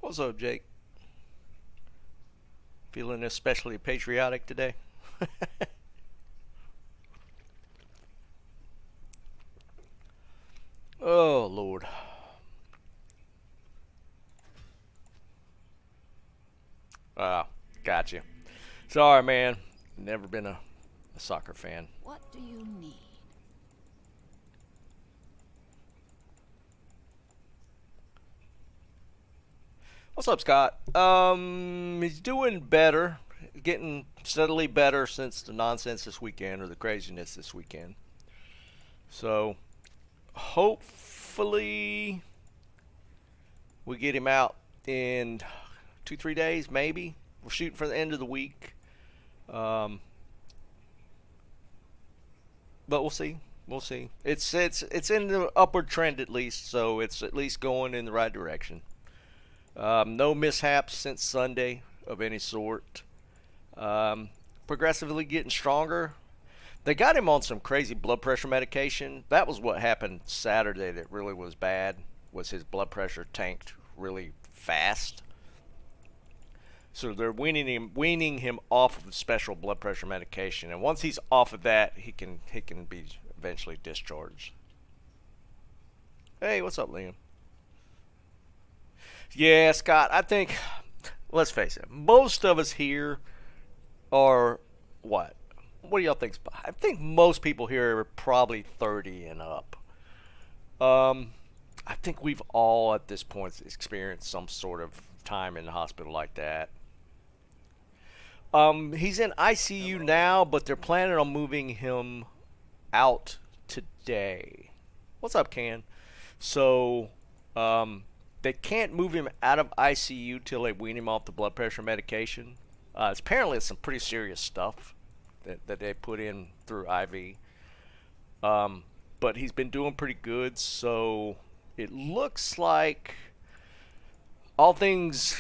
What's up, Jake? Feeling especially patriotic today? Oh, Lord. Ah, gotcha. Sorry, man. Never been a soccer fan. What do you need? What's up, Scott? He's doing better. Getting steadily better since the nonsense this weekend or the craziness this weekend. So, hopefully, we get him out in 2, 3 days, maybe. We're shooting for the end of the week. Um, but we'll see. We'll see. It's in the upward trend at least, so it's at least going in the right direction. No mishaps since Sunday of any sort. Progressively getting stronger. They got him on some crazy blood pressure medication. That was what happened Saturday that really was bad. Was his blood pressure tanked really fast. So they're weaning him off of special blood pressure medication, and once he's off of that, he can be eventually discharged. Hey, what's up, Liam? Yeah, Scott. I think, let's face it, most of us here are what? What do y'all think? I think most people here are probably 30 and up. Um, I think we've all at this point experienced some sort of time in the hospital like that. He's in ICU now, but they're planning on moving him out today. What's up, Can? So, they can't move him out of ICU till they wean him off the blood pressure medication. It's some pretty serious stuff that they put in through IV. But he's been doing pretty good, so it looks like all things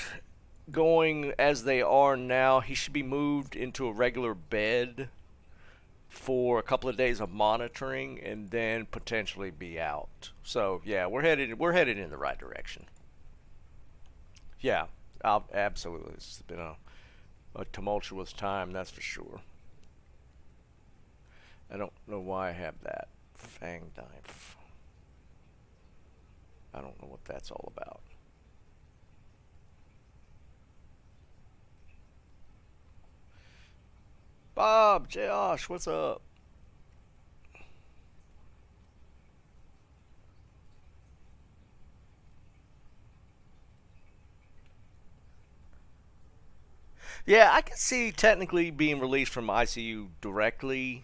going as they are now, he should be moved into a regular bed for a couple of days of monitoring and then potentially be out. So yeah, we're headed in the right direction. Yeah, absolutely. It's been a tumultuous time, that's for sure. I don't know why I have that fang knife. I don't know what that's all about. Bob, Josh, what's up? Yeah, I can see technically being released from ICU directly,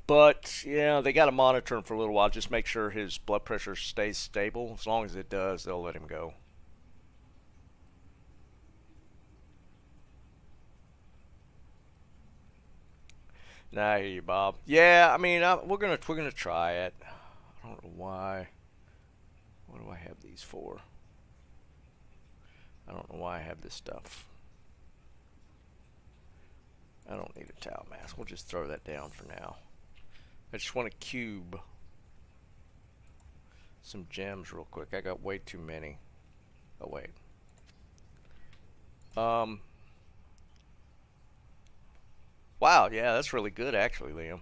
but they got to monitor him for a little while. Just make sure his blood pressure stays stable. As long as it does, they'll let him go. Nah, I hear you, Bob. Yeah, I mean, we're gonna try it. I don't know why. What do I have these for? I don't know why I have this stuff. I don't need a towel mask. We'll just throw that down for now. I just want to cube some gems real quick. I got way too many. Oh wait. Um. Wow. Yeah, that's really good, actually, Liam.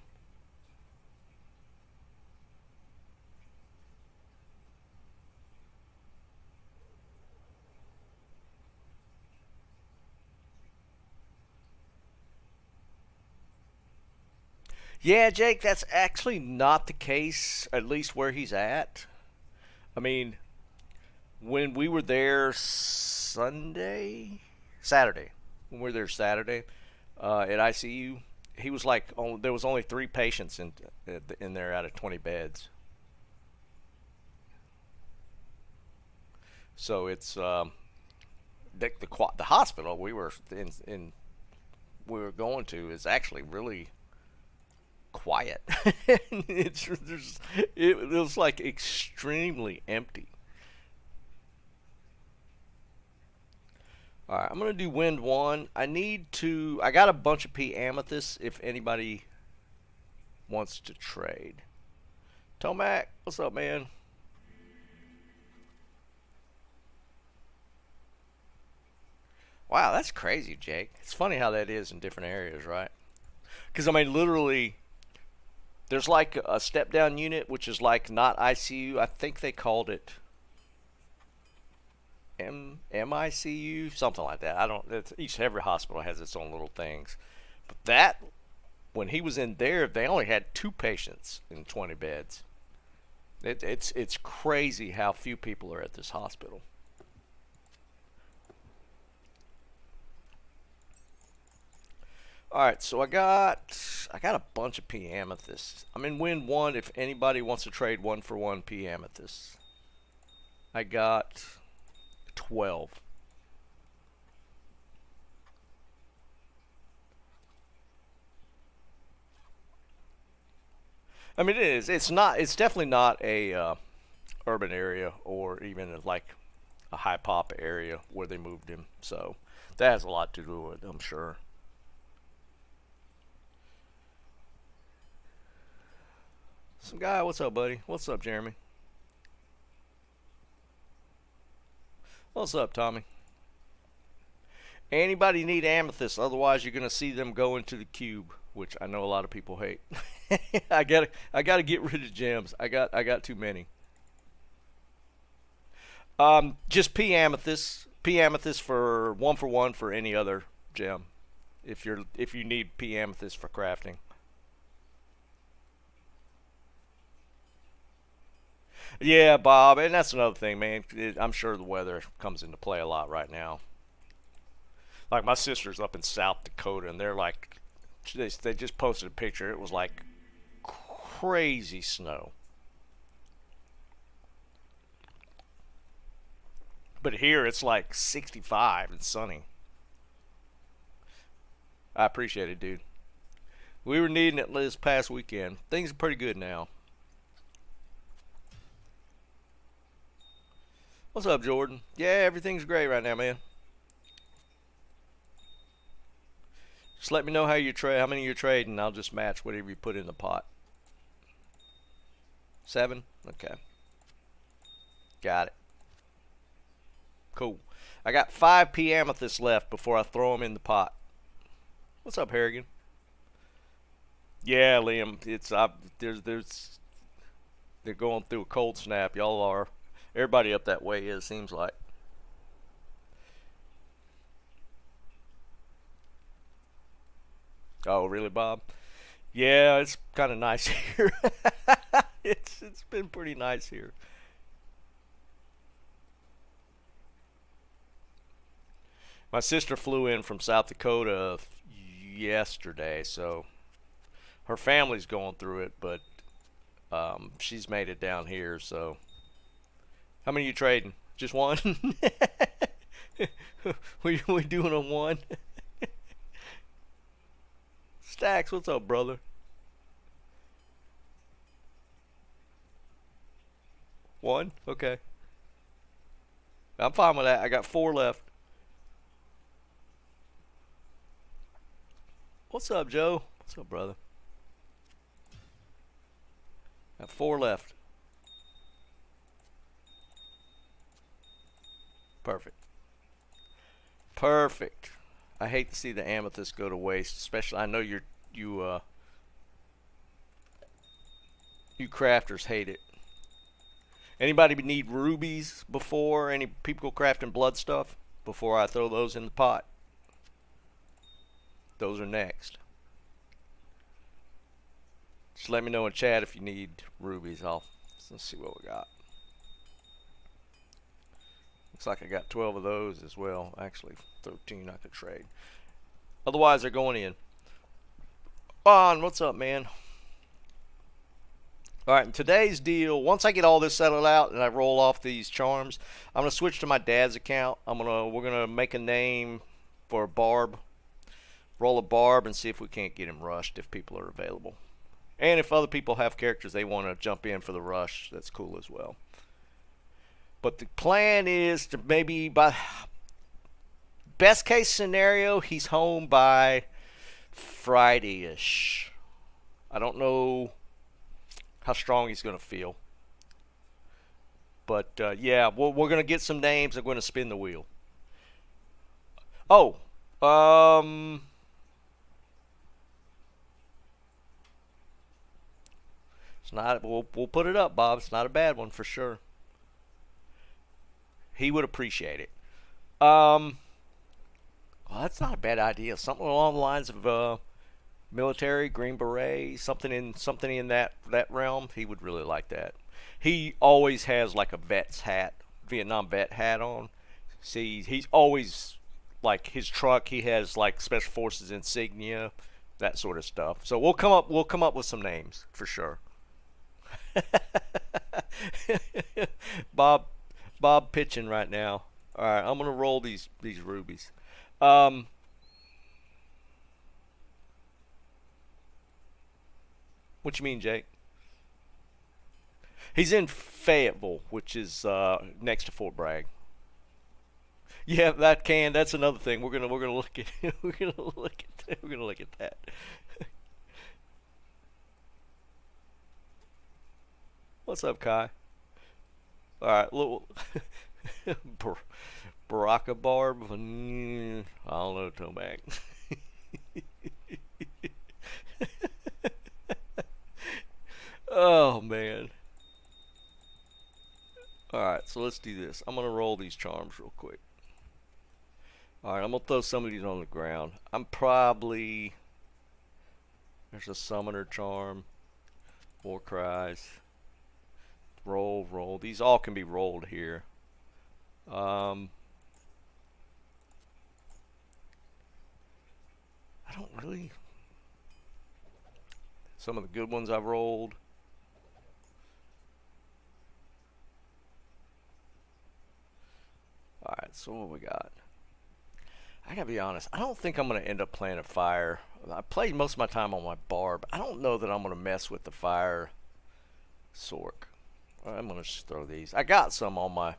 Yeah, Jake, that's actually not the case. At least where he's at. I mean, when we were there Saturday, when we were there Saturday at ICU, he was like, there was only 3 patients in there out of 20 beds. So it's the hospital we were going to is actually really quiet. It was like extremely empty. All right, I'm gonna do wind one. I got a bunch of P amethysts if anybody wants to trade. Tomac, what's up, man? Wow, that's crazy, Jake. It's funny how that is in different areas, right? Because I mean, literally, there's like a step down unit, which is like not ICU. I think they called it MICU, something like that. I don't. Every hospital has its own little things. But that, when he was in there, they only had 2 patients in 20 beds. It's crazy how few people are at this hospital. All right, so I got a bunch of P amethysts. I'm in win one. If anybody wants to trade 1-for-1 P amethysts, I got 12. I mean, it is. It's not. It's definitely not a urban area or even like a high pop area where they moved him. So that has a lot to do with it, I'm sure. Some guy, what's up, buddy? What's up, Jeremy? What's up, Tommy? Anybody need amethyst? Otherwise, you're gonna see them go into the cube, which I know a lot of people hate. I gotta get rid of gems. I got too many. Just P amethyst. P amethyst for 1-for-1 for any other gem. If you need P amethyst for crafting. Yeah, Bob, and that's another thing, man. I'm sure the weather comes into play a lot right now. Like my sister's up in South Dakota, and they're like, they just posted a picture. It was like crazy snow. But here it's like 65 and sunny. I appreciate it, dude. We were needing it this past weekend. Things are pretty good now. What's up, Jordan? Yeah, everything's great right now, man. Just let me know how you trade, how many you're trading. I'll just match whatever you put in the pot. 7? Okay. Got it. Cool. I got 5 P amethysts left before I throw them in the pot. What's up, Harrigan? Yeah, Liam. There's they're going through a cold snap. Y'all are. Everybody up that way is, seems like. Oh, really, Bob? Yeah, it's kind of nice here. It's been pretty nice here. My sister flew in from South Dakota yesterday, so her family's going through it, but she's made it down here. So, how many are you trading? Just one? we doing on one? Stacks, what's up, brother? One? Okay. I'm fine with that. I got 4 left. What's up, Joe? What's up, brother? Got 4 left. Perfect. Perfect. I hate to see the amethyst go to waste, especially I know you crafters hate it. Anybody need rubies before? Any people crafting blood stuff before I throw those in the pot? Those are next. Just let me know in chat if you need rubies. Let's see what we got. Looks like I got 12 of those as well. Actually, 13 I could trade. Otherwise, they're going in. Bon, what's up, man? All right, in today's deal, once I get all this settled out and I roll off these charms, I'm gonna switch to my dad's account. We're gonna make a name for Barb, roll a Barb, and see if we can't get him rushed if people are available. And if other people have characters they want to jump in for the rush, that's cool as well. But the plan is to maybe, by best case scenario, he's home by Friday-ish. I don't know how strong he's going to feel. But yeah, we're going to get some names. I'm going to spin the wheel. Oh, um, it's not. We'll put it up, Bob. It's not a bad one for sure. He would appreciate it. Um, well, that's not a bad idea. Something along the lines of military, Green Beret, something in that realm. He would really like that. He always has like a vet's hat, Vietnam vet hat on. See, he's always like his truck. He has like special forces insignia, that sort of stuff. So we'll come up with some names for sure. Bob Bob pitching right now. All right, I'm gonna roll these rubies. Um, what you mean, Jake? He's in Fayetteville, which is next to Fort Bragg. Yeah, that can. That's another thing. We're gonna look at we're gonna look at that. What's up, Kai? All right, little Bar- Baraka Barb. I don't know, Tomac. Oh man. All right, so let's do this. I'm gonna roll these charms real quick. All right, I'm gonna throw some of these on the ground. I'm probably there's a summoner charm, war cries, roll, roll. These all can be rolled here. Um, I don't really. Some of the good ones I've rolled. All right, so what we got? I gotta be honest. I don't think I'm gonna end up playing a fire. I played most of my time on my Barb. I don't know that I'm gonna mess with the fire Sork. I'm gonna just throw these. I got some on my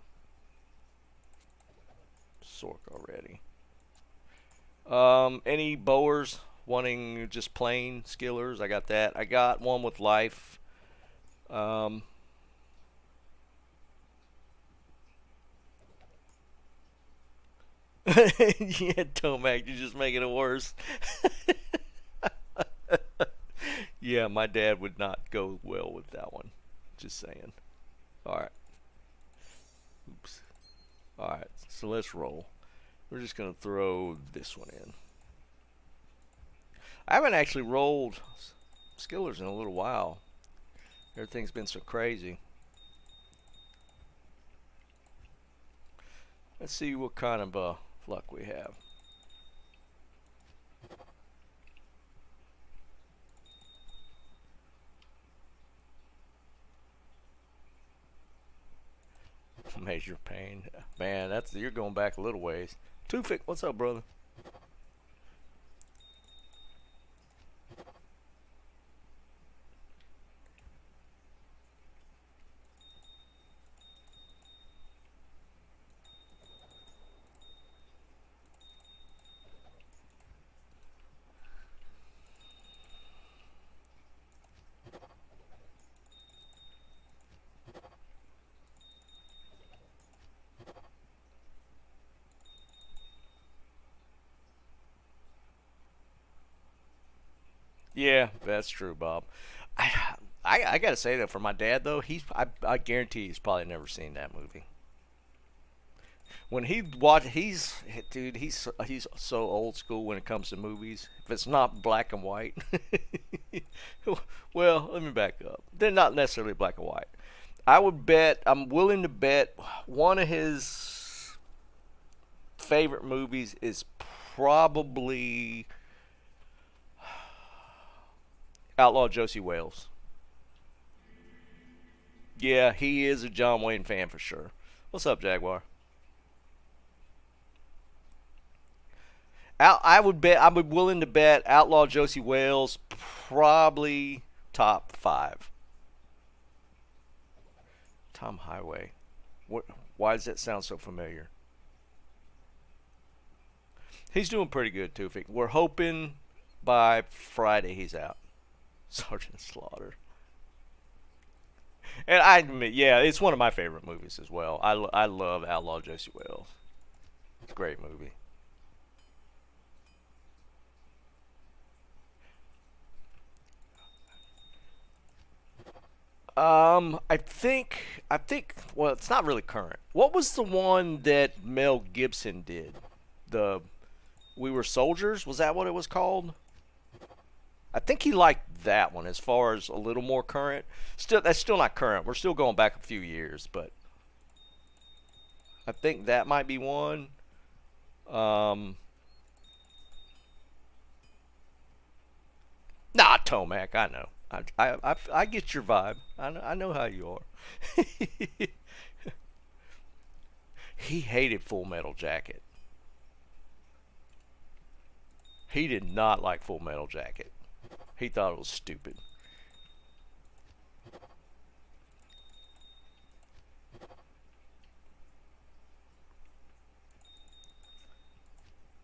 Sork already. Any bowers wanting just plain skillers? I got that. I got one with life. Um, yeah, Tomac, you're just making it worse. Yeah, my dad would not go well with that one. Just saying. All right. Oops. All right. So let's roll. We're just gonna throw this one in. I haven't actually rolled skillers in a little while. Everything's been so crazy. Let's see what kind of luck we have. Major pain. Man, that's you're going back a little ways. Tufik, what's up, brother? Yeah, that's true, Bob. I I gotta say that for my dad though, I guarantee he's probably never seen that movie. When he watch, dude, he's so old school when it comes to movies. If it's not black and white, well, let me back up. They're not necessarily black and white. I would bet. I'm willing to bet one of his favorite movies is probably Outlaw Josie Wales. Yeah, he is a John Wayne fan for sure. What's up, Jaguar? I would bet. I would willing to bet Outlaw Josie Wales probably top five. Tom Highway. What? Why does that sound so familiar? He's doing pretty good too. We're hoping by Friday he's out. Sergeant Slaughter. And I admit, yeah, it's one of my favorite movies as well. I love Outlaw Josie Wales. It's a great movie. I think. Well, it's not really current. What was the one that Mel Gibson did? The We Were Soldiers. Was that what it was called? I think he liked that one as far as a little more current. Still, that's still not current. We're still going back a few years, but I think that might be one. Um, Nah, Tomac. I know. I get your vibe. I know how you are. He hated Full Metal Jacket. He did not like Full Metal Jacket. He thought it was stupid.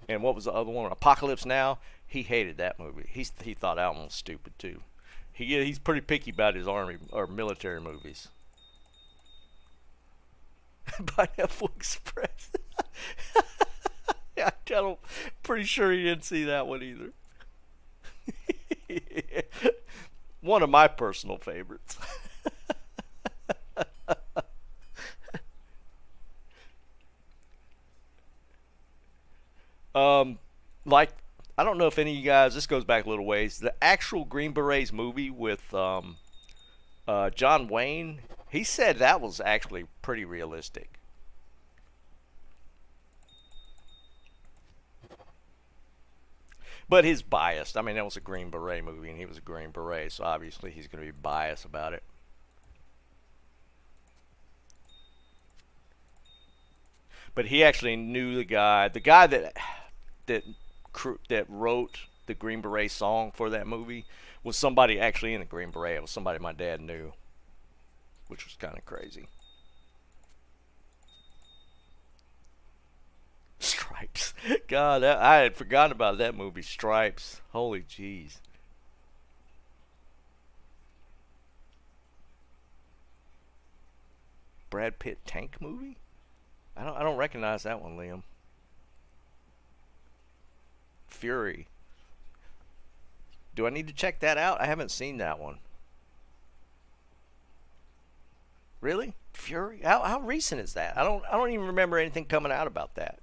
And what was the other one? Apocalypse Now. He hated that movie. He thought that one was stupid too. He's pretty picky about his army or military movies. Pineapple Express. I'm pretty sure he didn't see that one either. One of my personal favorites. um, like I don't know if any of you guys. This goes back a little ways. The actual Green Berets movie with John Wayne. He said that was actually pretty realistic. But his biased. I mean, that was a Green Beret movie, and he was a Green Beret, so obviously he's going to be biased about it. But he actually knew the guy that that wrote the Green Beret song for that movie was somebody actually in the Green Beret. It was somebody my dad knew, which was kind of crazy. Stripes. God, I had forgotten about that movie, Stripes. Holy jeez. Brad Pitt tank movie? I don't recognize that one, Liam. Fury. Do I need to check that out? I haven't seen that one. Really? Fury? How recent is that? I don't even remember anything coming out about that.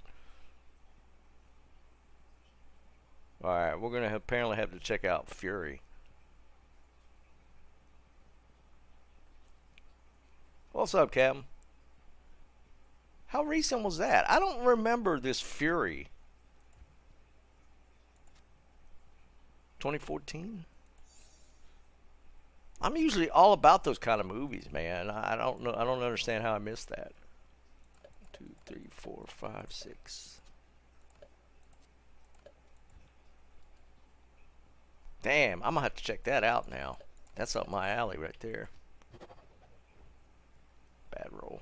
All right, we're gonna apparently have to check out Fury. What's up, Captain? How recent was that? I don't remember this Fury. 2014. I'm usually all about those kind of movies, man. I don't know. I don't understand how I missed that. 2, 3, 4, 5, 6. Damn, I'm gonna have to check that out now. That's up my alley right there. Bad roll.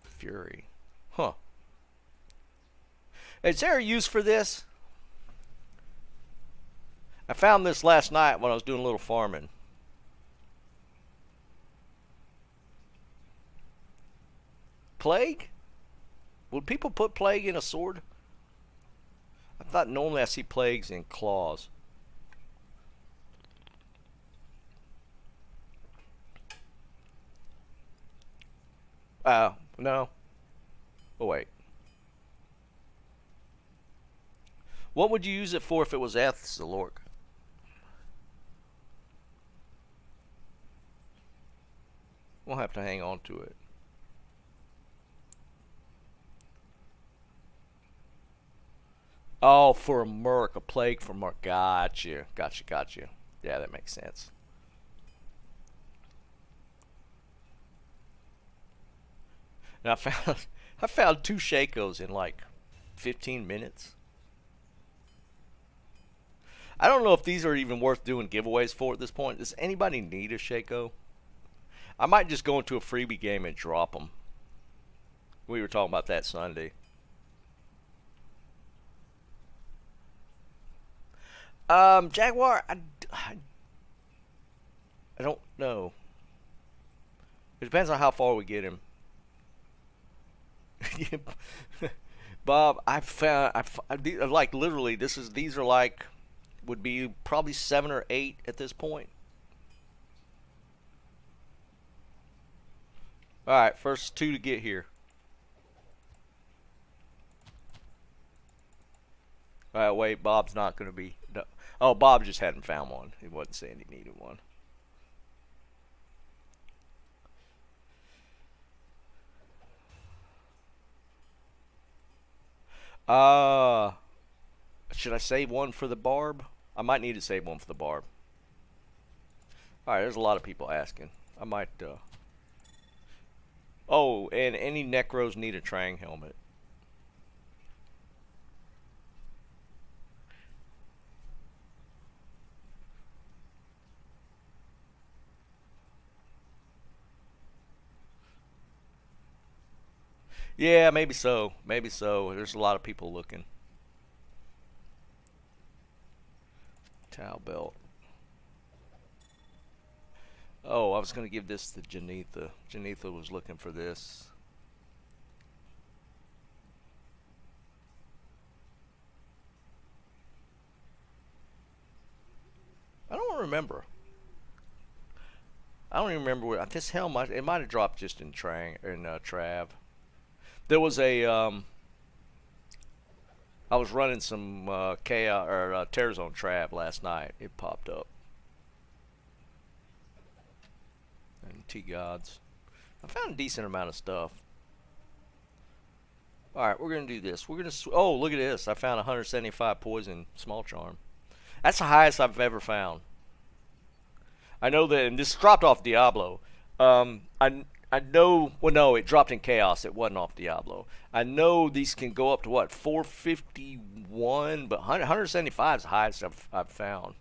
Fury. Huh. Is there a use for this? I found this last night when I was doing a little farming. Plague? Would people put plague in a sword? I thought normally I see plagues in claws. No. Oh, wait. What would you use it for if it was Athzalork? We'll have to hang on to it. Oh, for a Merc, a plague for Merc. Gotcha. Gotcha, gotcha. Yeah, that makes sense. And I found I found 2 Shakos in like 15 minutes. I don't know if these are even worth doing giveaways for at this point. Does anybody need a Shako? I might just go into a freebie game and drop them. We were talking about that Sunday. Jaguar, I don't know. It depends on how far we get him. Bob, like literally these are like would be probably 7 or 8 at this point. All right, first two to get here. All right, wait, Bob's not going to be. No. Oh, Bob just hadn't found one. He wasn't saying he needed one. Uh, should I save one for the Barb? I might need to save one for the Barb. All right, there's a lot of people asking. I might. Oh, and any Necros need a Trang helmet. Yeah, maybe so. Maybe so. There's a lot of people looking. Towel belt. Oh, I was going to give this to Janitha. Janitha was looking for this. I don't remember. I don't even remember where this helmet. It might have dropped just in Trav. There was a I was running some chaos or Terrazone Trav last night. It popped up. And T-Gods. I found a decent amount of stuff. Alright, we're going to do this. We're going to... Oh, look at this. I found 175 poison small charm. That's the highest I've ever found. I know that... And this dropped off Diablo. I know... Well, no, it dropped in Chaos. It wasn't off Diablo. I know these can go up to, what, 451? But 175 is the highest I've found.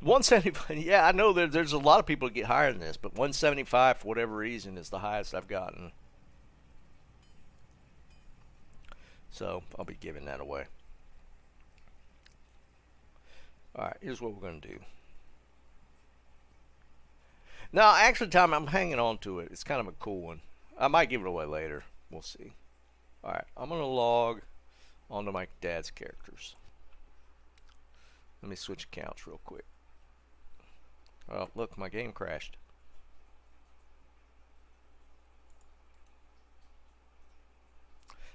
$175, yeah, I know there's a lot of people that get higher than this, but 175 for whatever reason is the highest I've gotten. So I'll be giving that away. Alright, here's what we're going to do. Now, actually, Tom, I'm hanging on to it. It's kind of a cool one. I might give it away later. We'll see. Alright, I'm going to log onto my dad's characters. Let me switch accounts real quick. Oh, look, my game crashed.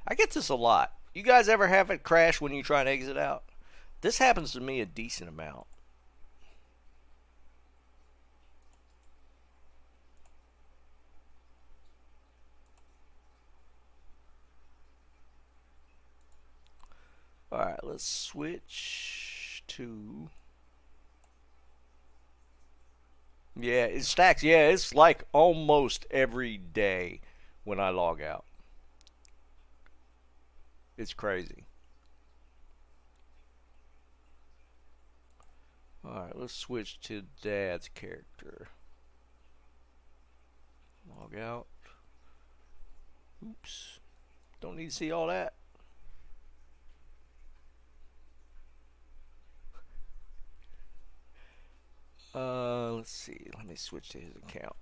I get this a lot. You guys ever have it crash when you try and exit out? This happens to me a decent amount. Alright, let's switch to... Yeah, it stacks. Yeah, it's like almost every day when I log out. It's crazy. Alright, let's switch to Dad's character. Log out. Oops. Don't need to see all that. Let's see. Let me switch to his account.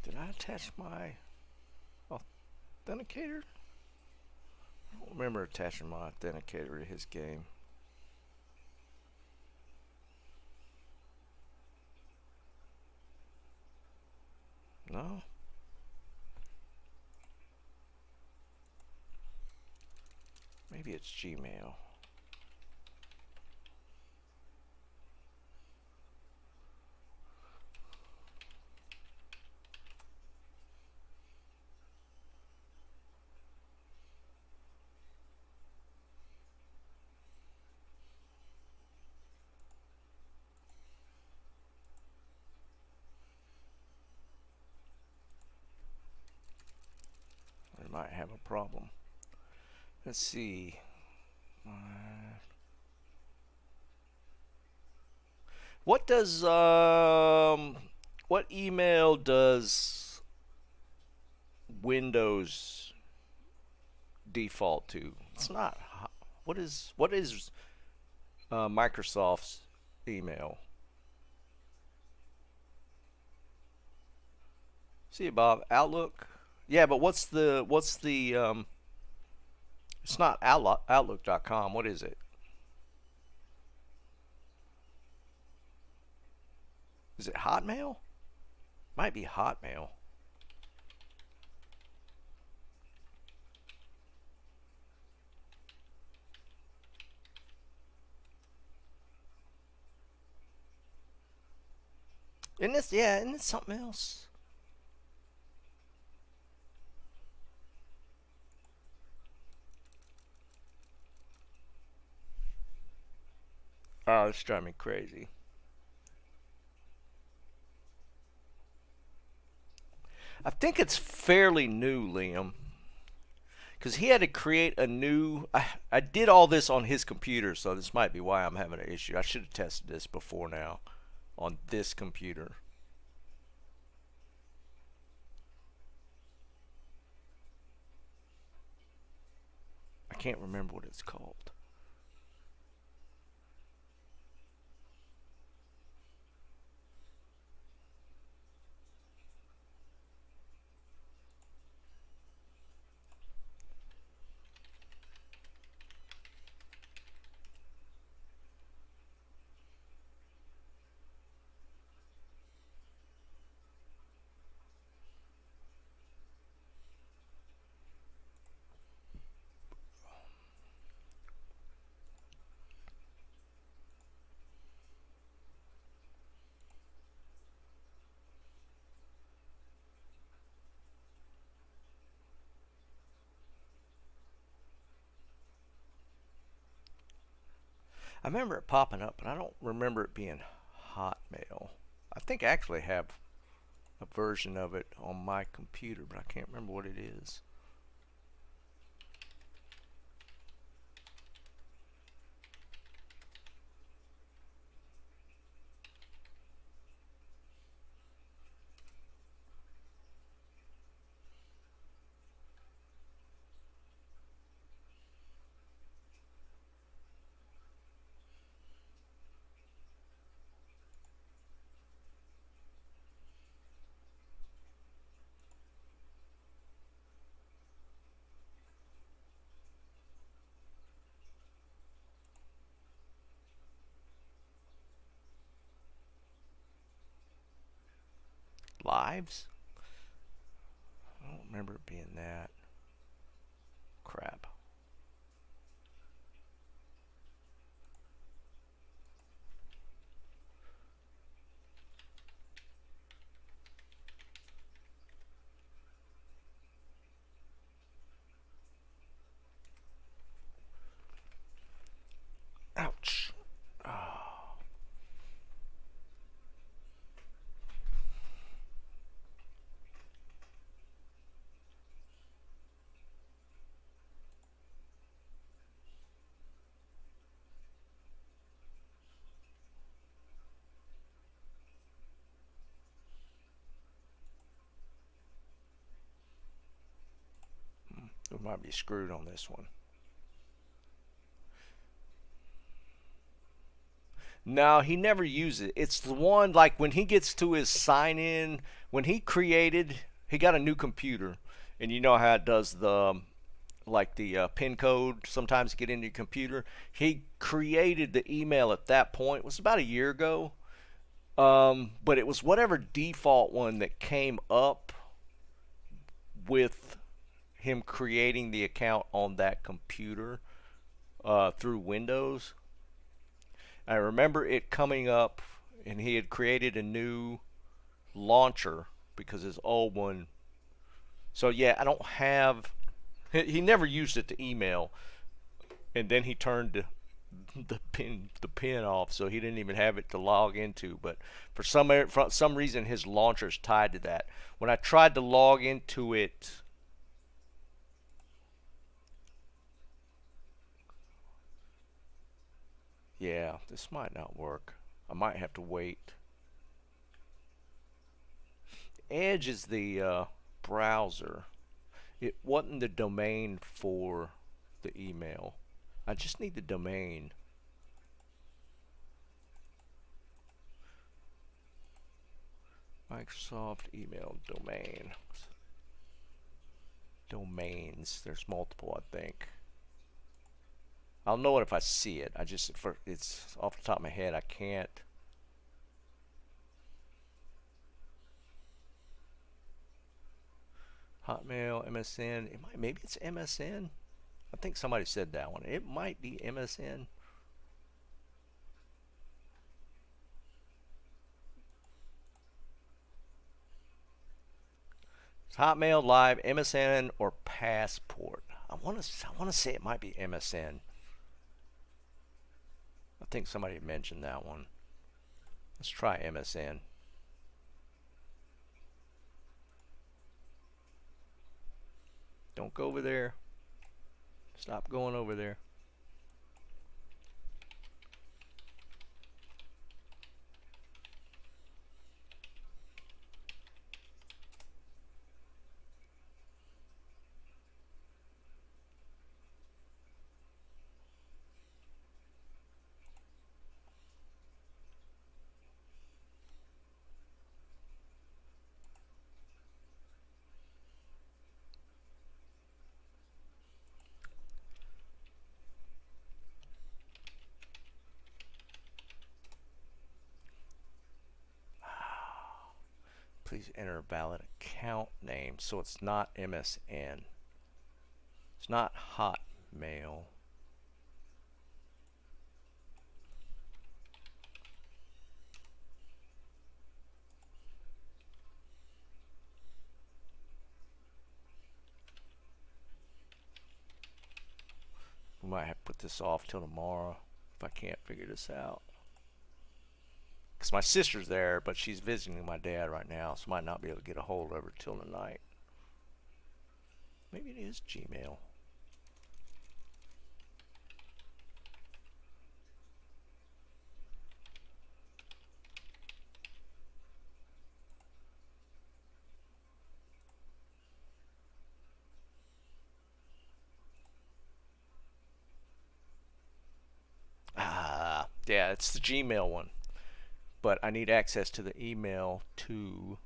Did I attach my authenticator? I don't remember attaching my authenticator to his game. No. Maybe it's Gmail. Might have a problem. Let's see. What does what email does Windows default to. It's not. What is Microsoft's email? See, Bob, Outlook. Yeah, but what's the it's not Outlook.com. What is it? Is it Hotmail? Might be Hotmail. Isn't this something else? Oh, it's driving me crazy. I think it's fairly new, Liam, because he had to create a new. I did all this on his computer, so this might be why I'm having an issue. I should have tested this before now on this computer. I can't remember what it's called. I remember it popping up, but I don't remember it being Hotmail. I think I actually have a version of it on my computer, but I can't remember what it is. Lives? I don't remember it being that. Crap. Ouch. Oh. We might be screwed on this one. No, he never used it. It's the one like when he gets to his sign in, when he got a new computer, and you know how it does the like the pin code sometimes to get into your computer. He created the email at that point. It was about a year ago. But it was whatever default one that came up with him creating the account on that computer through Windows. I remember it coming up, and he had created a new launcher because his old one. So yeah, I don't have. He never used it to email, and then he turned the pin off, so he didn't even have it to log into. But for some reason, his launcher's tied to that. When I tried to log into it. Yeah, this might not work. I might have to wait. Edge is the browser. It wasn't the domain for the email. I just need the domain. Microsoft email domain. Domains. There's multiple, I think. I'll know it if I see it. It's off the top of my head. I can't. Hotmail, MSN. Maybe it's MSN. I think somebody said that one. It might be MSN. It's Hotmail, Live, MSN, or Passport. I want to say it might be MSN. I think somebody mentioned that one. Let's try MSN. Don't go over there. Stop going over there. Please enter a valid account name. So it's not MSN. It's not Hotmail. We might have to put this off till tomorrow if I can't figure this out. Because my sister's there, but she's visiting my dad right now, so I might not be able to get a hold of her till the night. Maybe it is Gmail. Yeah, it's the Gmail one. But I need access to the email to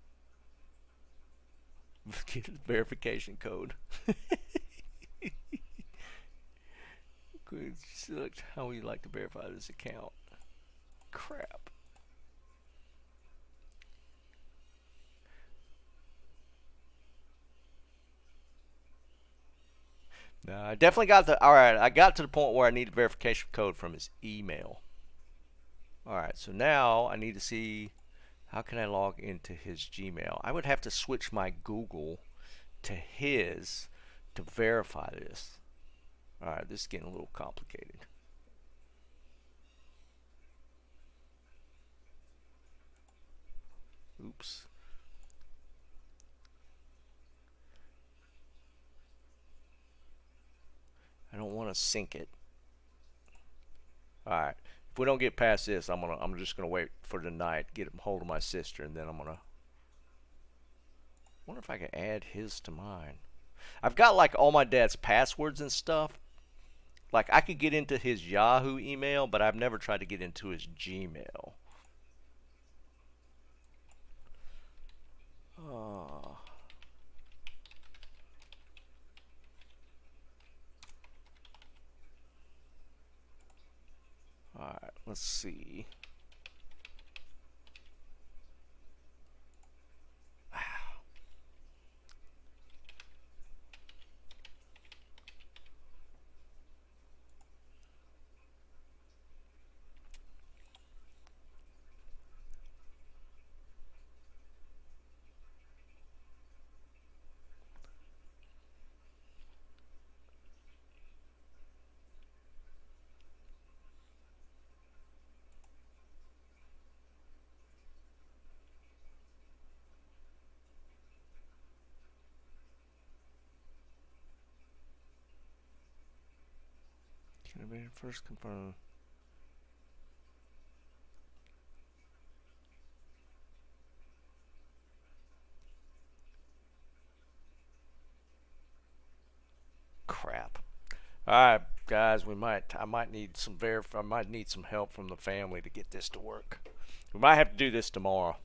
get the verification code. Select how you like to verify this account. Crap. No, I definitely got the. Alright, I got to the point where I need the verification code from his email. Alright, so now I need to see how can I log into his Gmail. I would have to switch my Google to his to verify this. Alright, this is getting a little complicated. Oops. I don't want to sync it. Alright. If we don't get past this, I'm just gonna wait for the night, get a hold of my sister, and then I'm gonna wonder if I can add his to mine. I've got like all my dad's passwords and stuff. Like I could get into his Yahoo email, but I've never tried to get into his Gmail. Oh. Alright, let's see. Can I be first confirm? All right, guys, I might need I might need some help from the family to get this to work. We might have to do this tomorrow.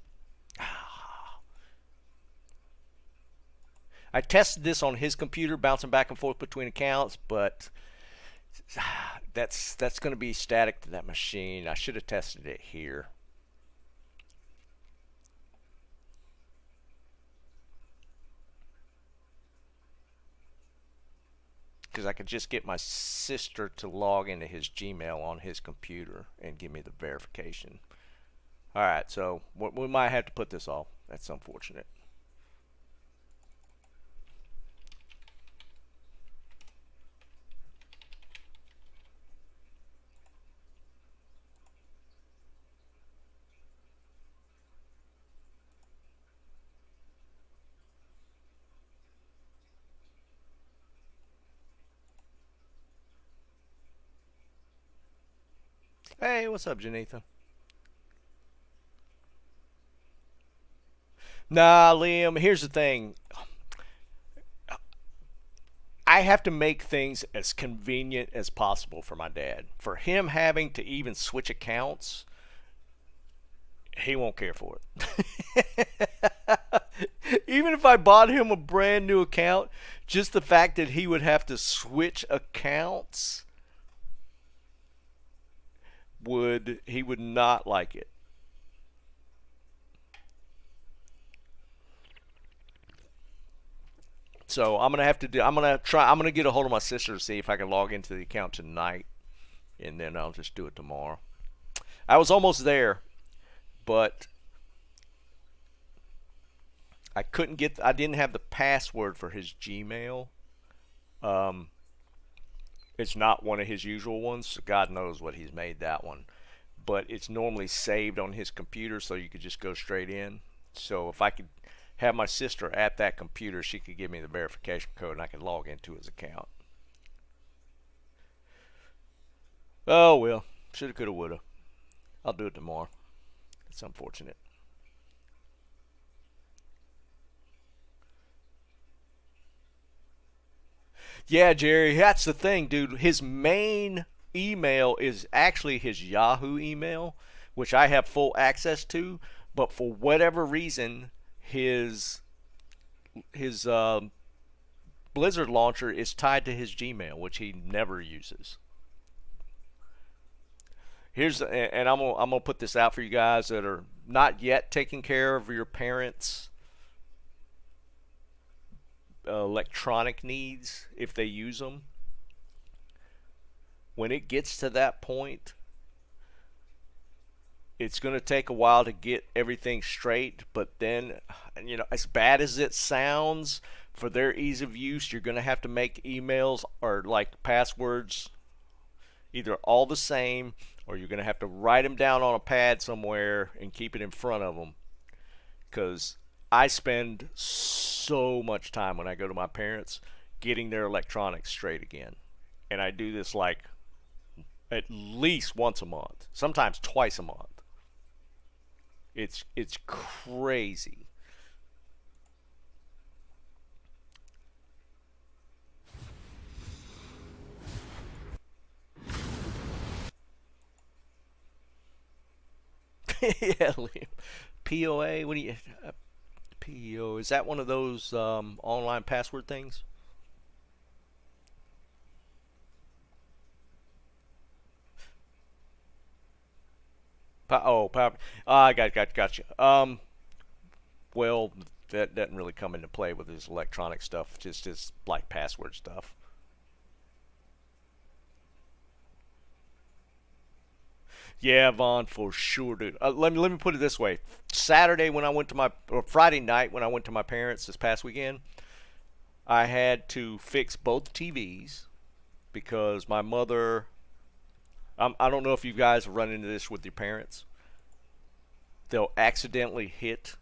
I tested this on his computer, bouncing back and forth between accounts, but that's going to be static to that machine. I should have tested it here. Because I could just get my sister to log into his Gmail on his computer and give me the verification. Alright, so we might have to put this off. That's unfortunate. Hey, what's up, Janitha? Nah, Liam, here's the thing. I have to make things as convenient as possible for my dad. For him having to even switch accounts, he won't care for it. Even if I bought him a brand new account, just the fact that he would have to switch accounts he would not like it. So I'm gonna get a hold of my sister to see if I can log into the account tonight, and then I'll just do it tomorrow. I was almost there, but I didn't have the password for his Gmail. Um, it's not one of his usual ones, so God knows what he's made that one. But it's normally saved on his computer, so you could just go straight in. So if I could have my sister at that computer, she could give me the verification code and I could log into his account. Oh well, shoulda, coulda, woulda. I'll do it tomorrow. It's unfortunate. Yeah, Jerry, that's the thing, dude. His main email is actually his Yahoo email, which I have full access to, but for whatever reason, his Blizzard launcher is tied to his Gmail, which he never uses. And I'm gonna put this out for you guys that are not yet taking care of your parents' electronic needs if they use them. When it gets to that point, it's going to take a while to get everything straight, but then, as bad as it sounds, for their ease of use, you're going to have to make emails or like passwords either all the same, or you're going to have to write them down on a pad somewhere and keep it in front of them. Because I spend so much time when I go to my parents getting their electronics straight again. And I do this like at least once a month, sometimes twice a month. It's crazy. Yeah, Liam. POA. What do you? PO. Is that one of those online password things? Power. I got you. Well, that doesn't really come into play with his electronic stuff. Just his like password stuff. Yeah, Vaughn, for sure, dude. Let me put it this way: Saturday when I went to or Friday night when I went to my parents this past weekend, I had to fix both TVs because my mother. I don't know if you guys have run into this with your parents. They'll accidentally hit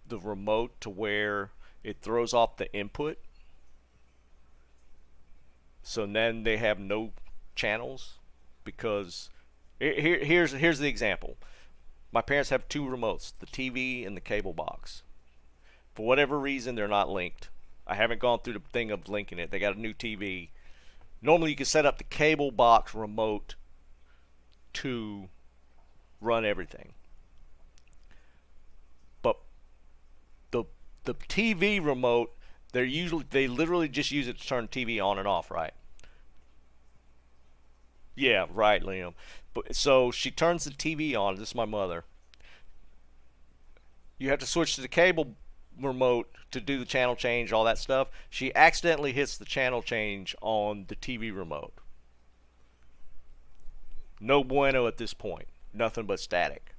the remote to where it throws off the input, so then they have no channels because here's the example. My parents have two remotes, the TV and the cable box. For whatever reason, they're not linked. I haven't gone through the thing of linking it. They got a new TV, Normally you can set up the cable box remote to run everything. But the the TV remote, they literally just use it to turn TV on and off, right? Yeah, right, Liam. But so she turns the TV on. This is my mother. You have to switch to the cable remote to do the channel change, all that stuff. She accidentally hits the channel change on the TV remote. No bueno at this point. Nothing but static.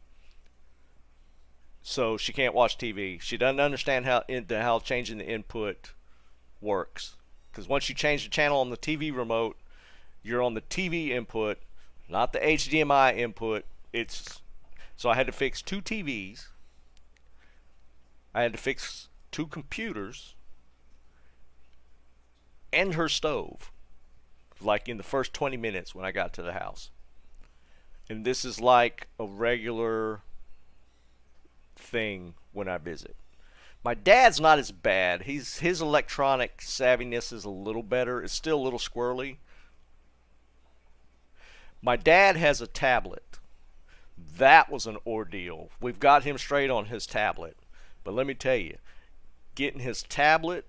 So she can't watch TV. She doesn't understand how changing the input works. Because once you change the channel on the TV remote, you're on the TV input, not the HDMI input. So I had to fix 2 TVs. I had to fix 2 computers and her stove, like in the first 20 minutes when I got to the house. And this is like a regular thing when I visit. My dad's not as bad. His electronic savviness is a little better. It's still a little squirrely. My dad has a tablet. That was an ordeal. We've got him straight on his tablet. But let me tell you, getting his tablet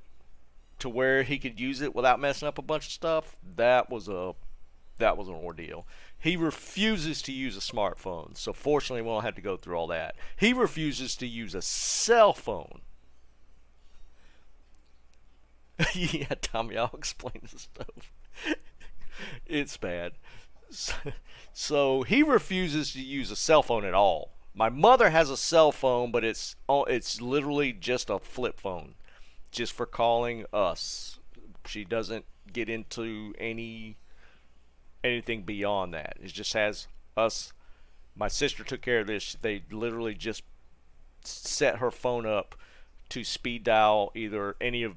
to where he could use it without messing up a bunch of stuff, that was an ordeal. He refuses to use a smartphone, so fortunately we won't have to go through all that. He refuses to use a cell phone. Yeah, Tommy, I'll explain the stuff. It's bad. So he refuses to use a cell phone at all. My mother has a cell phone, but it's literally just a flip phone, just for calling us. She doesn't get into anything beyond that. It just has us. My sister took care of this. They literally just set her phone up to speed dial either any of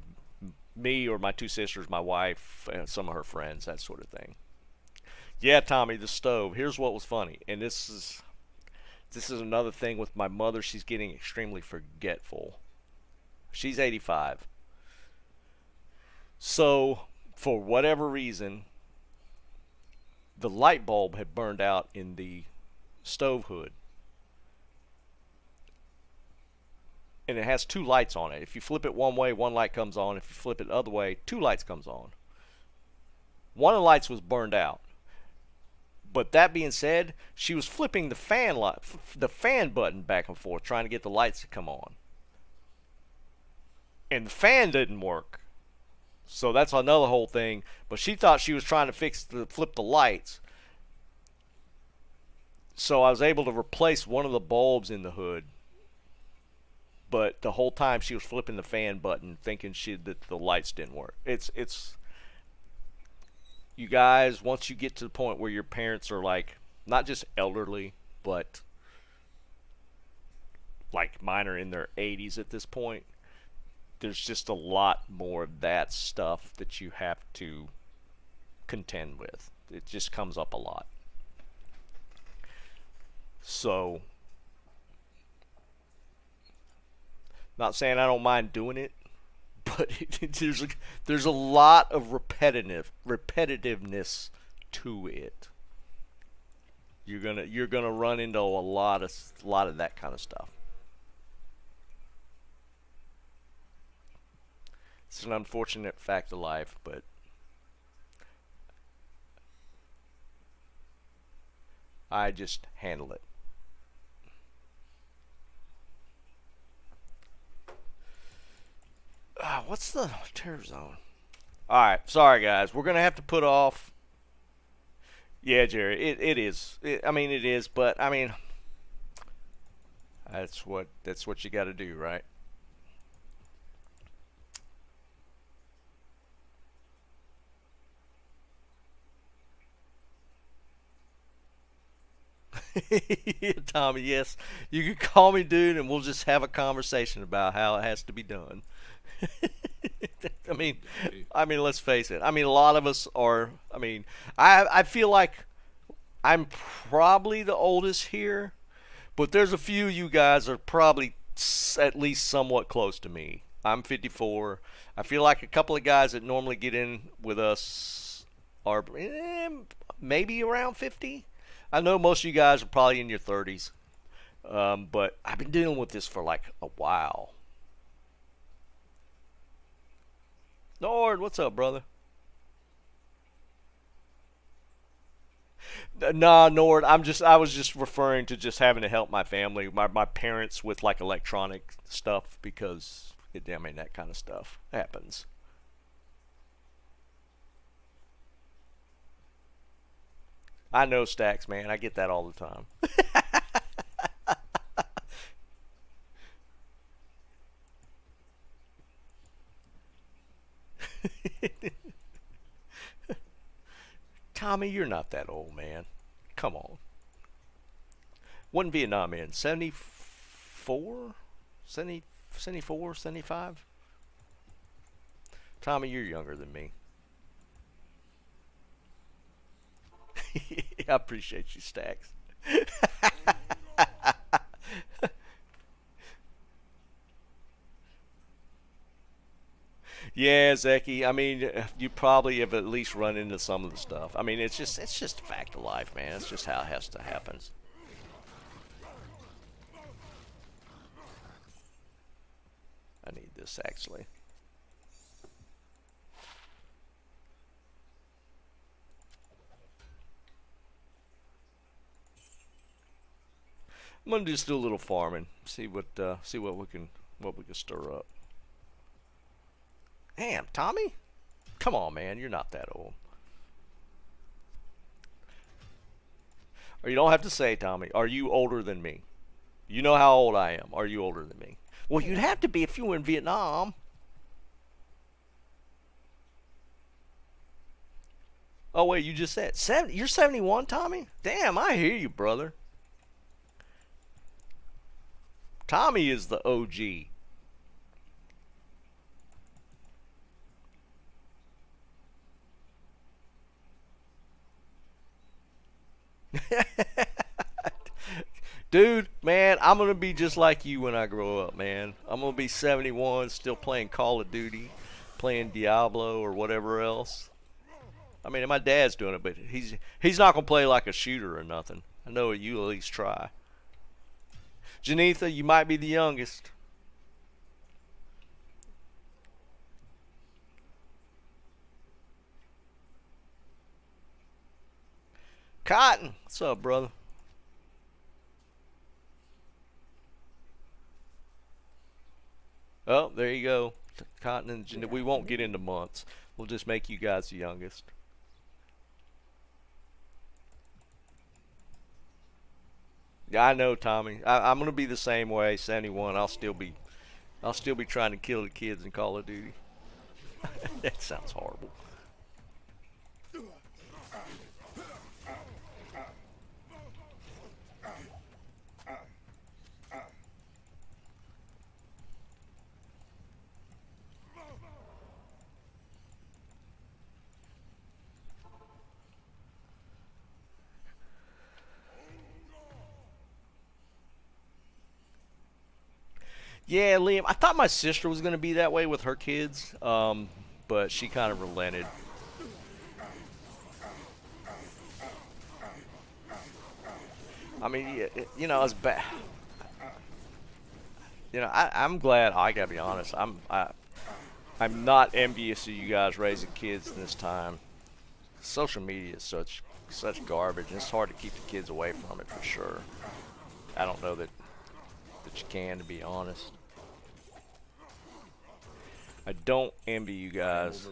me or my 2 sisters, my wife, and some of her friends, that sort of thing. Yeah, Tommy, the stove. Here's what was funny, and this is another thing with my mother. She's getting extremely forgetful. She's 85. So, for whatever reason, the light bulb had burned out in the stove hood. And it has 2 lights on it. If you flip it one way, 1 light comes on. If you flip it the other way, 2 lights comes on. One of the lights was burned out. But that being said, she was flipping the fan button back and forth, trying to get the lights to come on. And the fan didn't work. So that's another whole thing. But she thought she was trying to flip the lights. So I was able to replace one of the bulbs in the hood. But the whole time she was flipping the fan button, thinking that the lights didn't work. It's you guys, once you get to the point where your parents are like, not just elderly, but like mine are in their 80s at this point, there's just a lot more of that stuff that you have to contend with. It just comes up a lot. So, not saying I don't mind doing it, but there's a lot of repetitiveness to it. You're gonna run into a lot of that kind of stuff. It's an unfortunate fact of life, but I just handle it. What's the terror zone? Alright, sorry guys. We're going to have to put off. Yeah, Jerry, it is. I mean, it is, but I mean, that's what you got to do, right? Yeah, Tommy, yes. You can call me dude and we'll just have a conversation about how it has to be done. I mean, let's face it. I mean, a lot of us are. I mean, I feel like I'm probably the oldest here, but there's a few of you guys are probably at least somewhat close to me. I'm 54. I feel like a couple of guys that normally get in with us are maybe around 50. I know most of you guys are probably in your 30s, but I've been dealing with this for like a while. Nord, what's up, brother? Nah, Nord, I was just referring to just having to help my family, my parents with like electronic stuff because I mean that kind of stuff happens. I know Stacks, man. I get that all the time. Tommy, you're not that old, man. Come on. When Vietnam in? 74? 70, 74, 75? Tommy, you're younger than me. I appreciate you, Stacks. Yeah, Zeki. I mean, you probably have at least run into some of the stuff. I mean, it's just a fact of life, man. It's just how it has to happen. I need this actually. I'm gonna just do a little farming. See what we can stir up. Damn, Tommy? Come on, man. You're not that old. Or you don't have to say, Tommy. Are you older than me? You know how old I am. Are you older than me? Well, you'd have to be if you were in Vietnam. Oh, wait, you just said. You're 71, Tommy? Damn, I hear you, brother. Tommy is the OG. Dude, man, I'm going to be just like you when I grow up, man. I'm going to be 71, still playing Call of Duty, playing Diablo or whatever else. I mean, my dad's doing it, but he's not going to play like a shooter or nothing. I know you at least try. Janitha, you might be the youngest. Cotton, what's up, brother? Oh, there you go. Cotton and Janitha. We won't get into months. We'll just make you guys the youngest. Yeah, I know, Tommy. I'm gonna be the same way. 71. I'll still be trying to kill the kids in Call of Duty. That sounds horrible. Yeah, Liam. I thought my sister was gonna be that way with her kids, but she kind of relented. I mean, you know, it's bad. You know, I'm glad. I gotta be honest. I'm not envious of you guys raising kids in this time. Social media is such garbage, and it's hard to keep the kids away from it for sure. I don't know that you can, to be honest. I don't envy you guys.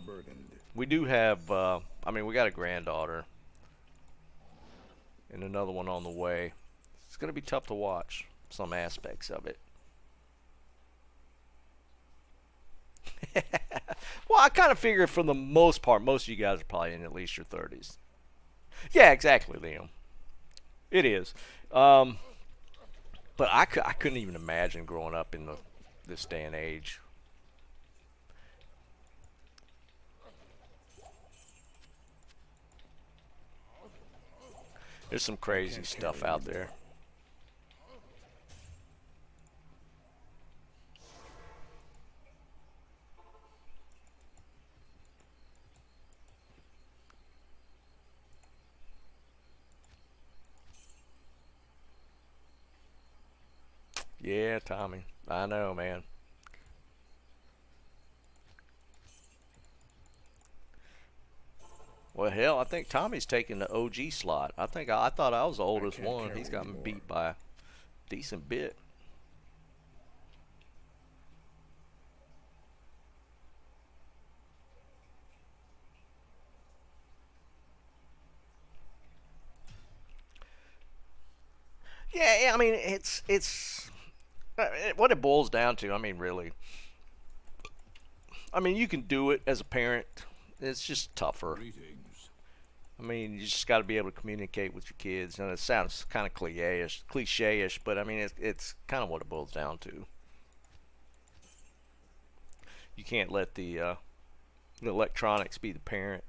We do have. I mean, we got a granddaughter and another one on the way. It's gonna be tough to watch some aspects of it. Well, I kind of figure for the most part, most of you guys are probably in at least your 30s. Yeah, exactly, Liam. It is. But I couldn't even imagine growing up in this day and age. There's some crazy stuff out there. Yeah, Tommy. I know, man. Well, hell, I think Tommy's taking the OG slot. I thought I was the oldest one. He's got me beat by a decent bit. Yeah, I mean, it's what it boils down to. I mean, really. I mean, you can do it as a parent. It's just tougher. I mean, you just got to be able to communicate with your kids. And it sounds kind of cliche-ish, but I mean, it's kind of what it boils down to. You can't let the electronics be the parent.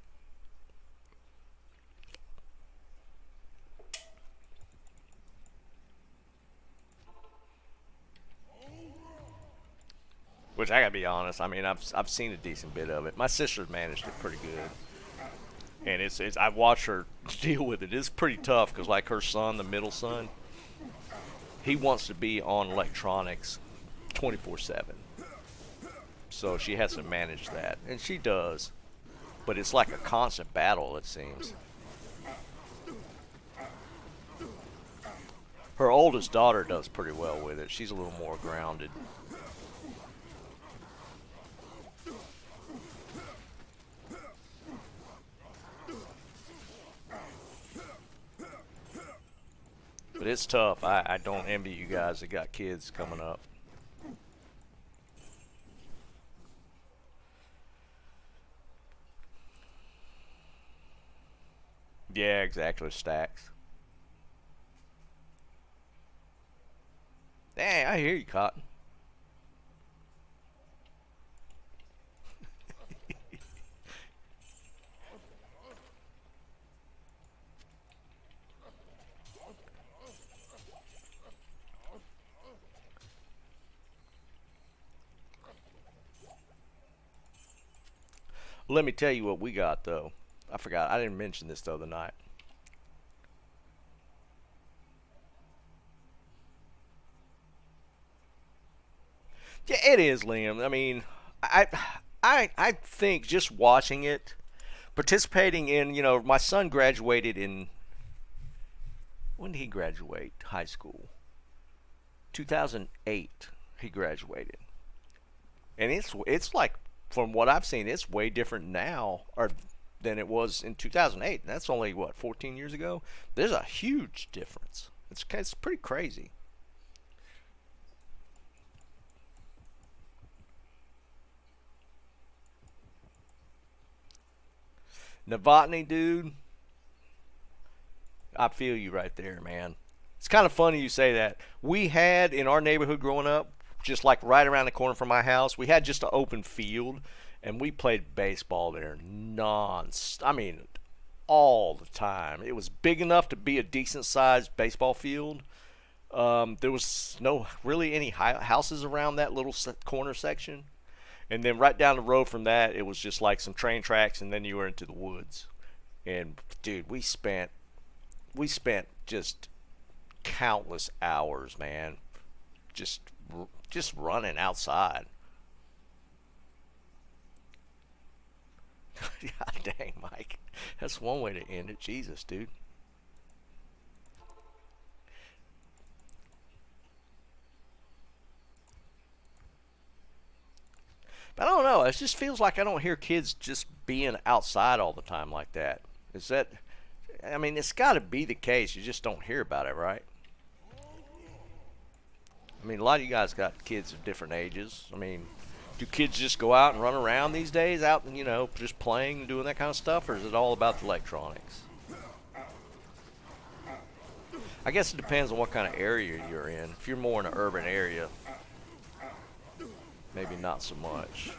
Which I gotta be honest. I mean, I've seen a decent bit of it. My sister's managed it pretty good, and it's I've watched her deal with it. It's pretty tough because like her son, the middle son, he wants to be on electronics 24/7. So she has to manage that, and she does. But it's like a constant battle, it seems. Her oldest daughter does pretty well with it. She's a little more grounded. But it's tough. I don't envy you guys that got kids coming up. Yeah, exactly. Stacks. Hey, I hear you, Cotton. Let me tell you what we got, though. I forgot. I didn't mention this the other night. Yeah, it is, Liam. I mean, I, I think just watching it, participating in, my son graduated in, when did he graduate high school? 2008. He graduated, and it's like from what I've seen, it's way different now, or than it was in 2008. And that's only what 14 years ago. There's a huge difference. It's pretty crazy. Novotny, dude, I feel you right there, man. It's kind of funny you say that. We had in our neighborhood growing up, just like right around the corner from my house, we had just an open field, and we played baseball there I mean, all the time. It was big enough to be a decent sized baseball field. There was no really any houses around that little corner section. And then right down the road from that, it was just like some train tracks, and then you were into the woods. And dude, we spent just countless hours, man, just just running outside. God dang, Mike, that's one way to end it. Jesus, dude. But I don't know. It just feels like I don't hear kids just being outside all the time like that. Is that? I mean, it's got to be the case. You just don't hear about it, right? I mean, a lot of you guys got kids of different ages. I mean, do kids just go out and run around these days, out and just playing and doing that kind of stuff, or is it all about the electronics? I guess it depends on what kind of area you're in. If you're more in an urban area, maybe not so much.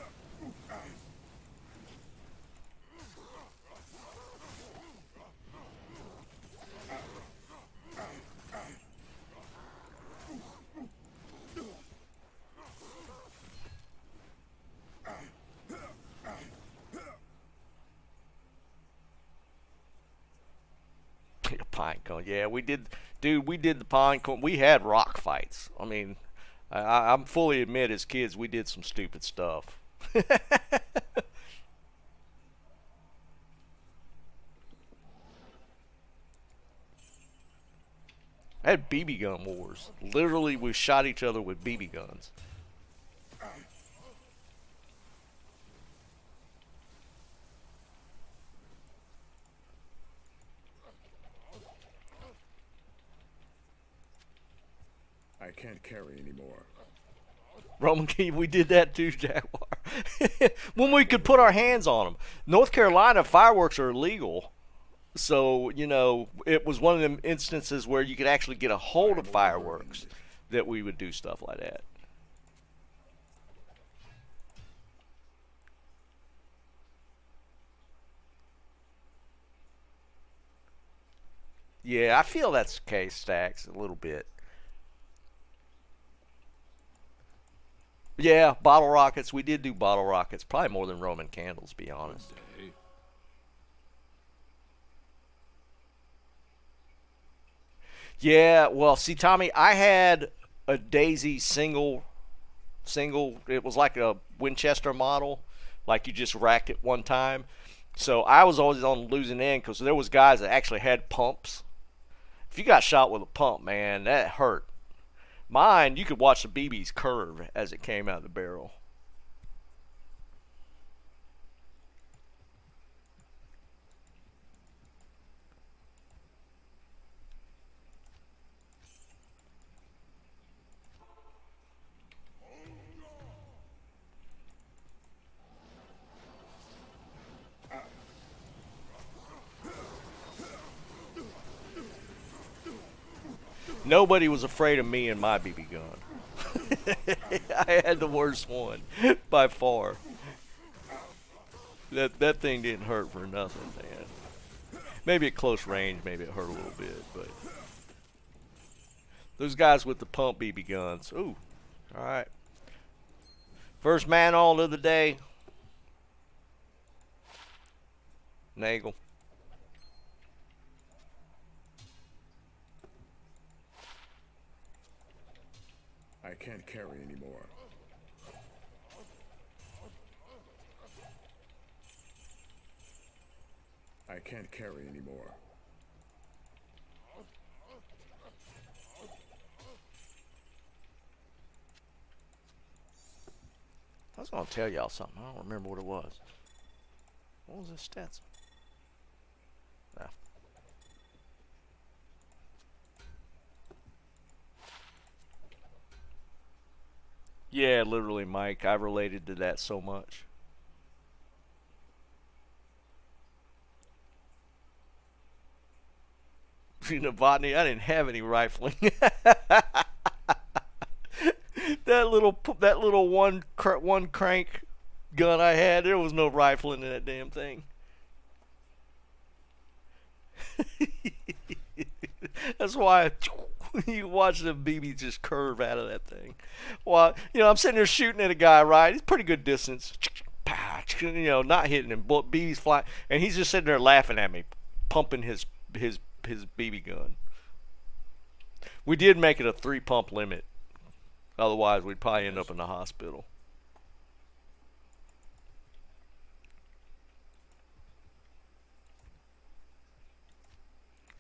Pine cone, yeah, we did, dude. We did the pine cone. We had rock fights. I mean, I'm fully admit as kids we did some stupid stuff. I had BB gun wars. Literally, we shot each other with BB guns. I can't carry anymore. Roman Key, we did that too, Jaguar. When we could put our hands on them. North Carolina fireworks are illegal. So, you know, it was one of them instances where you could actually get a hold of fireworks that we would do stuff like that. Yeah, I feel that's the case, Stacks, a little bit. Yeah, bottle rockets. We did do bottle rockets. Probably more than Roman candles, to be honest. Day. Yeah, well, see, Tommy, I had a Daisy single. It was like a Winchester model, like you just racked it one time. So I was always on the losing end because there was guys that actually had pumps. If you got shot with a pump, man, that hurt. Mine, you could watch the BB's curve as it came out of the barrel. Nobody was afraid of me and my BB gun. I had the worst one by far. That thing didn't hurt for nothing, man. Maybe at close range, maybe it hurt a little bit, but those guys with the pump BB guns. Ooh, all right. First man all of the day. Nagel. I can't carry anymore. I can't carry anymore. I was gonna tell y'all something. I don't remember what it was. What was this stats? Ah. Yeah, literally, Mike. I related to that so much. You know, Botany, I didn't have any rifling. that little one crank gun I had, there was no rifling in that damn thing. That's why you watch the BB just curve out of that thing. Well, you know, I'm sitting there shooting at a guy, right? He's pretty good distance. You know, not hitting him. BB's flying, and he's just sitting there laughing at me, pumping his BB gun. We did make it a 3 pump limit. Otherwise, we'd probably end up in the hospital.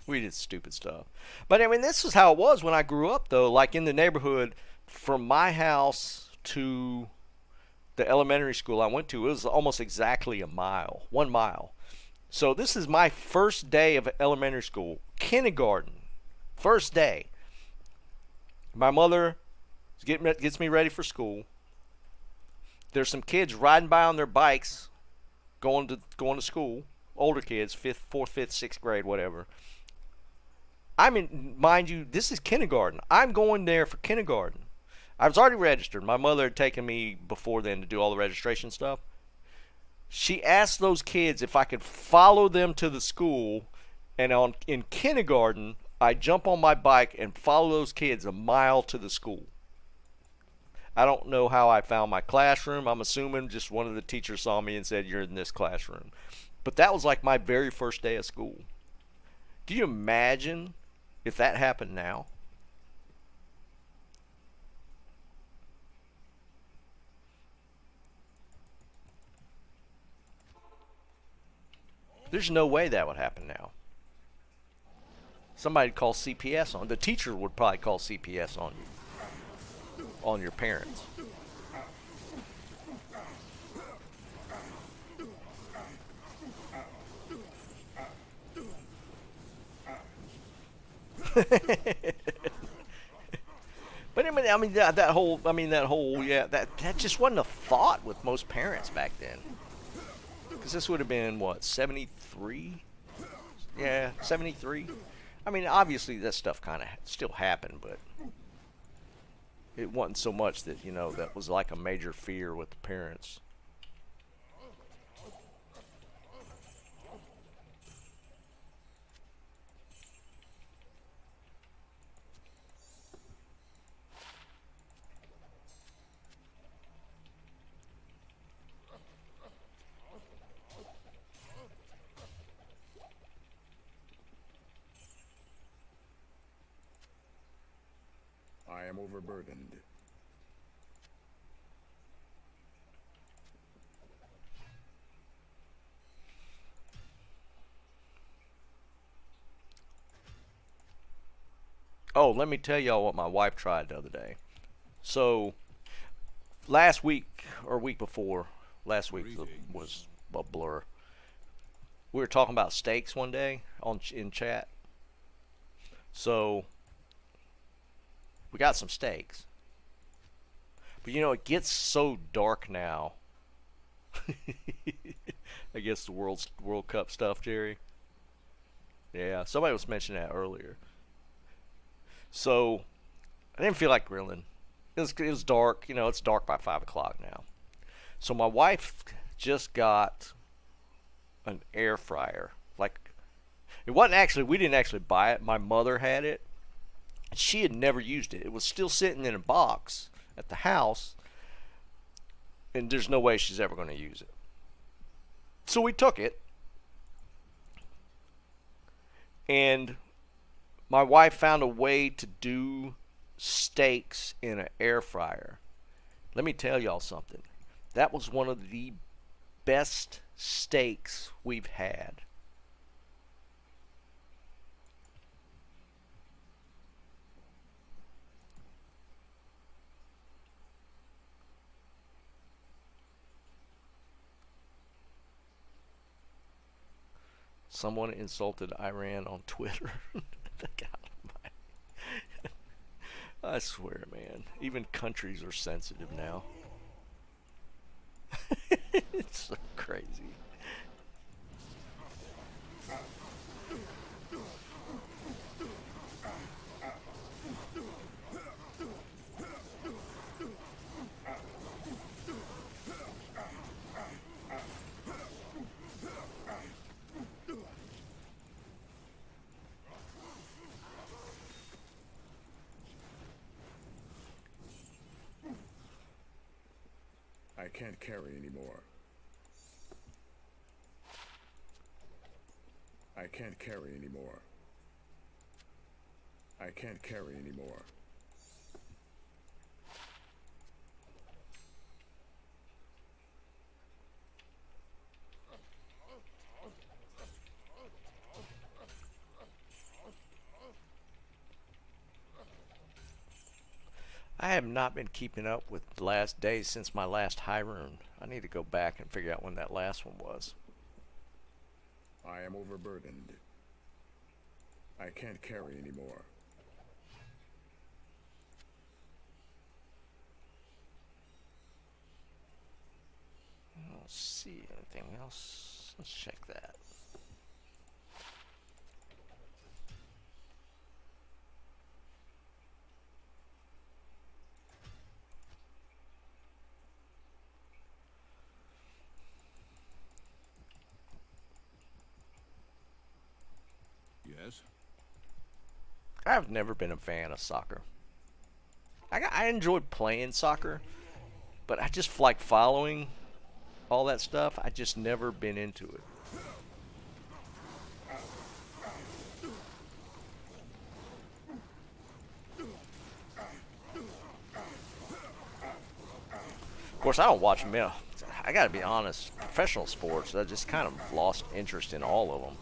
We did stupid stuff. But I mean, this is how it was when I grew up, though. Like in the neighborhood, from my house to the elementary school I went to, it was almost exactly a mile, 1 mile. So this is my first day of elementary school, kindergarten, first day. My mother gets me ready for school. There's some kids riding by on their bikes, going to school. Older kids, fourth, fifth, sixth grade, whatever. I mean, mind you, this is kindergarten. I'm going there for kindergarten. I was already registered. My mother had taken me before then to do all the registration stuff. She asked those kids if I could follow them to the school, and in kindergarten, I jump on my bike and follow those kids a mile to the school. I don't know how I found my classroom. I'm assuming just one of the teachers saw me and said, "You're in this classroom." But that was like my very first day of school. Do you imagine if that happened now? There's no way that would happen now. Somebody'd call CPS on. The teacher would probably call CPS on you, on your parents. But I mean that whole yeah, that just wasn't a thought with most parents back then. Because this would have been what, 73? Yeah, 73. I mean, obviously that stuff kind of still happened, but it wasn't so much that, you know, that was like a major fear with the parents. I am overburdened. Oh, let me tell y'all what my wife tried the other day. So, last week, or week before, last week was a blur. We were talking about steaks one day in chat. So, we got some steaks. But you know, it gets so dark now. I guess the World Cup stuff, Jerry. Yeah, somebody was mentioning that earlier. So, I didn't feel like grilling. It was dark. You know, it's dark by 5 o'clock now. So my wife just got an air fryer. Like, it wasn't actually, we didn't actually buy it. My mother had it. She had never used it. It was still sitting in a box at the house. And there's no way she's ever going to use it. So we took it. And my wife found a way to do steaks in an air fryer. Let me tell y'all something. That was one of the best steaks we've had. Someone insulted Iran on Twitter. I swear, man. Even countries are sensitive now. It's so crazy. I can't carry anymore. I can't carry anymore. I can't carry anymore. I have not been keeping up with the last days since my last high rune. I need to go back and figure out when that last one was. I am overburdened. I can't carry anymore. I don't see anything else. Let's check that. Yes? I've never been a fan of soccer. I enjoy playing soccer, but I just like following all that stuff. I just never been into it. Of course, I don't watch them. I I gotta be honest, professional sports, I just kind of lost interest in all of them.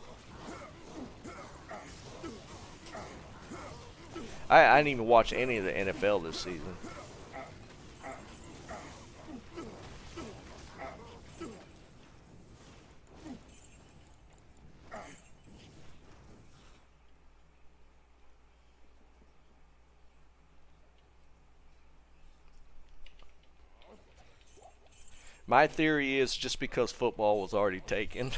I didn't even watch any of the NFL this season. My theory is just because football was already taken.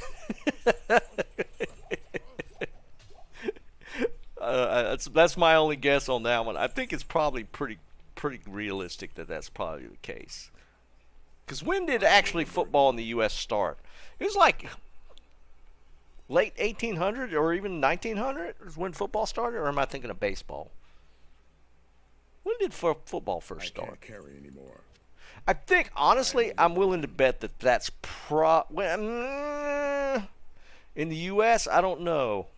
That's my only guess on that one. I think it's probably pretty realistic that that's probably the case. Because when did actually football in the U.S. start? It was like late 1800 or even 1900 is when football started, or am I thinking of baseball? When did football first start? I can't carry anymore. I think, honestly, I'm willing to bet that that's in the U.S., I don't know.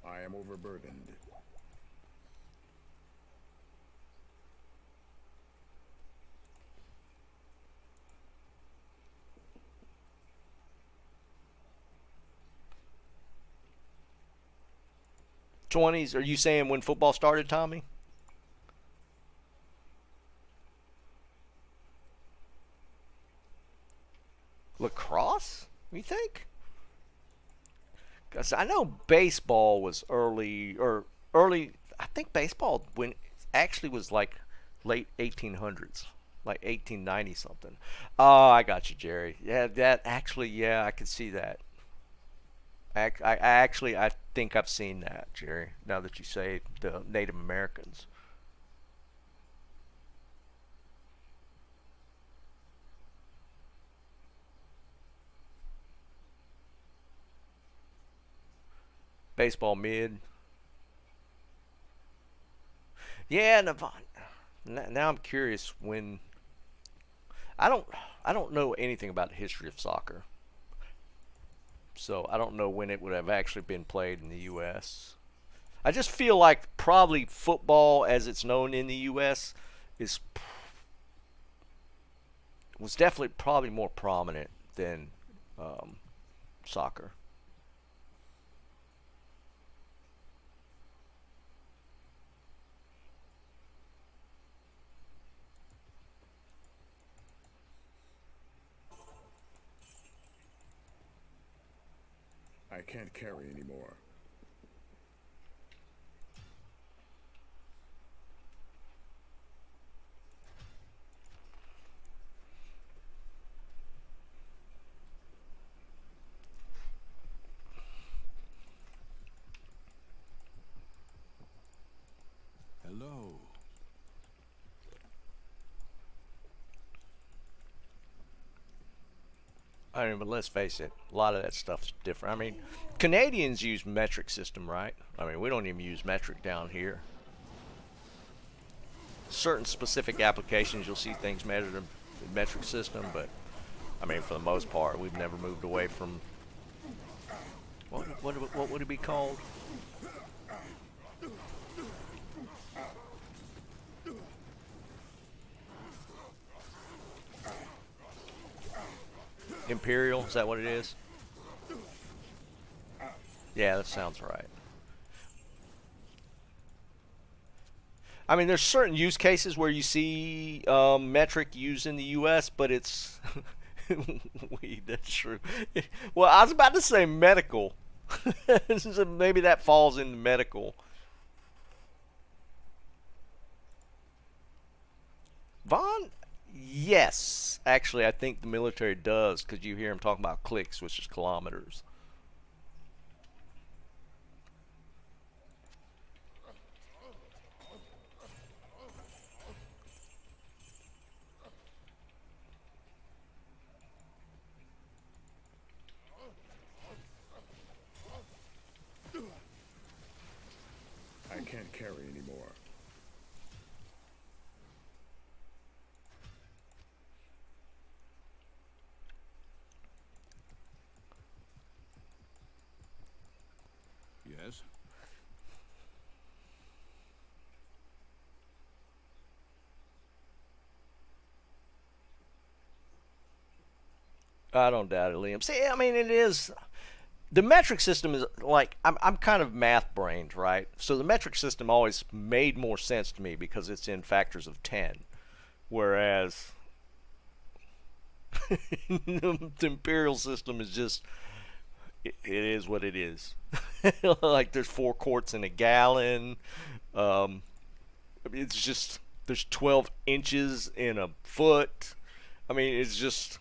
I am overburdened. '20s? Are you saying when football started, Tommy? Lacrosse? You think? Because I know baseball was early, or early. I think baseball actually was like late 1800s, like 1890 something. Oh, I got you, Jerry. Yeah, that actually, yeah, I could see that. I think I've seen that, Jerry. Now that you say the Native Americans. Baseball mid. Yeah, now I'm curious when. I don't I don't know anything about the history of soccer, so I don't know when it would have actually been played in the U.S. I just feel like probably football, as it's known in the U.S., is was definitely probably more prominent than soccer. I can't carry anymore. Hello. I mean, but let's face it, a lot of that stuff's different. I mean, Canadians use metric system, right? I mean, we don't even use metric down here. Certain specific applications, you'll see things measured in metric system, but I mean, for the most part, we've never moved away from what would it be called? Imperial, is that what it is? Yeah, that sounds right. I mean, there's certain use cases where you see metric used in the U.S., but it's weed. That's true. Well, I was about to say medical. So maybe that falls into medical. Vaughn, yes, actually, I think the military does because you hear him talking about clicks, which is kilometers. I can't carry anymore. I don't doubt it, Liam. See, I mean, it is. The metric system is like I'm kind of math brained, right? So the metric system always made more sense to me because it's in factors of 10, whereas the imperial system is just it is what it is. Like there's 4 quarts in a gallon. I mean, it's just there's 12 inches in a foot. I mean, it's just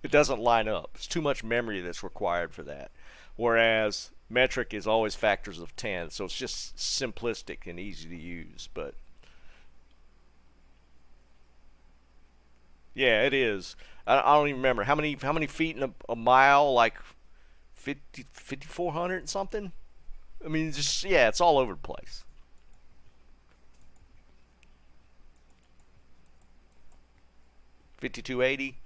it doesn't line up. It's too much memory that's required for that. Whereas metric is always factors of 10, so it's just simplistic and easy to use. But yeah, it is. I don't even remember how many feet in a mile, like 5,400 and something. I mean, just yeah, it's all over the place. 5,280.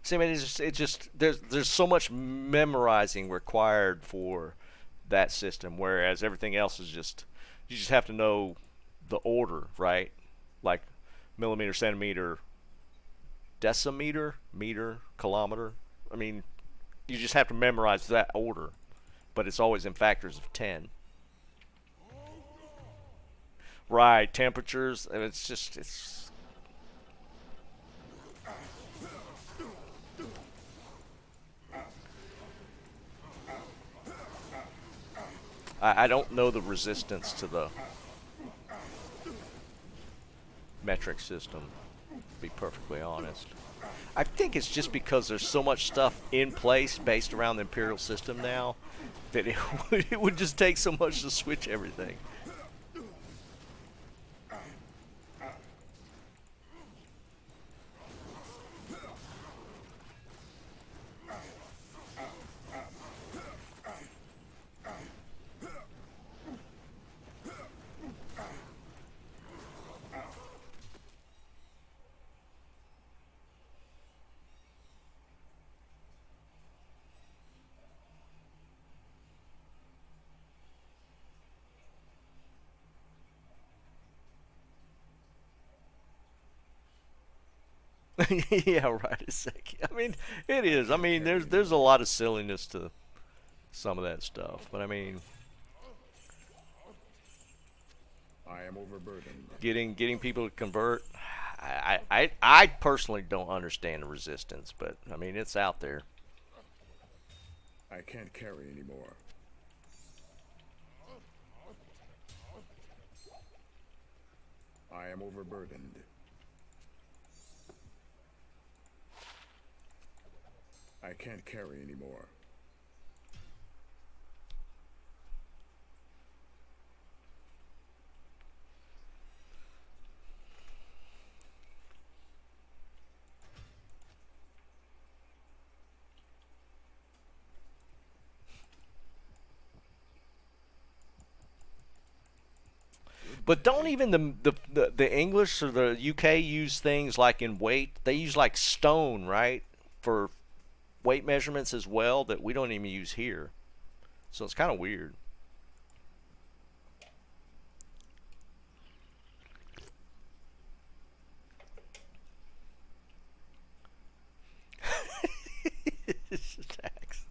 See, I mean, it's just there's so much memorizing required for that system, whereas everything else is just you just have to know the order, right? Like millimeter, centimeter, decimeter, meter, kilometer. I mean, you just have to memorize that order, but it's always in factors of 10. Right, temperatures, and it's just it's I don't know the resistance to the metric system, to be perfectly honest. I think it's just because there's so much stuff in place based around the imperial system now that it would just take so much to switch everything. Yeah, right. A second. I mean, it is. I mean, there's a lot of silliness to some of that stuff, but I mean, I am overburdened. getting people to convert. I personally don't understand the resistance, but I mean, it's out there. I can't carry anymore. I am overburdened. I can't carry anymore. But don't even the English or the UK use things like in weight? They use like stone, right, for weight measurements as well that we don't even use here. So it's kind of weird. Tax.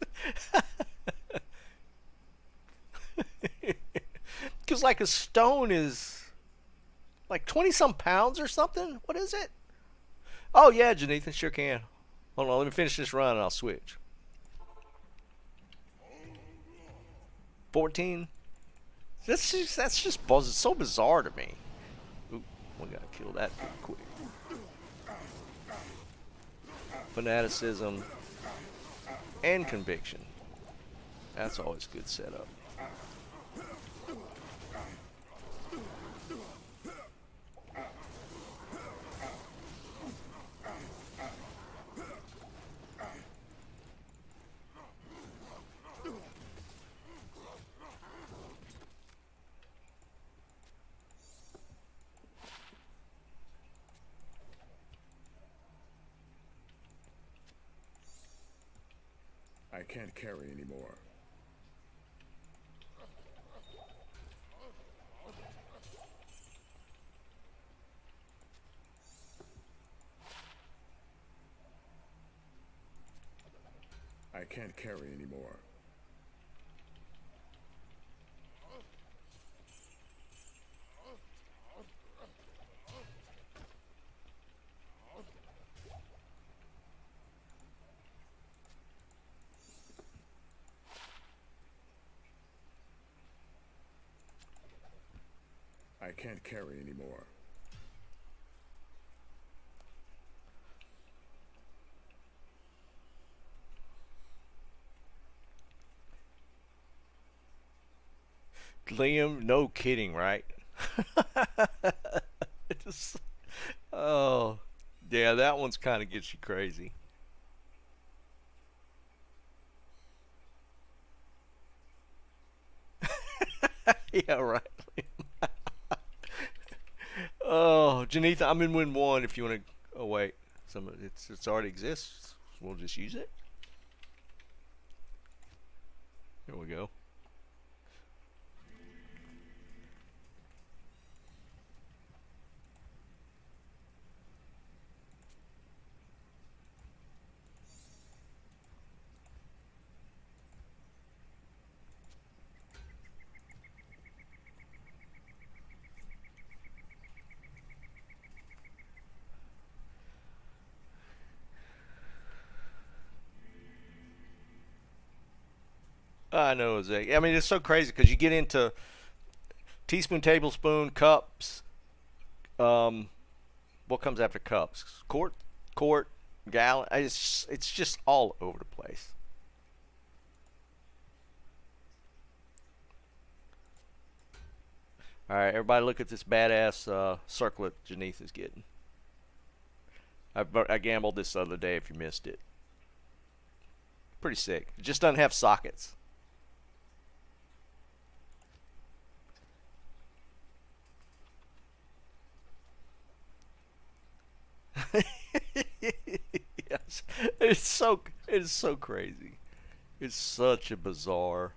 Because like a stone is like 20 some pounds or something. What is it? Oh yeah, Janethan, sure can. Hold on, let me finish this run and I'll switch. 14. That's just so bizarre to me. Ooh, we gotta kill that pretty quick. Fanaticism and conviction. That's always a good setup. I can't carry anymore. can't carry anymore. I can't carry anymore. Liam, no kidding, right? It's, oh, yeah, that one's kind of gets you crazy. Yeah, right. Oh, Janitha, I'm in win one. If you want to, oh wait, it's already exists. We'll just use it. Here we go. I know, Zach. I mean, it's so crazy because you get into teaspoon, tablespoon, cups. Um, what comes after cups? Quart, gallon. It's just all over the place. All right, everybody, look at this badass circlet Janith is getting. I gambled this the other day. If you missed it, pretty sick. It just doesn't have sockets. Yes, it's so crazy. It's such a bizarre.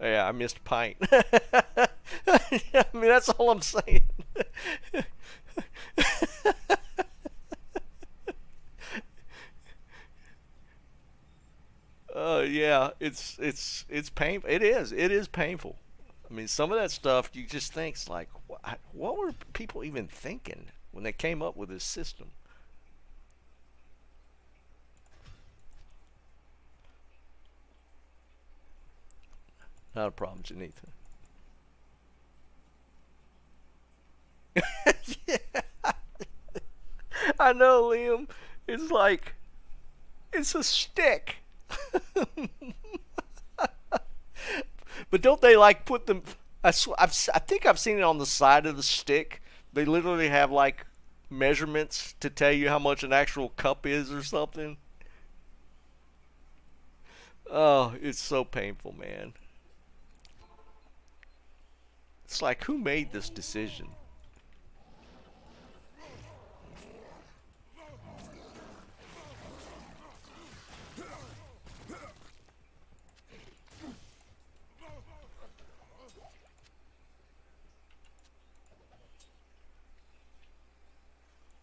Yeah, I missed pint. I mean, that's all I'm saying. Yeah, it's painful. It is painful. I mean, some of that stuff you just think's like, what were people even thinking when they came up with this system? Not a problem, Janitha. Yeah, I know, Liam. It's like it's a stick. But don't they like put them? I think I've seen it on the side of the stick. They literally have like measurements to tell you how much an actual cup is or something. Oh, it's so painful, man. It's like, who made this decision?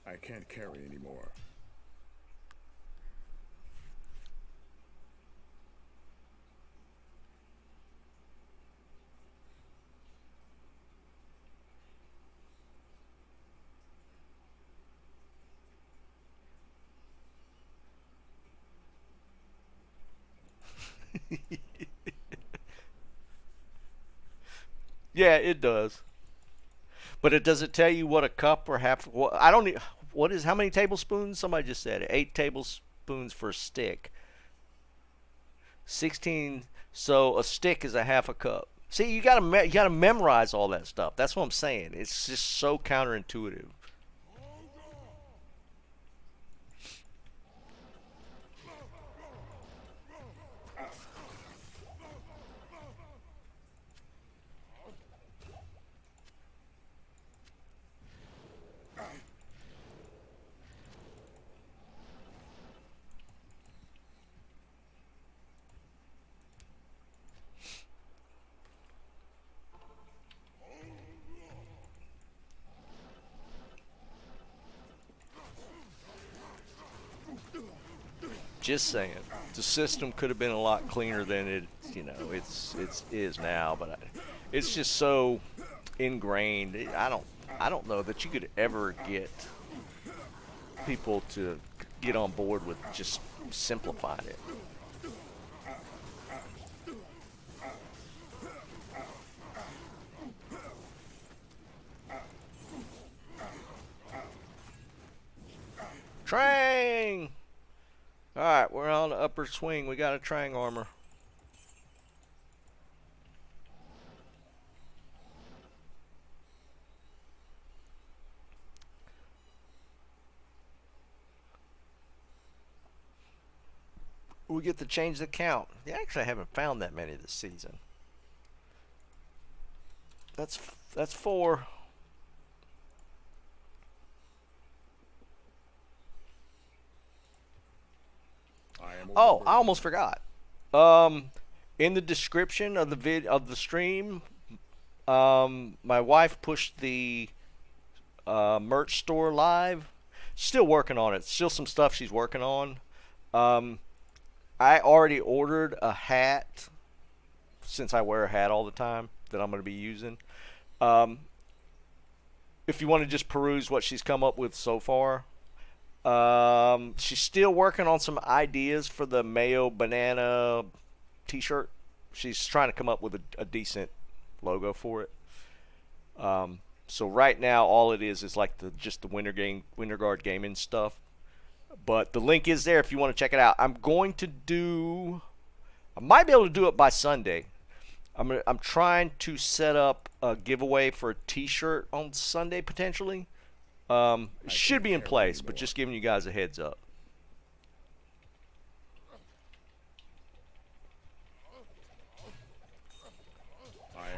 I can't carry anymore. Yeah, it does. But it does it tell you what a cup or half? What I don't. What is how many tablespoons? Somebody just said 8 tablespoons for a stick. 16. So a stick is a half a cup. See, you gotta memorize all that stuff. That's what I'm saying. It's just so counterintuitive. Just saying, the system could have been a lot cleaner than it, it is now. But it's just so ingrained. I don't know that you could ever get people to get on board with just simplifying it. Trang! Alright, we're on the upper swing. We got a Trang armor. We get to change the count. Yeah, actually, I haven't found that many this season. That's 4. Oh, I almost forgot. In the description of the stream, my wife pushed the merch store live. Still working on it. Still some stuff she's working on. I already ordered a hat, since I wear a hat all the time, that I'm going to be using. If you want to just peruse what she's come up with so far. She's still working on some ideas for the Mayo Banana t-shirt. She's trying to come up with a decent logo for it. So right now all it is like just the Winter Guard gaming stuff. But the link is there if you want to check it out. I might be able to do it by Sunday. I'm trying to set up a giveaway for a t-shirt on Sunday potentially. It should be in place, but just giving you guys a heads up.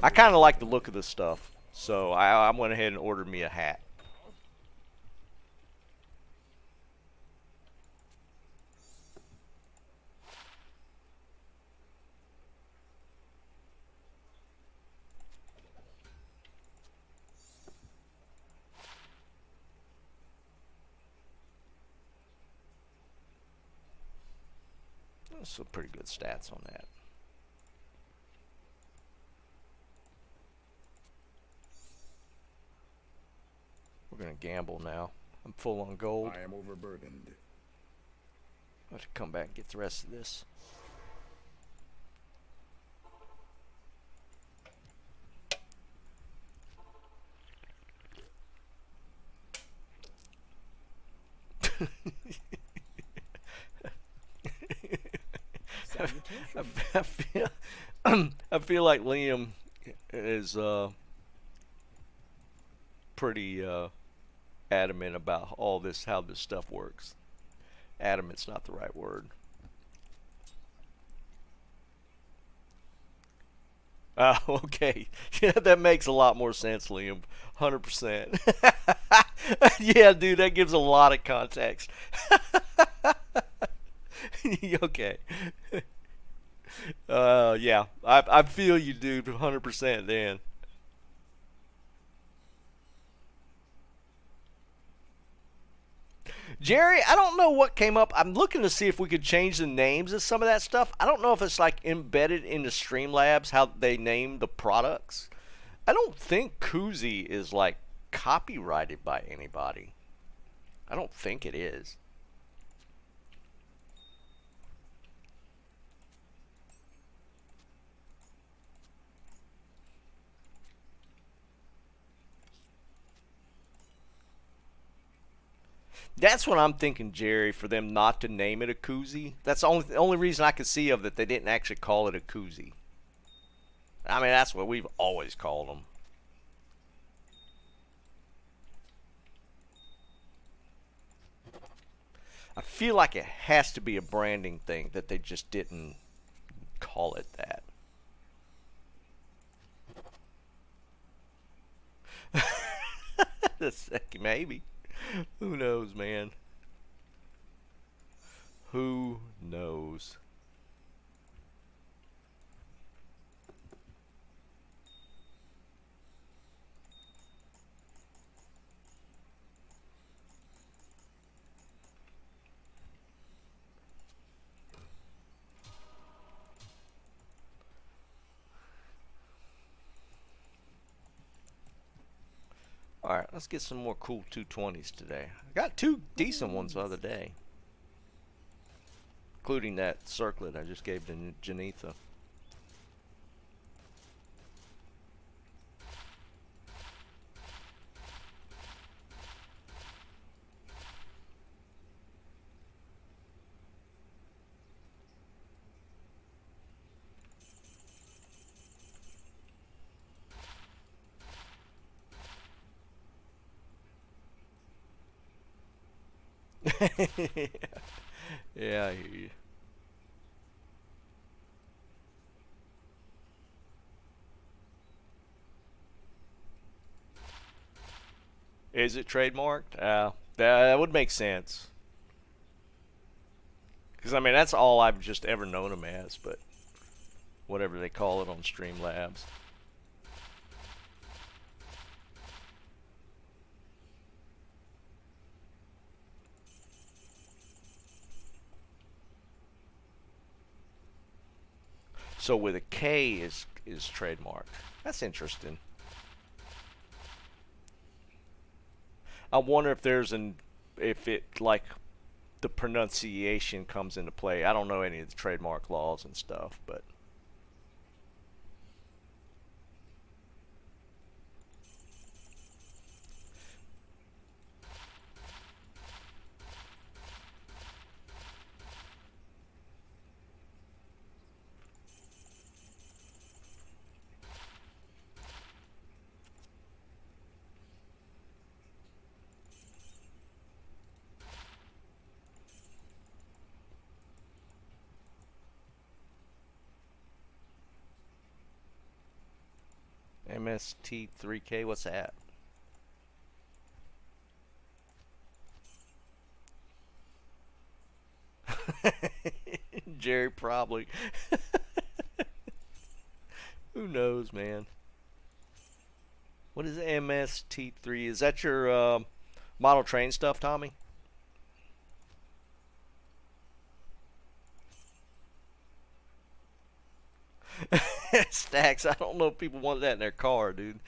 I kind of like the look of this stuff, so I went ahead and ordered me a hat. Some pretty good stats on that. We're gonna gamble now. I'm full on gold. I am overburdened. I'll have to come back and get the rest of this. I feel like Liam is pretty adamant about all this, how this stuff works. Adamant's not the right word. Okay. Yeah, that makes a lot more sense, Liam. 100%. Yeah, dude, that gives a lot of context. Okay. Yeah, I feel you, dude, 100% then. Jerry, I don't know what came up. I'm looking to see if we could change the names of some of that stuff. I don't know if it's like embedded into Streamlabs, how they name the products. I don't think Koozie is like copyrighted by anybody. I don't think it is. That's what I'm thinking, Jerry, for them not to name it a koozie. That's the only reason I could see of that they didn't actually call it a koozie. I mean, that's what we've always called them. I feel like it has to be a branding thing that they just didn't call it that. Maybe. Who knows, man? Who knows? Alright, let's get some more cool 220s today. I got two decent ones the other day. Including that circlet I just gave to Janitha. Yeah, I hear you. Is it trademarked? That would make sense. Because, I mean, that's all I've just ever known him as, but whatever they call it on Streamlabs. So with a K is trademarked. That's interesting. I wonder if there's if it like the pronunciation comes into play. I don't know any of the trademark laws and stuff, but MST3K, what's that? Jerry probably. Who knows, man? What is MST3? Is that your model train stuff, Tommy? Stacks, I don't know if people want that in their car, dude.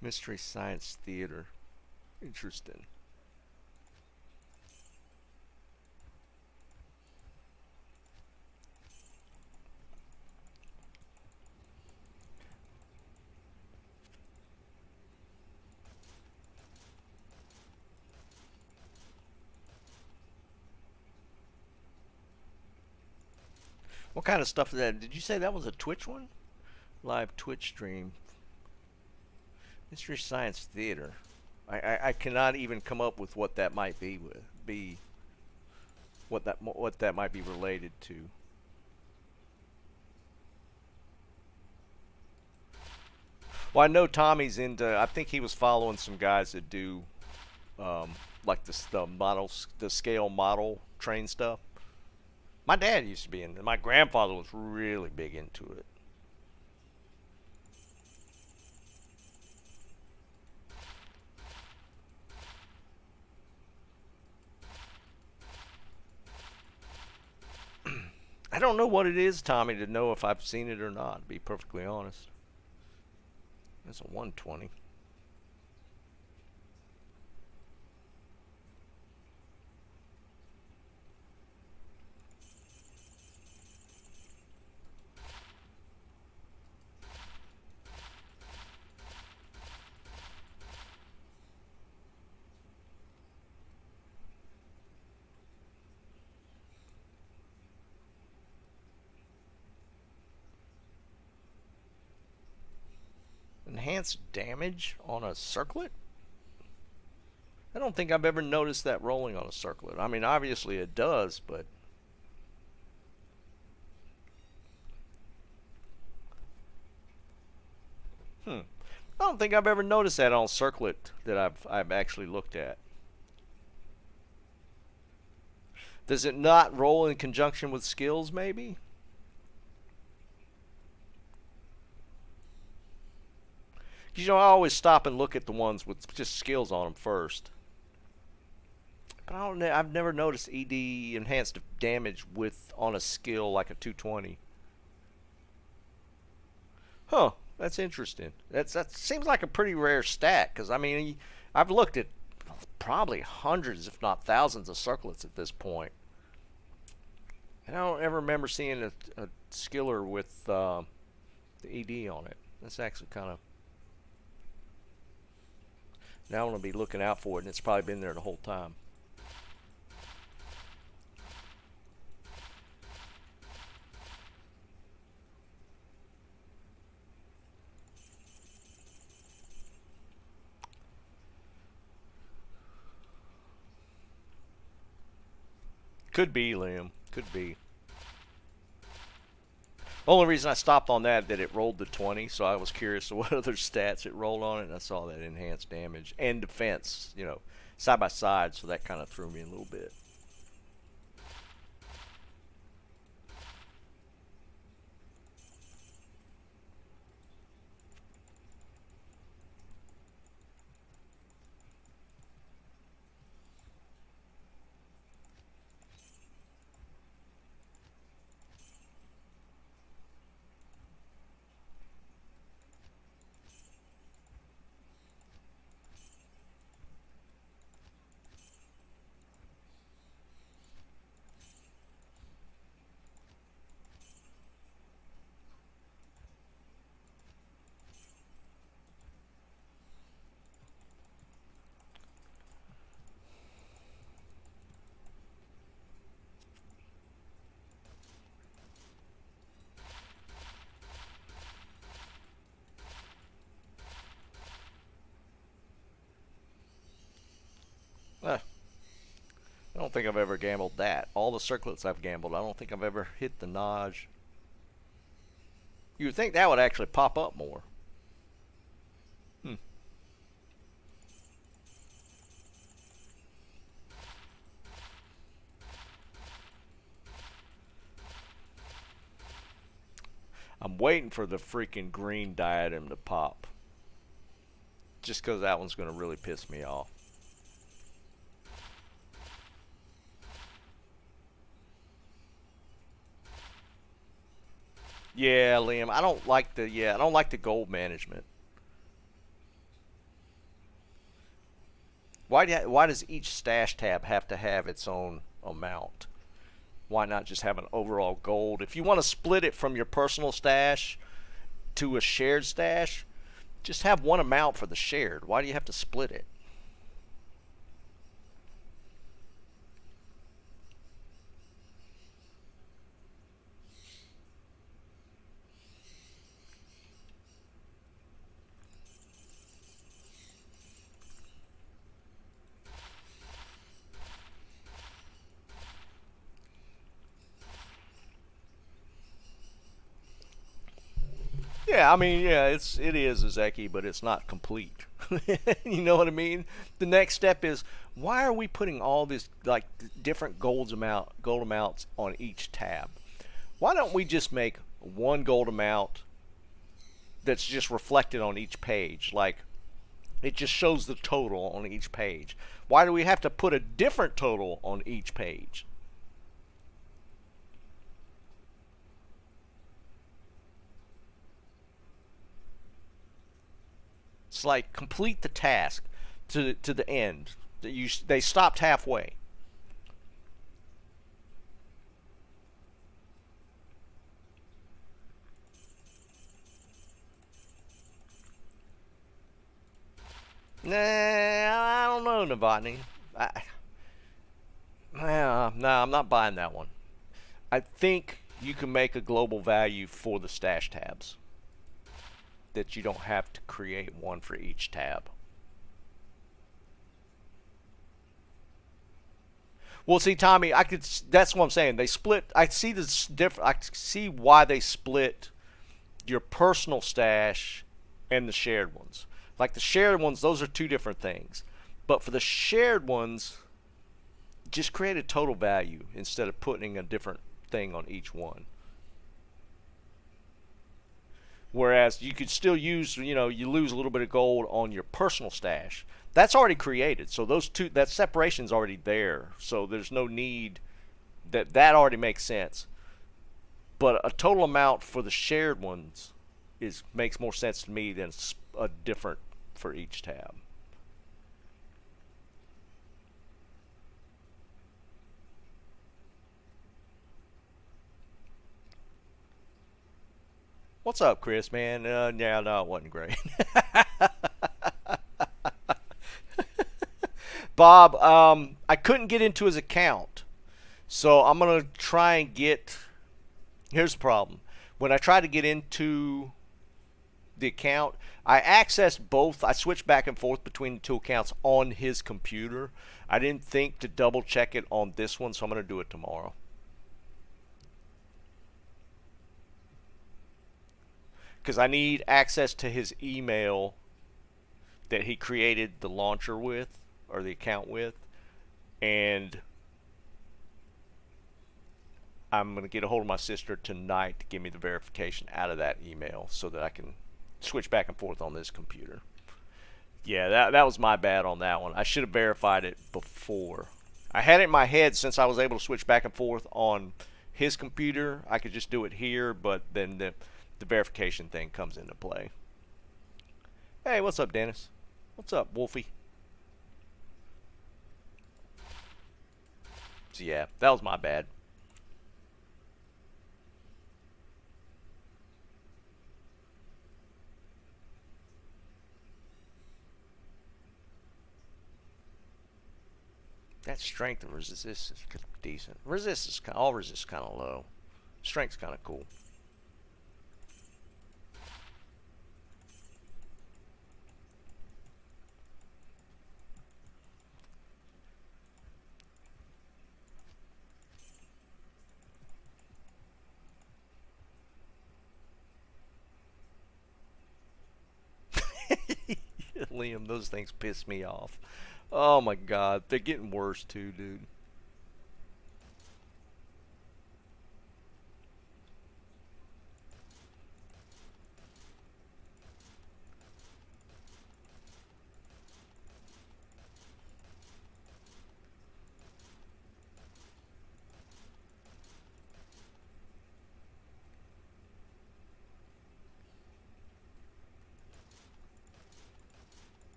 Mystery Science Theater. Interesting. What kind of stuff is that? Did you say that was a Twitch one? Live Twitch stream. Mystery Science Theater. I cannot even come up with what that might be what that might be related to. Well, I know Tommy's into. I think he was following some guys that do like the scale model train stuff. My dad used to be in. My grandfather was really big into it. I don't know what it is, Tommy, to know if I've seen it or not, to be perfectly honest. That's a 120. Enhanced damage on a circlet? I don't think I've ever noticed that rolling on a circlet. I mean, obviously it does, but I don't think I've ever noticed that on a circlet that I've actually looked at. Does it not roll in conjunction with skills, maybe? You know, I always stop and look at the ones with just skills on them first. But I don't know. I've never noticed ED enhanced damage with on a skill like a 220. Huh, that's interesting. That seems like a pretty rare stat, because I mean, I've looked at probably hundreds, if not thousands, of circlets at this point, and I don't ever remember seeing a skiller with the ED on it. That's actually kind of. Now I'm gonna be looking out for it, and it's probably been there the whole time. Could be, Liam. Could be. Only reason I stopped on that it rolled the 20, so I was curious to what other stats it rolled on it, and I saw that enhanced damage and defense, you know, side by side, so that kind of threw me a little bit. I don't think I've ever gambled that. All the circlets I've gambled, I don't think I've ever hit the Naj. You would think that would actually pop up more. I'm waiting for the freaking green diadem to pop. Just because that one's going to really piss me off. Yeah, Liam, I don't like the gold management. Why does each stash tab have to have its own amount? Why not just have an overall gold? If you want to split it from your personal stash to a shared stash, just have one amount for the shared. Why do you have to split it? Yeah, I mean, yeah, it is Zeki, but it's not complete. You know what I mean? The next step is, why are we putting all this like different gold amounts on each tab? Why don't we just make one gold amount that's just reflected on each page? Like, it just shows the total on each page. Why do we have to put a different total on each page? It's like complete the task to the end. They stopped halfway. Nah, I don't know, Novotny. No, I'm not buying that one. I think you can make a global value for the stash tabs, that you don't have to create one for each tab. Well, see, Tommy, that's what I'm saying. They split. I see this different. I see why they split your personal stash and the shared ones. Like the shared ones, those are two different things. But for the shared ones, just create a total value instead of putting a different thing on each one. Whereas you could still use, you lose a little bit of gold on your personal stash. That's already created. So that separation's already there. So there's no need, that already makes sense. But a total amount for the shared ones makes more sense to me than a different for each tab. What's up, Chris, man? Yeah, no, it wasn't great. Bob, I couldn't get into his account, so I'm going to try and get... Here's the problem. When I try to get into the account, I accessed both. I switched back and forth between the two accounts on his computer. I didn't think to double check it on this one, so I'm going to do it tomorrow. Because I need access to his email that he created the launcher with, or the account with, and I'm going to get a hold of my sister tonight to give me the verification out of that email so that I can switch back and forth on this computer. Yeah, that was my bad on that one. I should have verified it before. I had it in my head since I was able to switch back and forth on his computer. I could just do it here, but then the verification thing comes into play. Hey, what's up, Dennis? What's up, Wolfie? So yeah, that was my bad. That strength and resistance is decent. Resistance, all resist kind of low. Strength's kind of cool. Liam, those things piss me off. Oh my god, they're getting worse too, dude.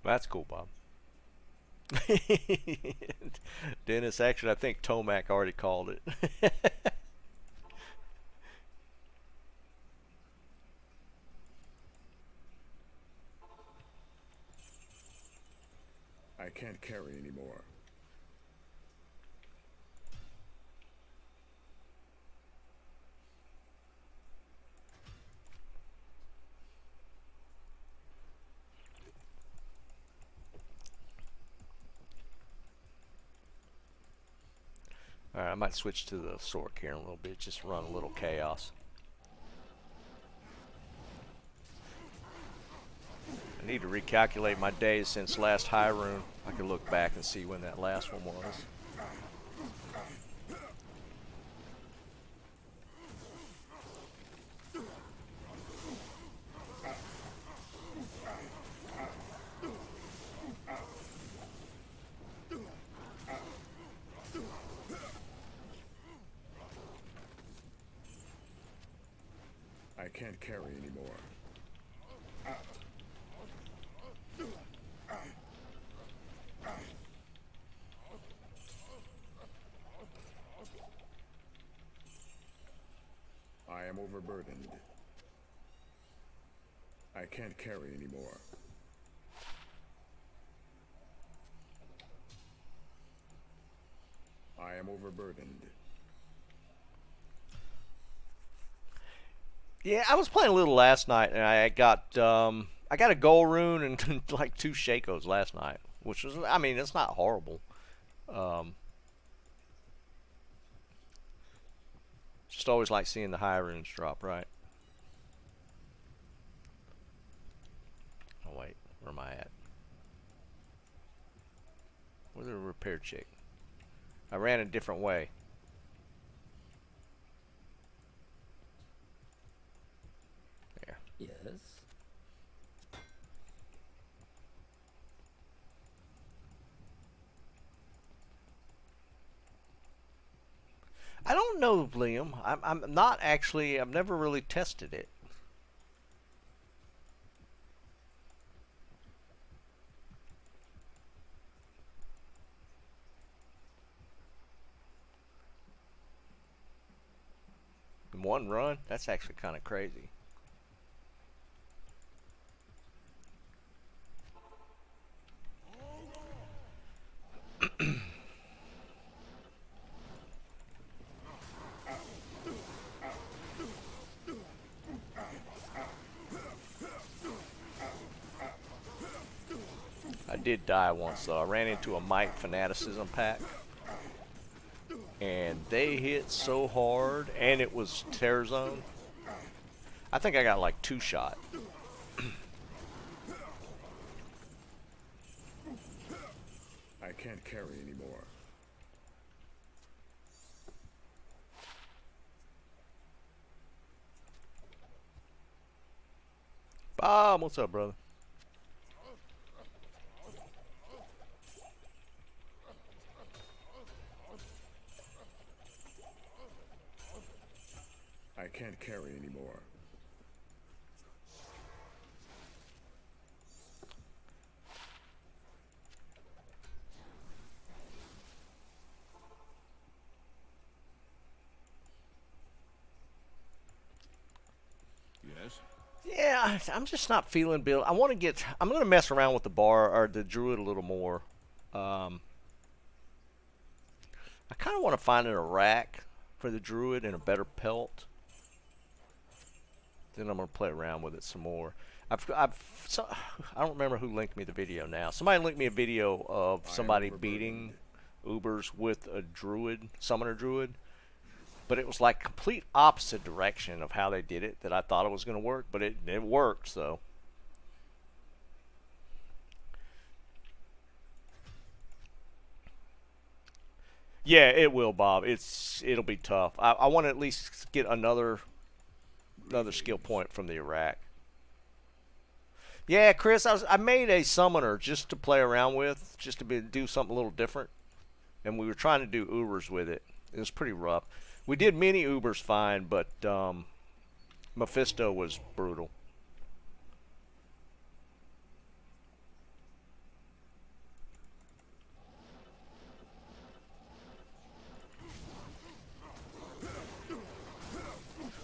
That's cool, Bob. Dennis, actually, I think Tomac already called it. I can't carry anymore. Alright, I might switch to the Sork here in a little bit, just run a little chaos. I need to recalculate my days since last High Rune. I can look back and see when that last one was. I can't carry anymore. I am overburdened. I can't carry anymore. overburdened. Yeah, I was playing a little last night, and I got a gold rune and like 2 Shakos last night, which was, I mean, it's not horrible. Just always like seeing the high runes drop, right? Oh wait, where am I at? Where's the repair chick? I ran a different way. There. Yes. I don't know, Liam. I'm not actually. I've never really tested it. In one run? That's actually kind of crazy. I did die once though. I ran into a Might Fanaticism pack. And they hit so hard, and it was tear zone. I think I got like 2 shot. I can't carry anymore. Bob, what's up, brother? I can't carry anymore. Yes. Yeah, I'm just not feeling build. I want to get. I'm gonna mess around with the bar or the druid a little more. I kind of want to find an rack for the druid and a better pelt. Then I'm gonna play around with it some more. I don't remember who linked me the video now. Somebody linked me a video of somebody beating Ubers with a druid, summoner druid. But it was like complete opposite direction of how they did it that I thought it was going to work, but it worked, so. Yeah, it will, Bob. It'll be tough. I want to at least get another skill point from the Iraq. Yeah, Chris, I made a summoner just to play around with, just to do something a little different, and we were trying to do Ubers with it. It was pretty rough. We did mini Ubers fine, but Mephisto was brutal.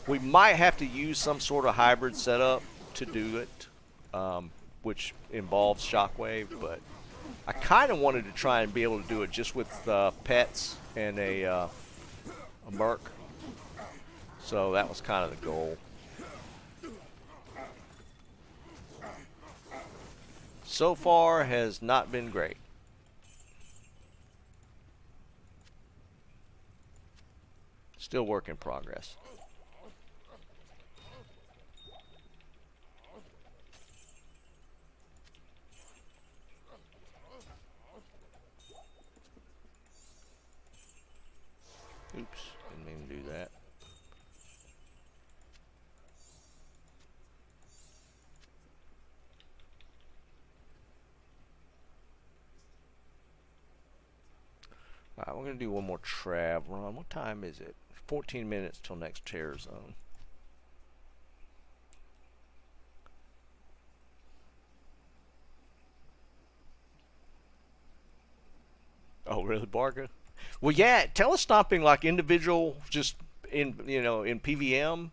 We might have to use some sort of hybrid setup to do it, which involves Shockwave, but I kind of wanted to try and be able to do it just with pets and a Merc. So that was kind of the goal. So far has not been great. Still work in progress. Oops, didn't mean to do that. Alright, we're going to do one more trav run. What time is it? 14 minutes till next tear zone. Oh, really, Barca? Well, yeah, telestomping like individual, just in in PVM,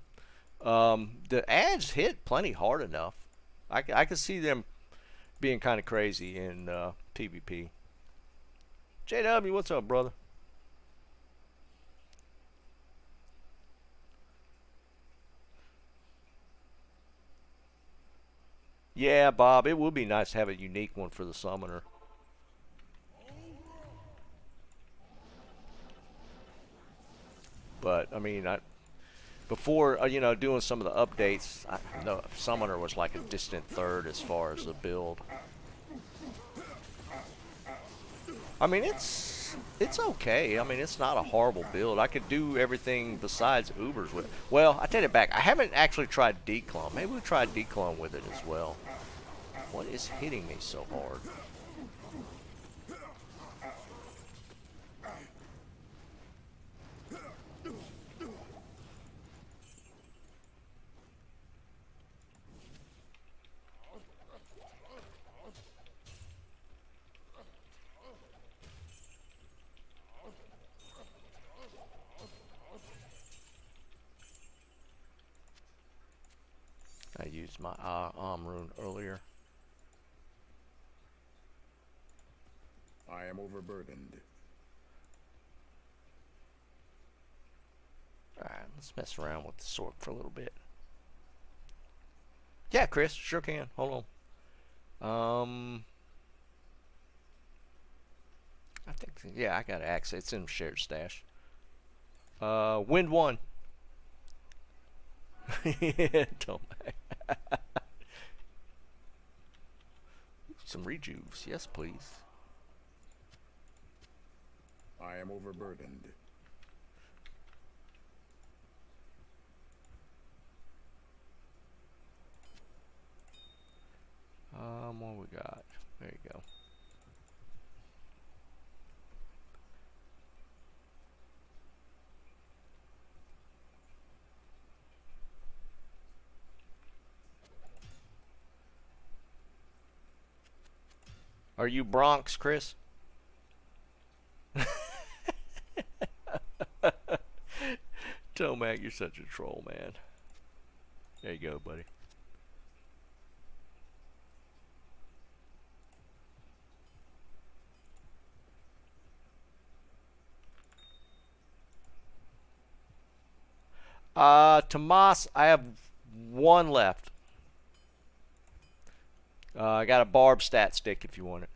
the ads hit plenty hard enough. I could see them being kind of crazy in PvP. JW, what's up, brother? Yeah, Bob, it would be nice to have a unique one for the summoner. But I mean, before you know, doing some of the updates, the summoner was like a distant third as far as the build. I mean, it's okay. I mean, it's not a horrible build. I could do everything besides Ubers with it. Well, I take it back. I haven't actually tried declone. Maybe we'll try declone with it as well. What is hitting me so hard? I used my rune earlier. I am overburdened. Alright, let's mess around with the sword for a little bit. Yeah, Chris, sure can. Hold on. I think, yeah, I got access. It's in shared stash. Wind 1. Yeah, don't mind. Some rejuves, yes, please. I am overburdened. What we got? There you go. Are you Bronx, Chris? Tomac, you're such a troll, man. There you go, buddy. Tomas, I have one left. I got a Barb stat stick if you want it.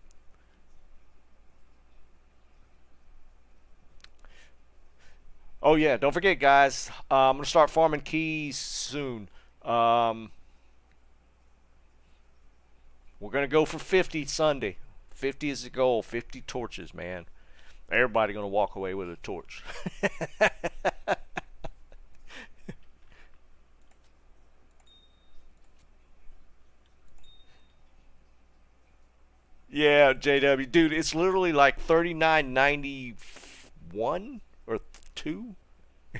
Oh yeah, don't forget, guys. I'm gonna start farming keys soon. We're gonna go for 50 Sunday. 50 is the goal. 50 torches, man. Everybody gonna walk away with a torch. Yeah, JW, dude, it's literally like 39.91 or 2.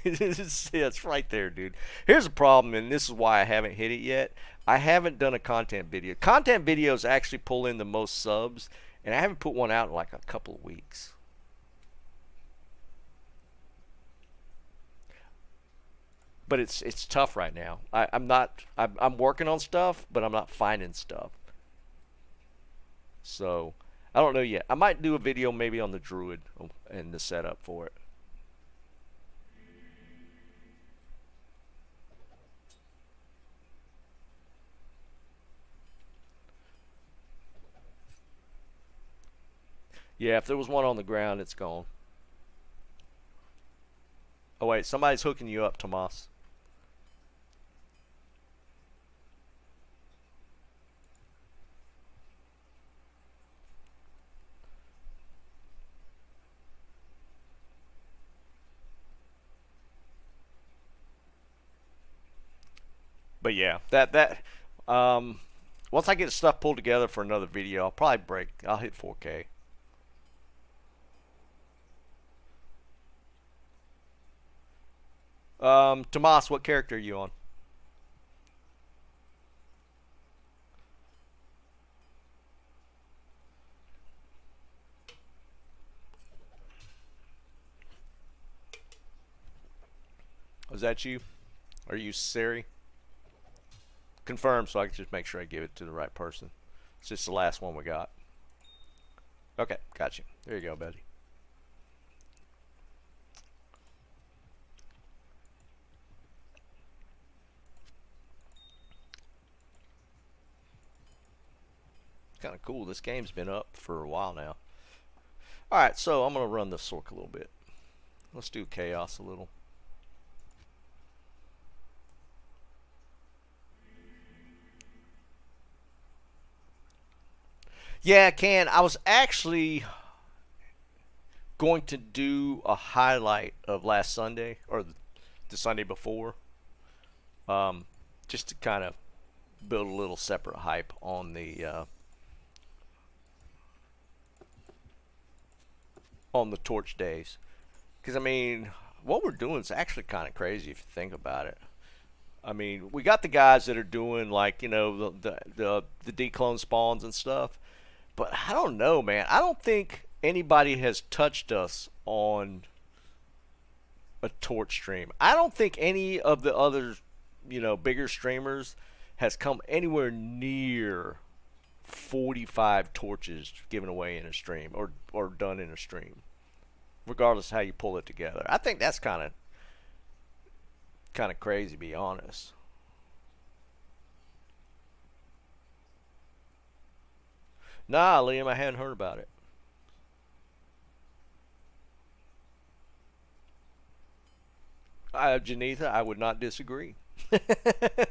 It's right there, dude. Here's the problem, and this is why I haven't hit it yet. I haven't done a content video. Content videos actually pull in the most subs, and I haven't put one out in like a couple of weeks. But it's tough right now. I'm working on stuff, but I'm not finding stuff. So I don't know yet. I might do a video maybe on the druid and the setup for it. Yeah, if there was one on the ground, it's gone. Oh wait, somebody's hooking you up, Tomas. But yeah, once I get stuff pulled together for another video, I'll hit 4K. Tomas, what character are you on? Was that you? Are you Siri? Confirm so I can just make sure I give it to the right person. It's just the last one we got. Okay, got you. There you go, buddy. kind of cool. This game's been up for a while now. Alright, so I'm going to run the Sork a little bit. Let's do Chaos a little. Yeah, Can. I was actually going to do a highlight of last Sunday, or the Sunday before. Just to kind of build a little separate hype on the torch days, because I mean, what we're doing is actually kind of crazy if you think about it. I mean, we got the guys that are doing, like, you know, the declone spawns and stuff, but I don't know, man. I don't think anybody has touched us on a torch stream. I don't think any of the other, you know, bigger streamers has come anywhere near 45 torches given away in a stream, or done in a stream, regardless of how you pull it together. I think that's kind of crazy, to be honest. Nah, Liam, I hadn't heard about it. Janitha, I would not disagree.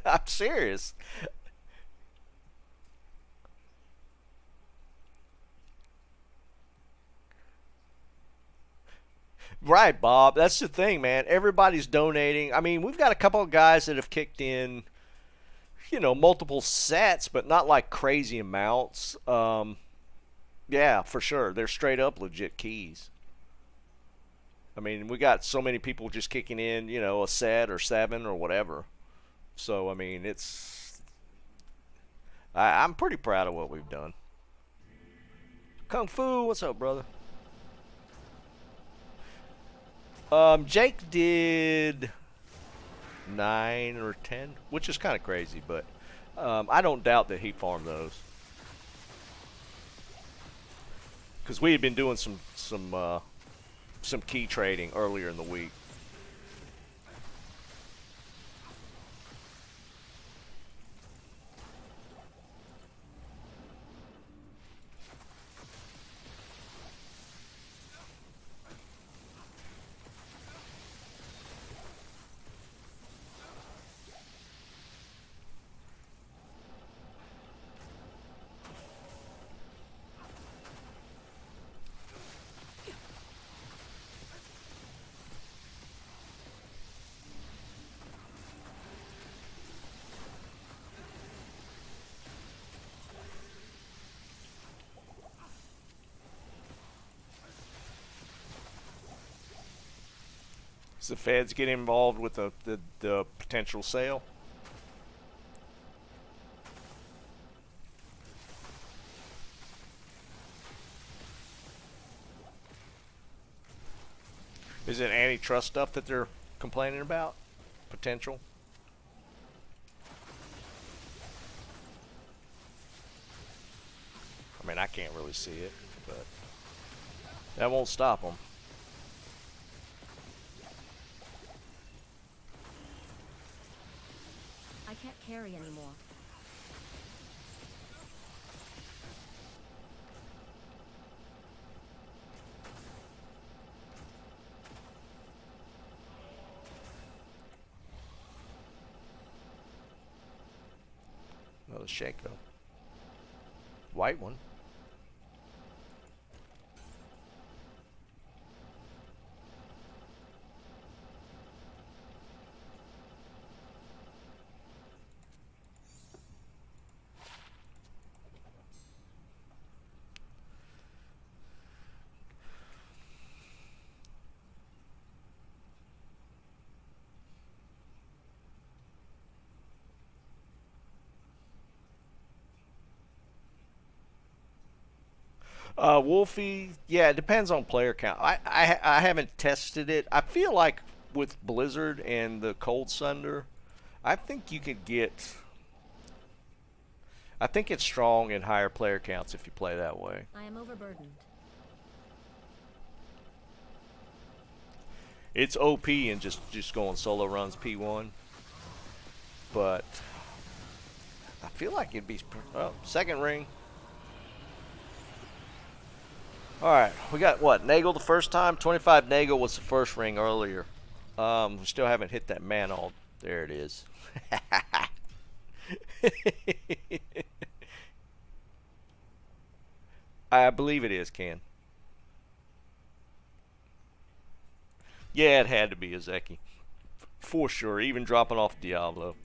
I'm serious. Right, Bob. That's the thing, man. Everybody's donating. I mean, we've got a couple of guys that have kicked in, you know, multiple sets, but not like crazy amounts. Yeah, for sure. They're straight up legit keys. I mean, we got so many people just kicking in, you know, a set or 7 or whatever. So, I mean, I'm pretty proud of what we've done. Kung Fu, what's up, brother? Jake did 9 or 10, which is kind of crazy, but I don't doubt that he farmed those, because we had been doing some key trading earlier in the week. Is the feds getting involved with the potential sale? Is it antitrust stuff that they're complaining about? Potential? I mean, I can't really see it, but that won't stop them. I can't carry anymore. Another Shaco. White one. Wolfie, yeah, it depends on player count. I haven't tested it. I feel like with Blizzard and the Cold Sunder, I think you could get. I think it's strong in higher player counts if you play that way. I am overburdened. It's OP and just going solo runs P1, but I feel like it'd be. Oh, second ring. Alright, we got what? Nagel the first time? 25 Nagel was the first ring earlier. We still haven't hit that man all. There it is. I believe it is, Ken. Yeah, it had to be Ezeki. For sure, even dropping off Diablo.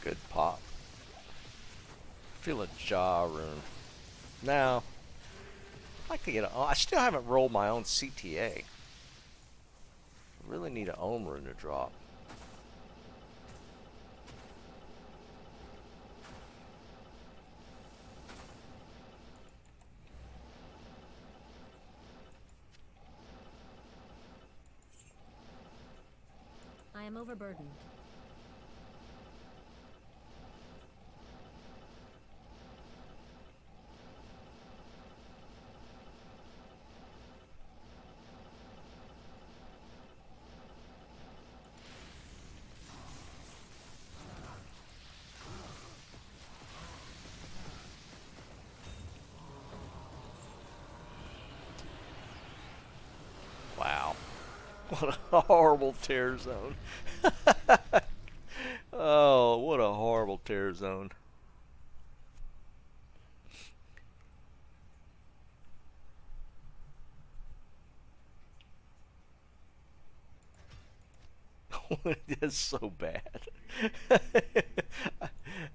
Good pop. Feel a jaw rune. Now, I'd like to get a. I still haven't rolled my own CTA. I really need an ohm rune to drop. I am overburdened. Wow. What a horrible tear zone. Oh, what a horrible tear zone. It's so bad.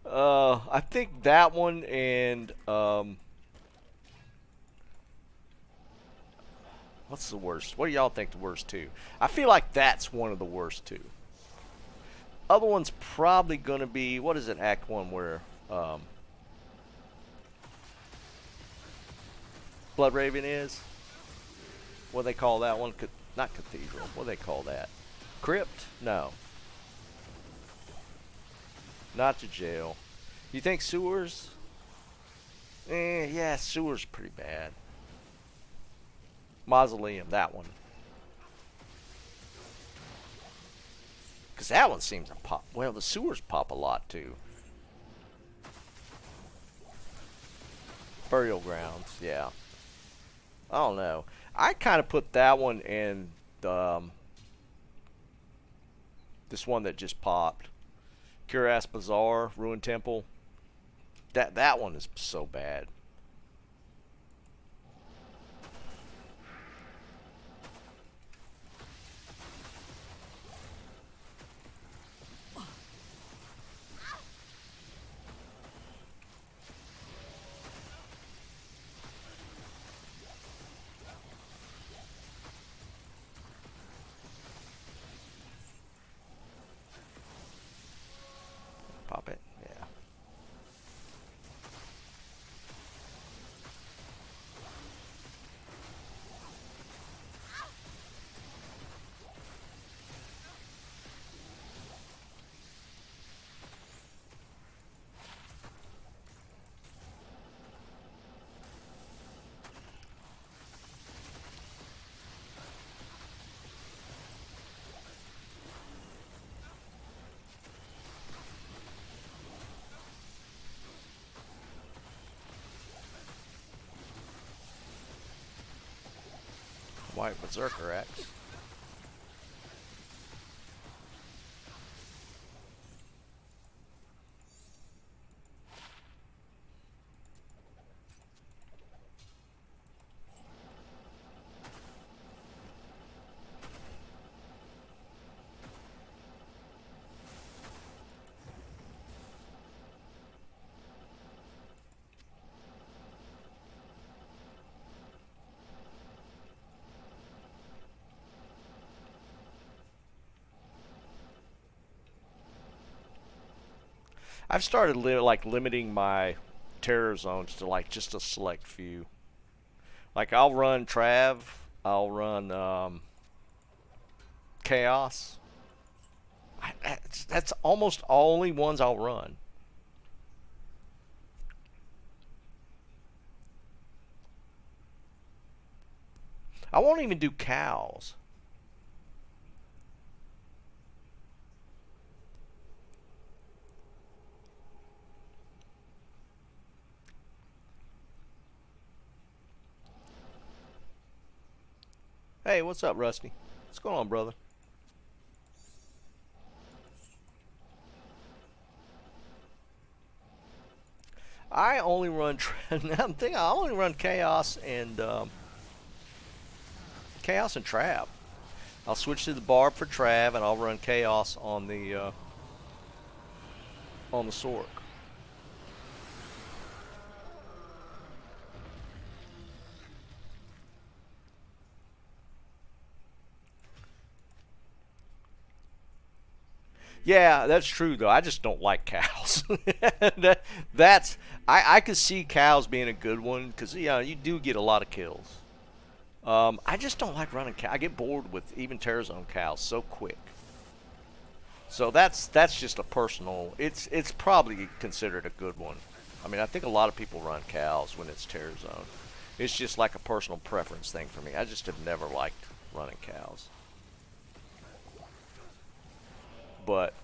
I think that one and what's the worst? What do y'all think the worst two? I feel like that's one of the worst two. Other one's probably gonna be, what is it, Act 1 where Blood Raven is? What do they call that one? Not Cathedral. What do they call that? Crypt? No. Not to jail. You think sewers? Yeah, sewers pretty bad. Mausoleum, that one. Because that one seems to pop. Well, the sewers pop a lot too. Burial grounds, yeah. I don't know. I kind of put that one in this one that just popped. Cuirass Bazaar, Ruined Temple. That one is so bad. Pop it, yeah. white berserker axe. I've started like limiting my terror zones to like just a select few. Like I'll run Trav, I'll run Chaos. That's almost only ones I'll run. I won't even do cows. Hey, what's up, Rusty? What's going on, brother? I only run. Now I'm thinking I only run Chaos and Trav. I'll switch to the Barb for Trav, and I'll run Chaos on the Sork. Yeah, that's true though. I just don't like cows. I could see cows being a good one because you do get a lot of kills. I just don't like running cows. I get bored with even Terror Zone cows so quick. So that's just a personal. It's probably considered a good one. I mean, I think a lot of people run cows when it's Terror Zone. It's just like a personal preference thing for me. I just have never liked running cows. But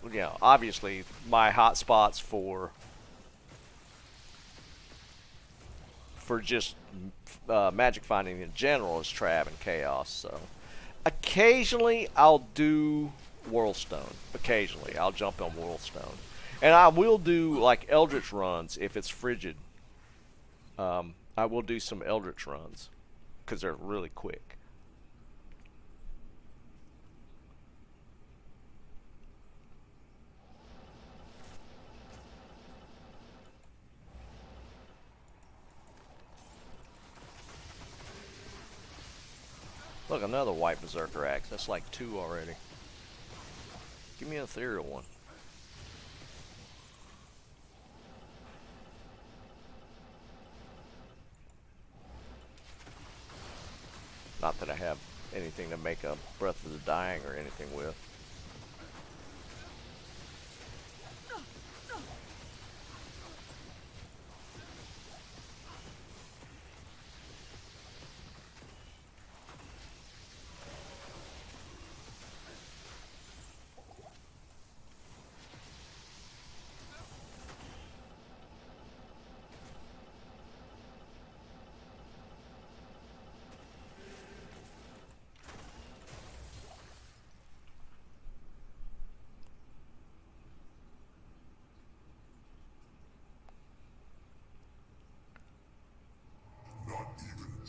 obviously my hot spots for just magic finding in general is Trav and Chaos. So occasionally I'll do Whirlstone. Occasionally I'll jump on Whirlstone, and I will do like Eldritch runs if it's frigid. I will do some Eldritch runs because they're really quick. Look, another white berserker axe. That's like 2 already. Give me an ethereal one. Not that I have anything to make a Breath of the Dying or anything with.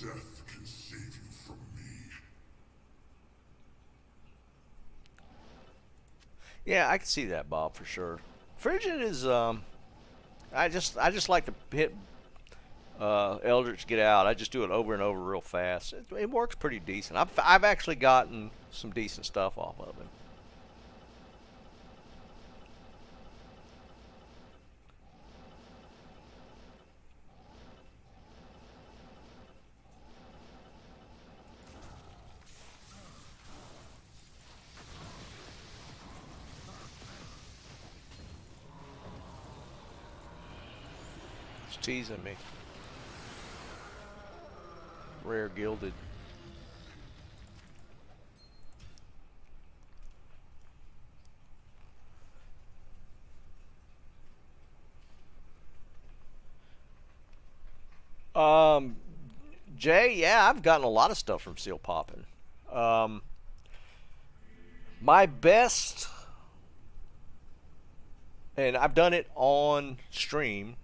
Death can save you from me. Yeah, I can see that, Bob, for sure. Frigid is I just like to hit Eldritch get out. I just do it over and over real fast. It works pretty decent. I've actually gotten some decent stuff off of it. Teasing me. Rare gilded. Jay, yeah, I've gotten a lot of stuff from Seal Poppin'. Um, my best, and I've done it on stream.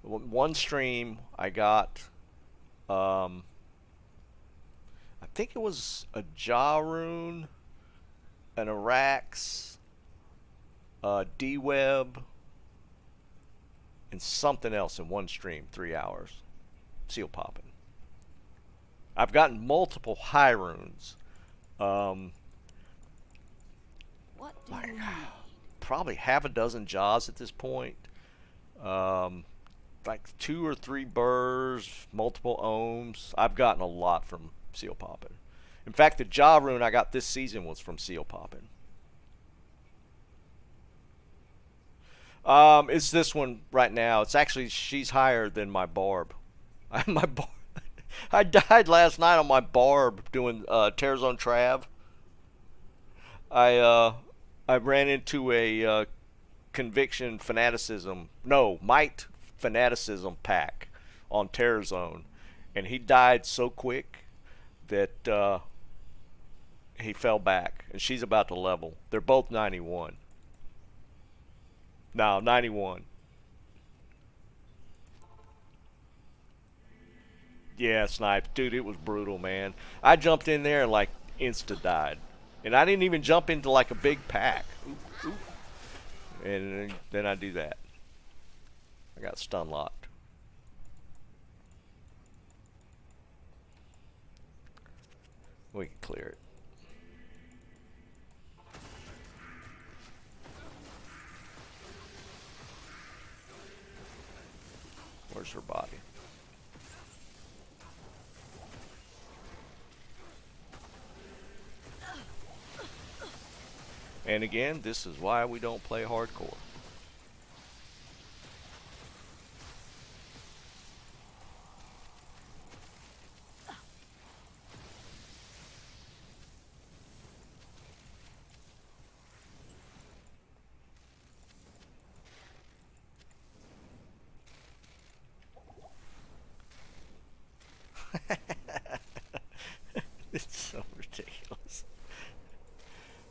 One stream I got, I think it was a Jarun, an Arax, a D-Web, and something else in one stream, 3 hours. Seal popping. I've gotten multiple high runes. What do you need? Probably half a dozen jaws at this point. Like 2 or 3 burrs, multiple ohms. I've gotten a lot from seal popping. In fact, the jaw rune I got this season was from seal popping. It's this one right now. It's actually, she's higher than my Barb. My Barb. I died last night on my Barb doing Tues-Thurs-Sun Trav. I ran into a conviction fanaticism, no, might fanaticism pack on Tues-Thurs-Sun, and he died so quick that he fell back, and she's about to level. They're both 91. No, 91. Yeah, snipes. Dude, it was brutal, man. I jumped in there and like insta died. And I didn't even jump into like a big pack. Oop, oop. And then I do that. I got stun locked. We can clear it. Where's her body? And again, this is why we don't play hardcore. It's so ridiculous.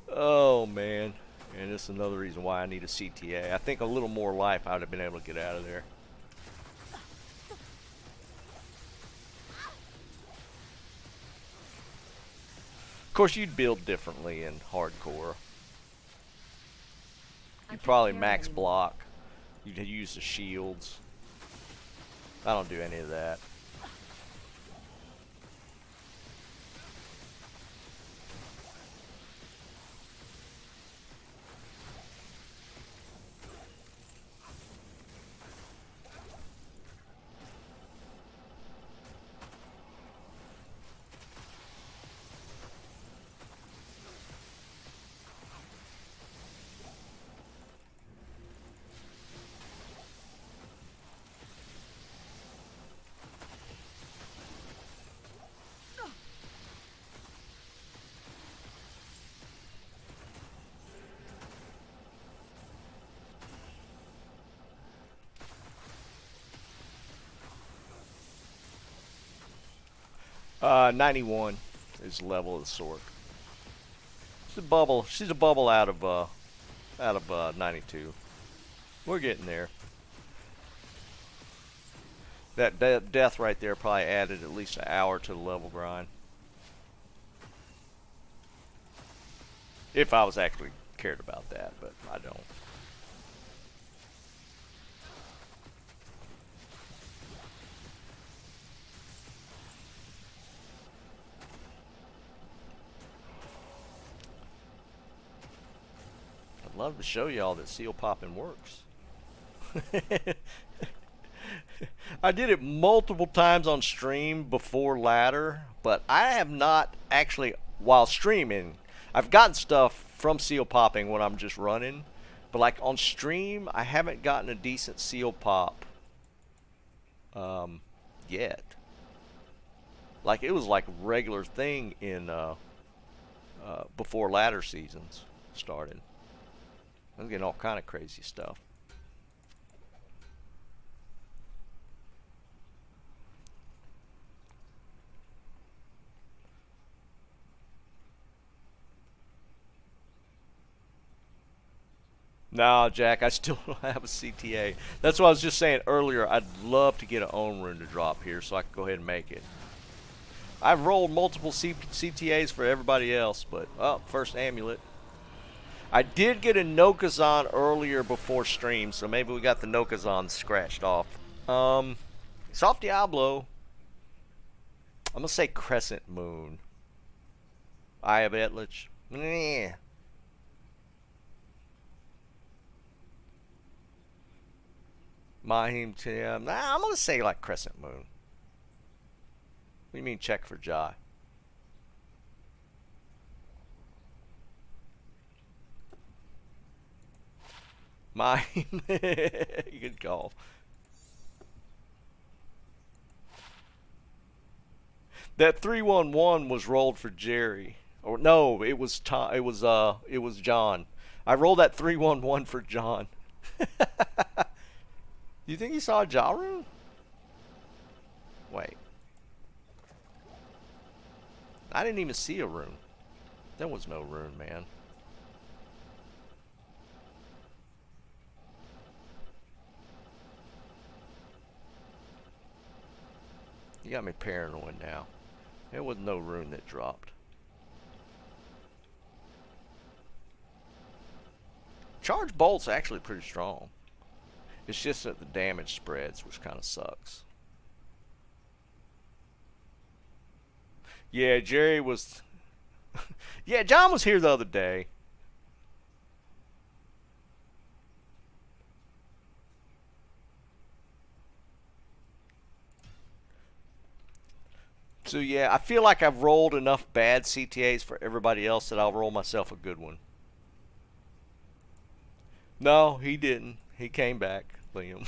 Oh man, and this is another reason why I need a CTA. I think a little more life I would have been able to get out of there. Of course, you'd build differently in hardcore. You'd probably max block. You'd use the shields. I don't do any of that. Uh, 91 is the level of the sword. She's a bubble. She's a bubble out of 92. We're getting there. That death right there probably added at least an hour to the level grind. If I was actually cared about that, but I don't. I'd love to show y'all that seal popping works. I did it multiple times on stream before ladder, but I have not actually, while streaming, I've gotten stuff from seal popping when I'm just running, but like on stream, I haven't gotten a decent seal pop yet. Like it was like a regular thing in before ladder seasons started. I was getting all kind of crazy stuff. No, Jack, I still don't have a CTA. That's what I was just saying earlier. I'd love to get an own rune to drop here so I can go ahead and make it. I've rolled multiple CTAs for everybody else, but, oh, first amulet. I did get a Nokazan earlier before stream, so maybe we got the Nokazan scratched off. Soft Diablo. I'm going to say Crescent Moon. Eye of Etlich. Meh. Mahim Tim. Nah, I'm going to say like Crescent Moon. What do you mean check for Jai? Mahim. Good call. That 311 was rolled for Jerry. Or no, it was John. I rolled that 311 for John. You think he saw a jaw rune? Wait. I didn't even see a rune. There was no rune, man. You got me paranoid now. There was no rune that dropped. Charge bolt's actually pretty strong. It's just that the damage spreads, which kind of sucks. Yeah, Jerry was... yeah, John was here the other day. So yeah, I feel like I've rolled enough bad CTAs for everybody else that I'll roll myself a good one. No, he didn't. He came back, Liam.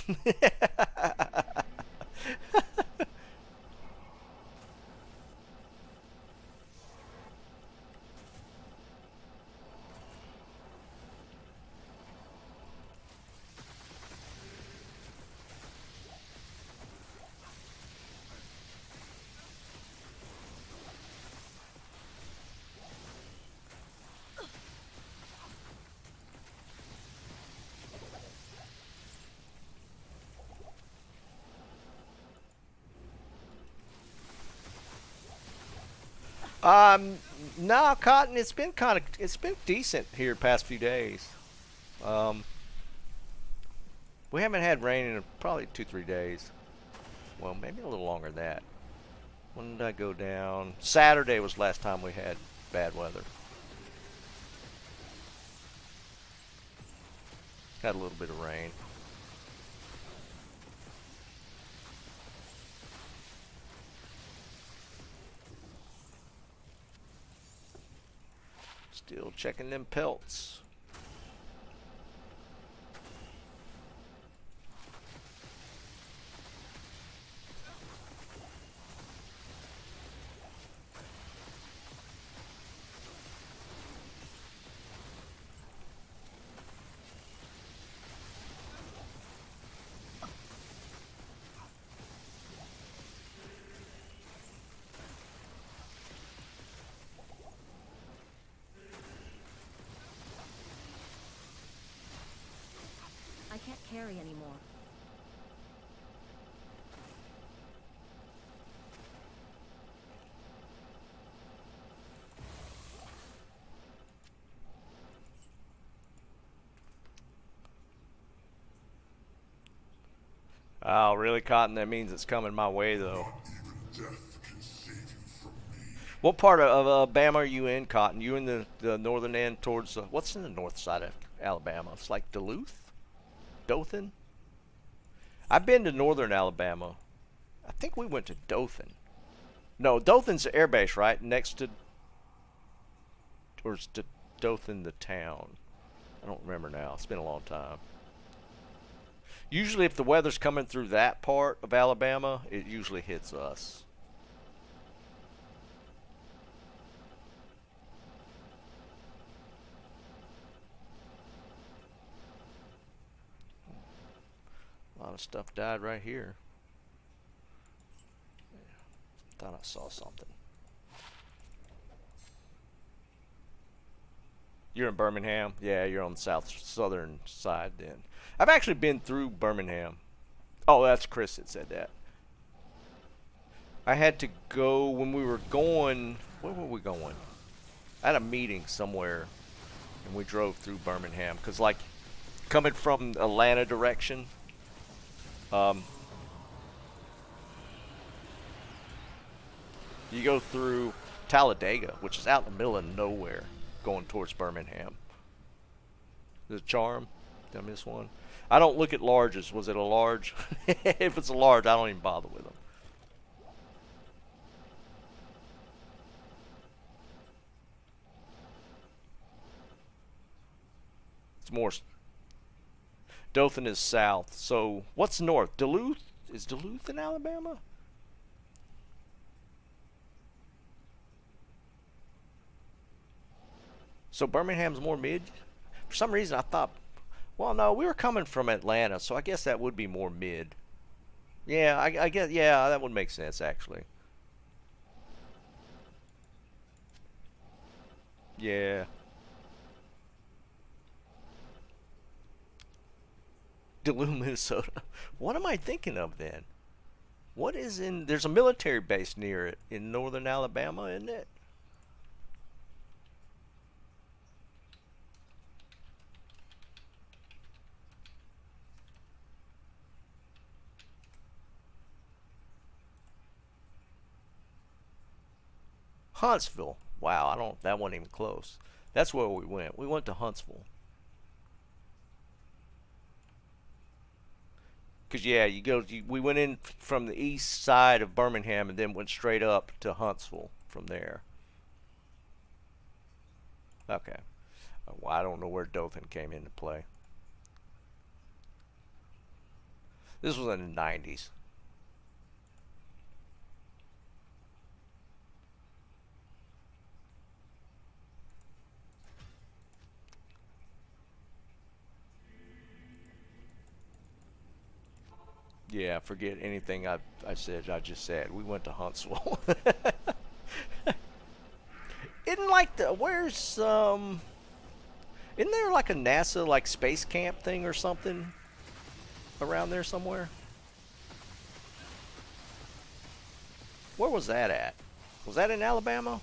No, Cotton. It's been decent here the past few days. We haven't had rain in probably 2-3 days. Well, maybe a little longer than that. When did I go down? Saturday was the last time we had bad weather. Had a little bit of rain. Still checking them pelts. I can't carry anymore. Oh, really, Cotton? That means it's coming my way, though. Even death can save you from me. What part of Alabama are you in, Cotton? You in the northern end towards what's in the north side of Alabama? It's like Duluth? Dothan? I've been to northern Alabama. I think we went to Dothan. No, Dothan's the air base, right? Next to... Or is Dothan the town? I don't remember now. It's been a long time. Usually if the weather's coming through that part of Alabama, it usually hits us. A lot of stuff died right here. Thought I saw something. You're in Birmingham? Yeah, you're on the southern side then. I've actually been through Birmingham. Oh, that's Chris that said that. I had to go when we were going. Where were we going? I had a meeting somewhere, and we drove through Birmingham. Because, like, coming from Atlanta direction, you go through Talladega, which is out in the middle of nowhere, going towards Birmingham. The Charm? Did I miss one? I don't look at larges. Was it a large? If it's a large, I don't even bother with them. It's more. Dothan is south. So what's north? Duluth? Is Duluth in Alabama? So Birmingham's more mid? For some reason I thought, well, no, we were coming from Atlanta, so I guess that would be more mid. Yeah, I guess, yeah, that would make sense, actually. Yeah. Duluth, Minnesota. What am I thinking of then? What is in, there's a military base near it in northern Alabama, isn't it? Huntsville. Wow, that wasn't even close. That's where we went. We went to Huntsville. Because, yeah, we went in from the east side of Birmingham and then went straight up to Huntsville from there. Okay. Well, I don't know where Dothan came into play. This was in the 90s. Yeah, forget anything I said. I just said we went to Huntsville. Isn't like isn't there like a NASA like space camp thing or something around there somewhere? Where was that at? Was that in Alabama?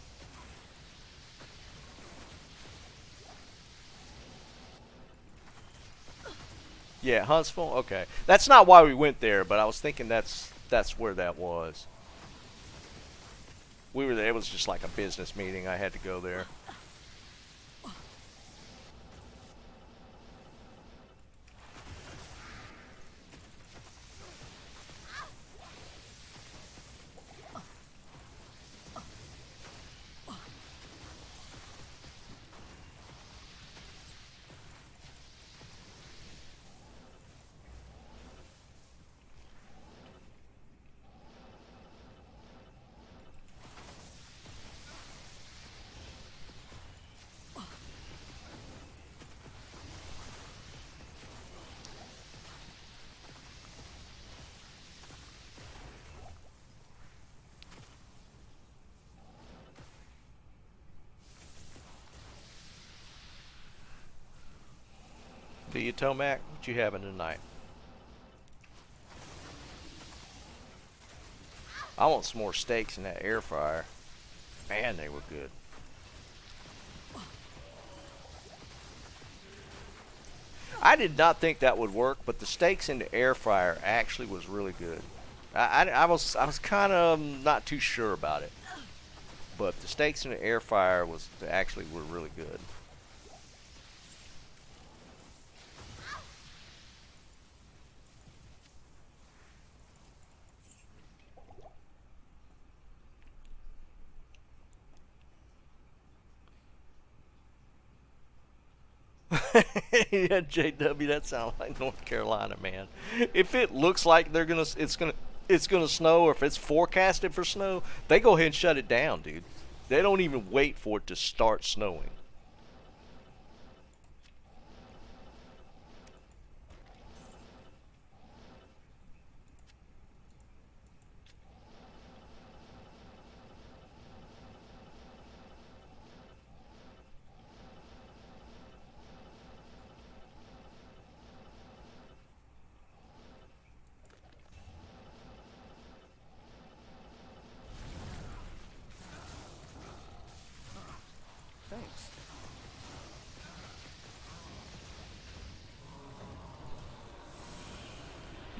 Yeah, Huntsville. Okay, that's not why we went there, but I was thinking that's where that was. We were there. It was just like a business meeting. I had to go there. Do you, Tomac? What you having tonight? I want some more steaks in that air fryer. Man, they were good. I did not think that would work, but the steaks in the air fryer actually was really good. I was kind of not too sure about it, but the steaks in the air fryer were really good. Yeah, JW, that sounds like North Carolina, man. If it looks like it's gonna snow, or if it's forecasted for snow, they go ahead and shut it down, dude. They don't even wait for it to start snowing.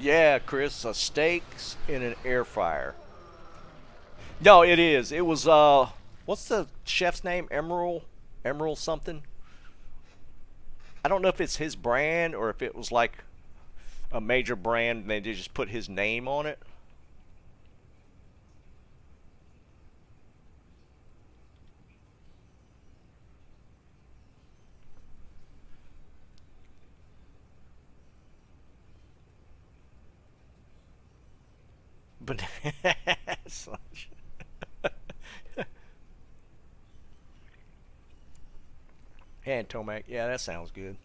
Yeah, Chris, steaks in an air fryer. No, it is. It was what's the chef's name? Emerald something. I don't know if it's his brand or if it was like a major brand and they just put his name on it. But Hand Tomac, yeah, that sounds good.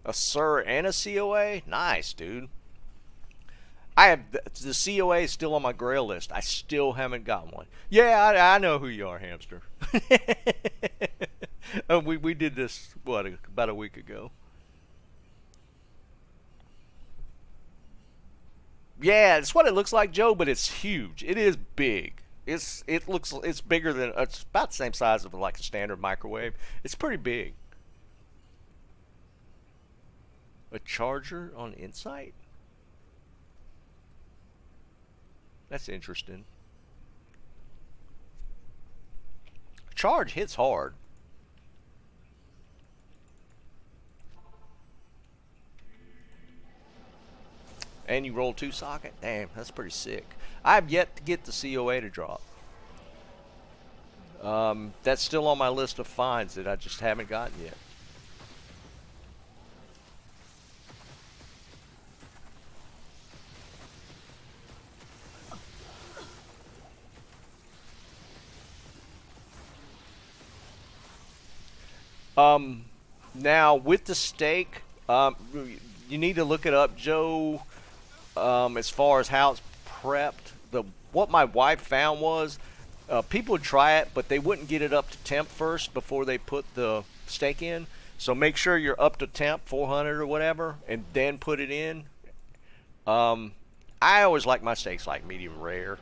A Sir and a COA? Nice, dude. I have the COA is still on my grail list. I still haven't got one. Yeah, I know who you are, hamster. We did this about a week ago. Yeah, it's what it looks like, Joe, but it's huge. It is big. It's bigger than it's about the same size of like a standard microwave. It's pretty big. A charger on Insight? That's interesting. Charge hits hard. And you roll 2 socket? Damn, that's pretty sick. I have yet to get the COA to drop. That's still on my list of finds that I just haven't gotten yet. Now with the steak, you need to look it up, Joe. As far as how it's prepped, what my wife found was people would try it, but they wouldn't get it up to temp first before they put the steak in. So make sure you're up to temp 400 or whatever, and then put it in. I always like my steaks like medium rare,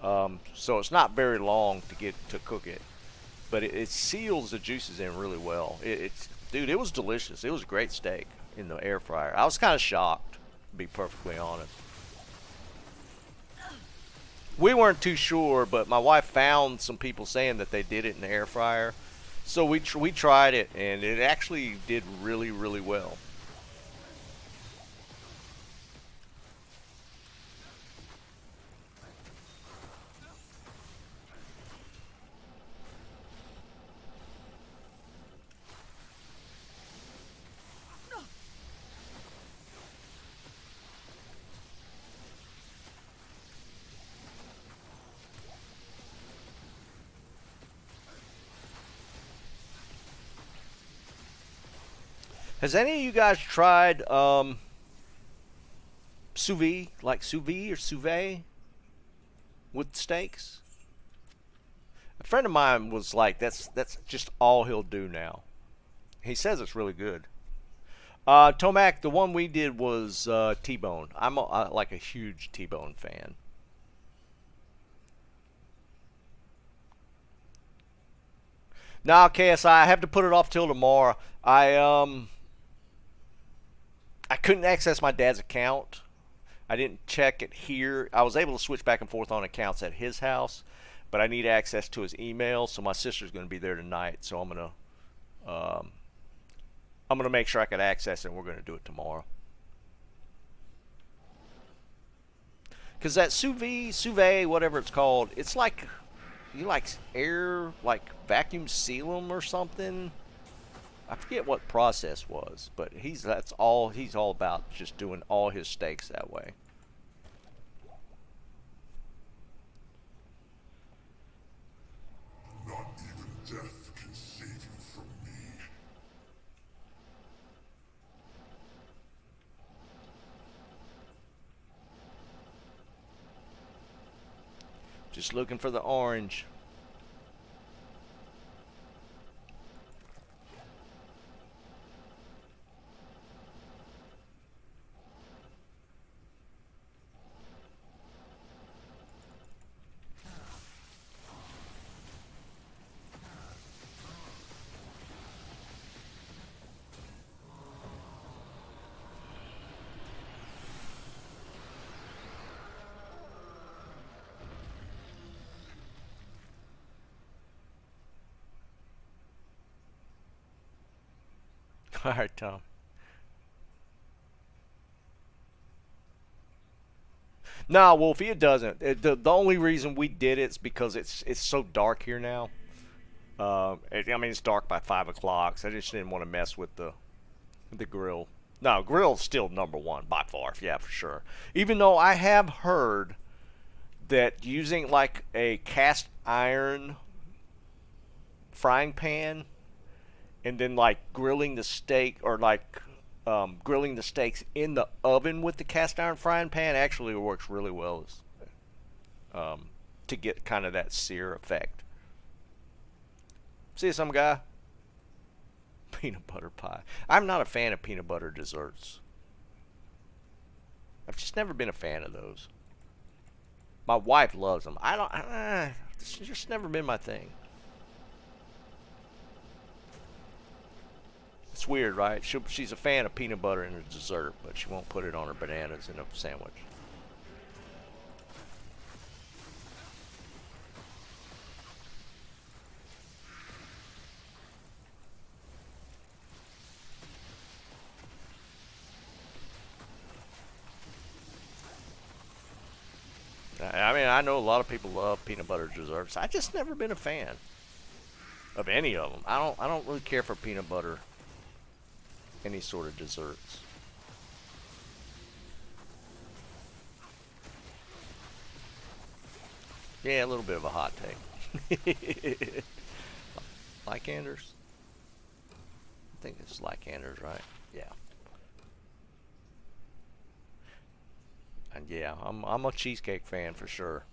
so it's not very long to get to cook it, but it seals the juices in really well. Dude, it was delicious. It was a great steak in the air fryer. I was kind of shocked, to be perfectly honest. We weren't too sure, but my wife found some people saying that they did it in the air fryer. So we tried it, and it actually did really, really well. Has any of you guys tried sous vide, like sous vide or sous vide with steaks? A friend of mine was like, that's just all he'll do now. He says it's really good. Tomac, the one we did was T-bone. I'm like a huge T-bone fan. Now, KSI, I have to put it off till tomorrow. I couldn't access my dad's account. I didn't check it here. I was able to switch back and forth on accounts at his house, but I need access to his email. So my sister's going to be there tonight. So I'm gonna make sure I can access it. And we're going to do it tomorrow. Because that sous vide, whatever it's called, it's like you like air, like vacuum seal them or something. I forget what process was, but he's all about, just doing all his steaks that way. Not even death can save you from me. Just looking for the orange. All right, Tom. No, Wolfie, it doesn't. The only reason we did it is because it's so dark here now. I mean, it's dark by 5 o'clock, so I just didn't want to mess with the grill. No, grill's still number one by far. Yeah, for sure. Even though I have heard that using like a cast iron frying pan and then like grilling the steak or like grilling the steaks in the oven with the cast iron frying pan actually works really well to get kind of that sear effect. See some guy? Peanut butter pie. I'm not a fan of peanut butter desserts. I've just never been a fan of those. My wife loves them. I don't. It's just never been my thing. It's weird, right? She's a fan of peanut butter in a dessert, but she won't put it on her bananas in a sandwich. I mean, I know a lot of people love peanut butter desserts. I just never been a fan of any of them. I don't really care for peanut butter, any sort of desserts. Yeah, a little bit of a hot take. Lycanders? I think it's Lycanders, right? Yeah. And yeah, I'm a cheesecake fan for sure.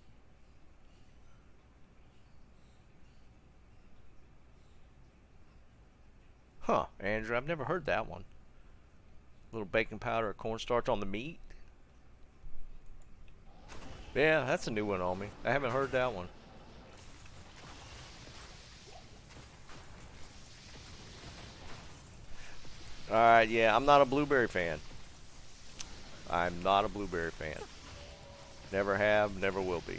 Huh, Andrew, I've never heard that one. A little baking powder or cornstarch on the meat? Yeah, that's a new one on me. I haven't heard that one. Alright, yeah, I'm not a blueberry fan. I'm not a blueberry fan. Never have, never will be.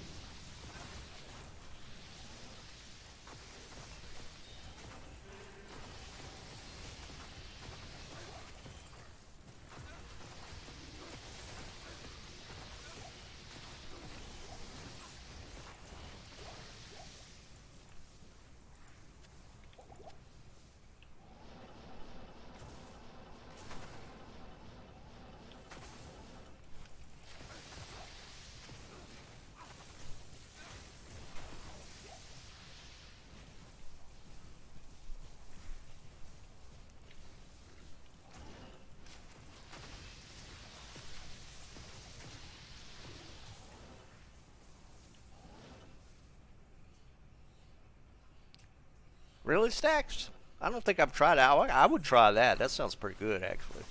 Really, Stacks? I don't think I've tried it. I would try that. That sounds pretty good, actually.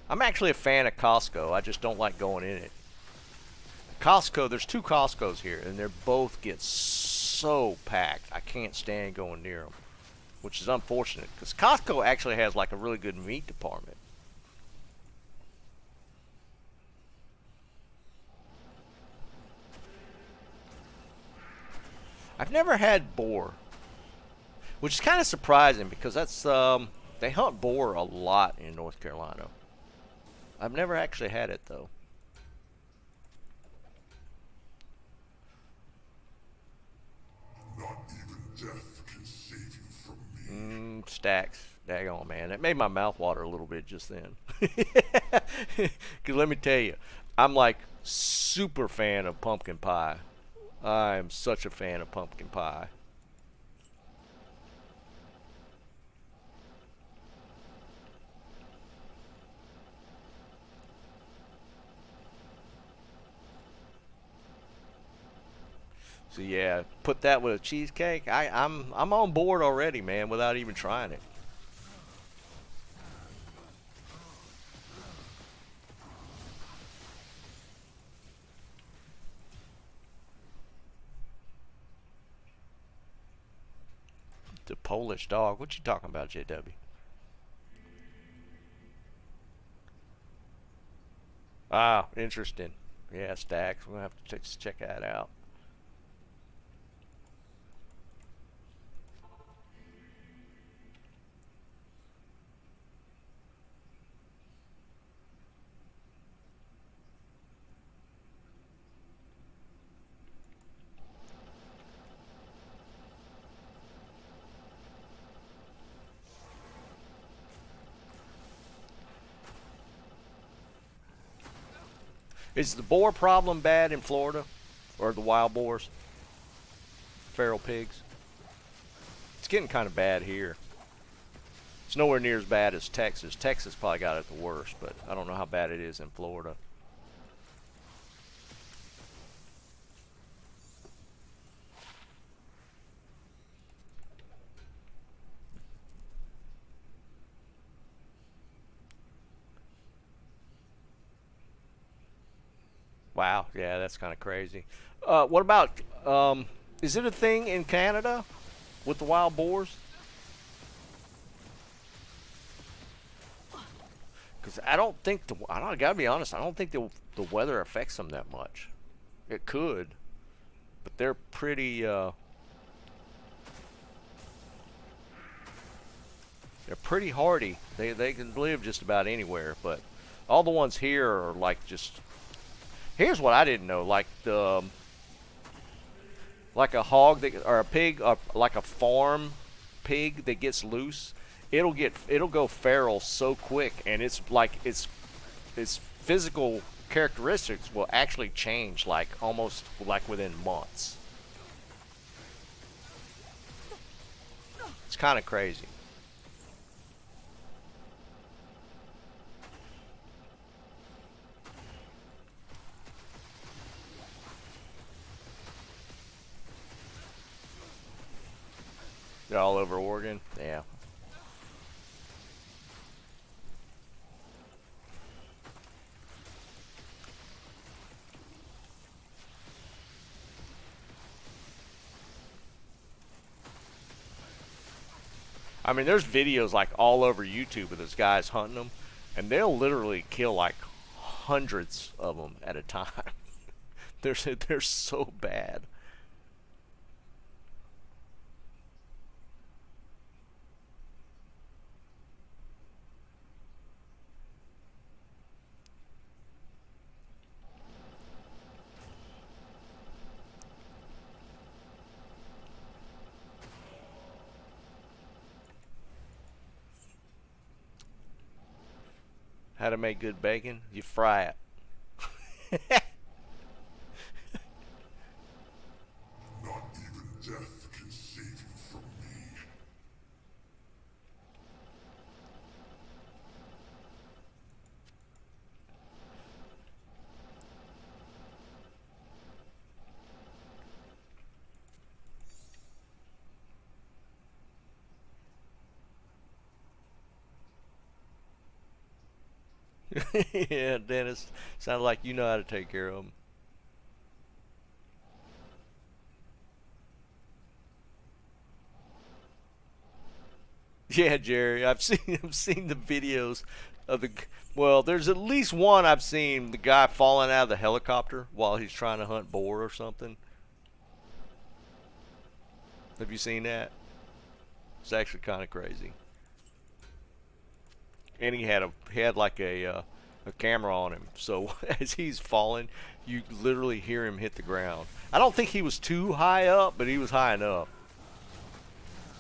I'm actually a fan of Costco. I just don't like going in it. Costco, there's two Costcos here, and they both get so packed. I can't stand going near them, which is unfortunate, because Costco actually has like a really good meat department. I've never had boar, which is kind of surprising because that's they hunt boar a lot in North Carolina. I've never actually had it though. Not even death can save you from me. Stacks. Daggone, man. That made my mouth water a little bit just then. Because let me tell you, I'm like super fan of pumpkin pie. I am such a fan of pumpkin pie. So yeah, put that with a cheesecake. I'm on board already, man, without even trying it. The Polish dog. What you talking about, JW? Ah, interesting. Yeah, Stacks. We're gonna have to check that out. Is the boar problem bad in Florida? Or the wild boars? Feral pigs? It's getting kind of bad here. It's nowhere near as bad as Texas. Texas probably got it the worst, but I don't know how bad it is in Florida. Wow, yeah, that's kind of crazy. What about, is it a thing in Canada with the wild boars? Because I don't think, I gotta be honest, I don't think the weather affects them that much. It could, but they're pretty, they're pretty hardy. They can live just about anywhere, but all the ones here are like just... Here's what I didn't know, like the like a hog that, or a pig, or like a farm pig that gets loose, it'll go feral so quick, and it's like its physical characteristics will actually change like almost like within months. It's kind of crazy. They're all over Oregon. Yeah. I mean, there's videos like all over YouTube of those guys hunting them, and they'll literally kill like hundreds of them at a time. They're so bad. How to make good bacon? You fry it. Not even death can save you from me. Yeah, Dennis. Sounds like you know how to take care of them. Yeah, Jerry. I've seen the videos of the. Well, there's at least one I've seen, the guy falling out of the helicopter while he's trying to hunt boar or something. Have you seen that? It's actually kind of crazy. And he had like a camera on him, so as he's falling, you literally hear him hit the ground. I don't think he was too high up, but he was high enough.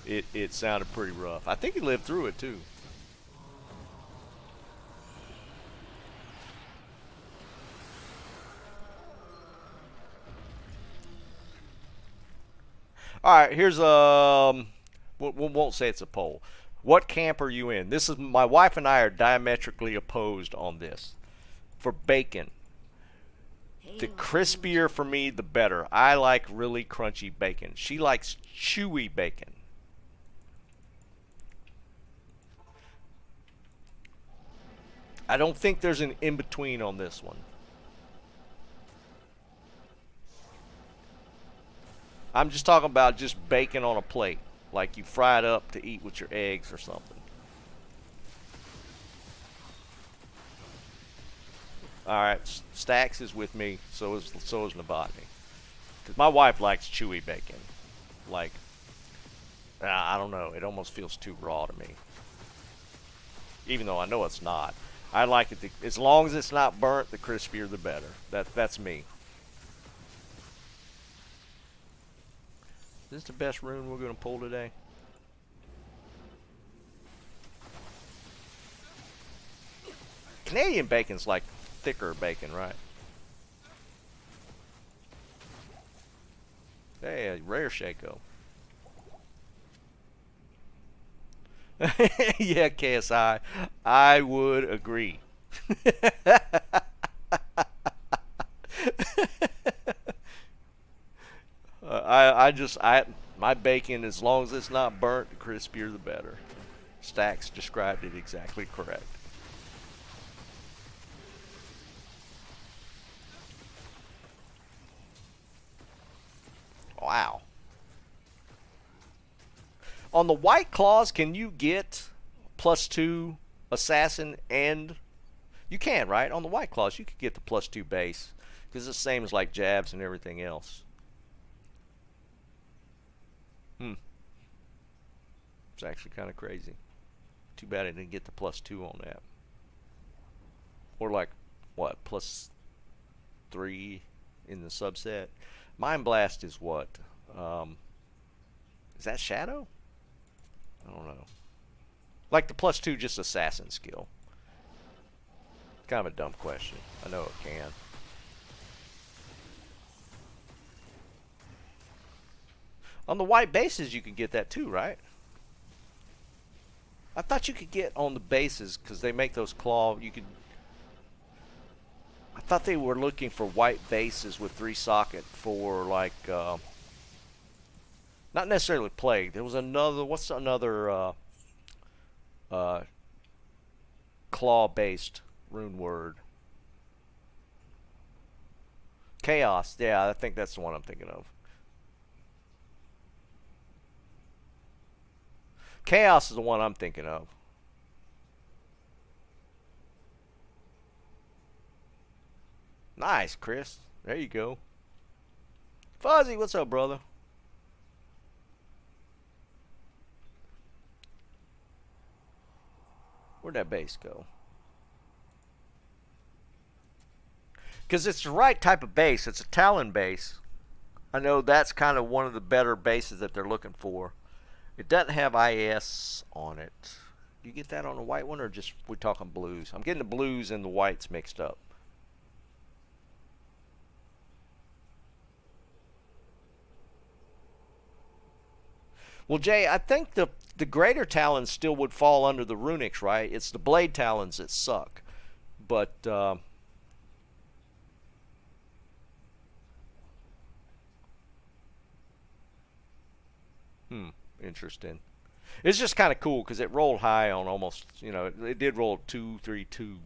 It sounded pretty rough. I think he lived through it too. All right, here's we won't say it's a poll. What camp are you in? This is, my wife and I are diametrically opposed on this. For bacon, the crispier for me, the better. I like really crunchy bacon. She likes chewy bacon. I don't think there's an in-between on this one. I'm just talking about just bacon on a plate. Like you fry it up to eat with your eggs or something. Alright, Stax is with me, so is Novotny. Because my wife likes chewy bacon. Like, I don't know, it almost feels too raw to me. Even though I know it's not. I like it, as long as it's not burnt, the crispier the better. That's me. Is this the best rune we're going to pull today? Canadian bacon's like thicker bacon, right? Hey, a rare Shaco. Yeah, KSI. I would agree. My bacon, as long as it's not burnt, the crispier the better. Stacks described it exactly correct. Wow. On the White Claws, can you get +2 assassin and you can, right? On the White Claws, you could get the +2 base because it's the same as like jabs and everything else. It's actually kind of crazy. Too bad I didn't get the +2 on that. Or like, what, +3 in the subset? Mind Blast is what? Is that Shadow? I don't know. Like the +2 just assassin skill. Kind of a dumb question. I know it can. On the white bases you can get that too, right? I thought you could get on the bases because they make those claw. You could. I thought they were looking for white bases with 3 socket for like, not necessarily plague. There was another. What's another claw-based rune word? Chaos. Yeah, I think that's the one I'm thinking of. Chaos is the one I'm thinking of. Nice, Chris. There you go. Fuzzy, what's up, brother? Where'd that base go? Because it's the right type of base. It's a Talon base. I know that's kind of one of the better bases that they're looking for. It doesn't have IS on it. Do you get that on the white one, or just we're talking blues? I'm getting the blues and the whites mixed up. Well, Jay, I think the greater talons still would fall under the runics, right? It's the blade talons that suck. But interesting. It's just kind of cool because it rolled high on almost, it did roll 2, 3, 2.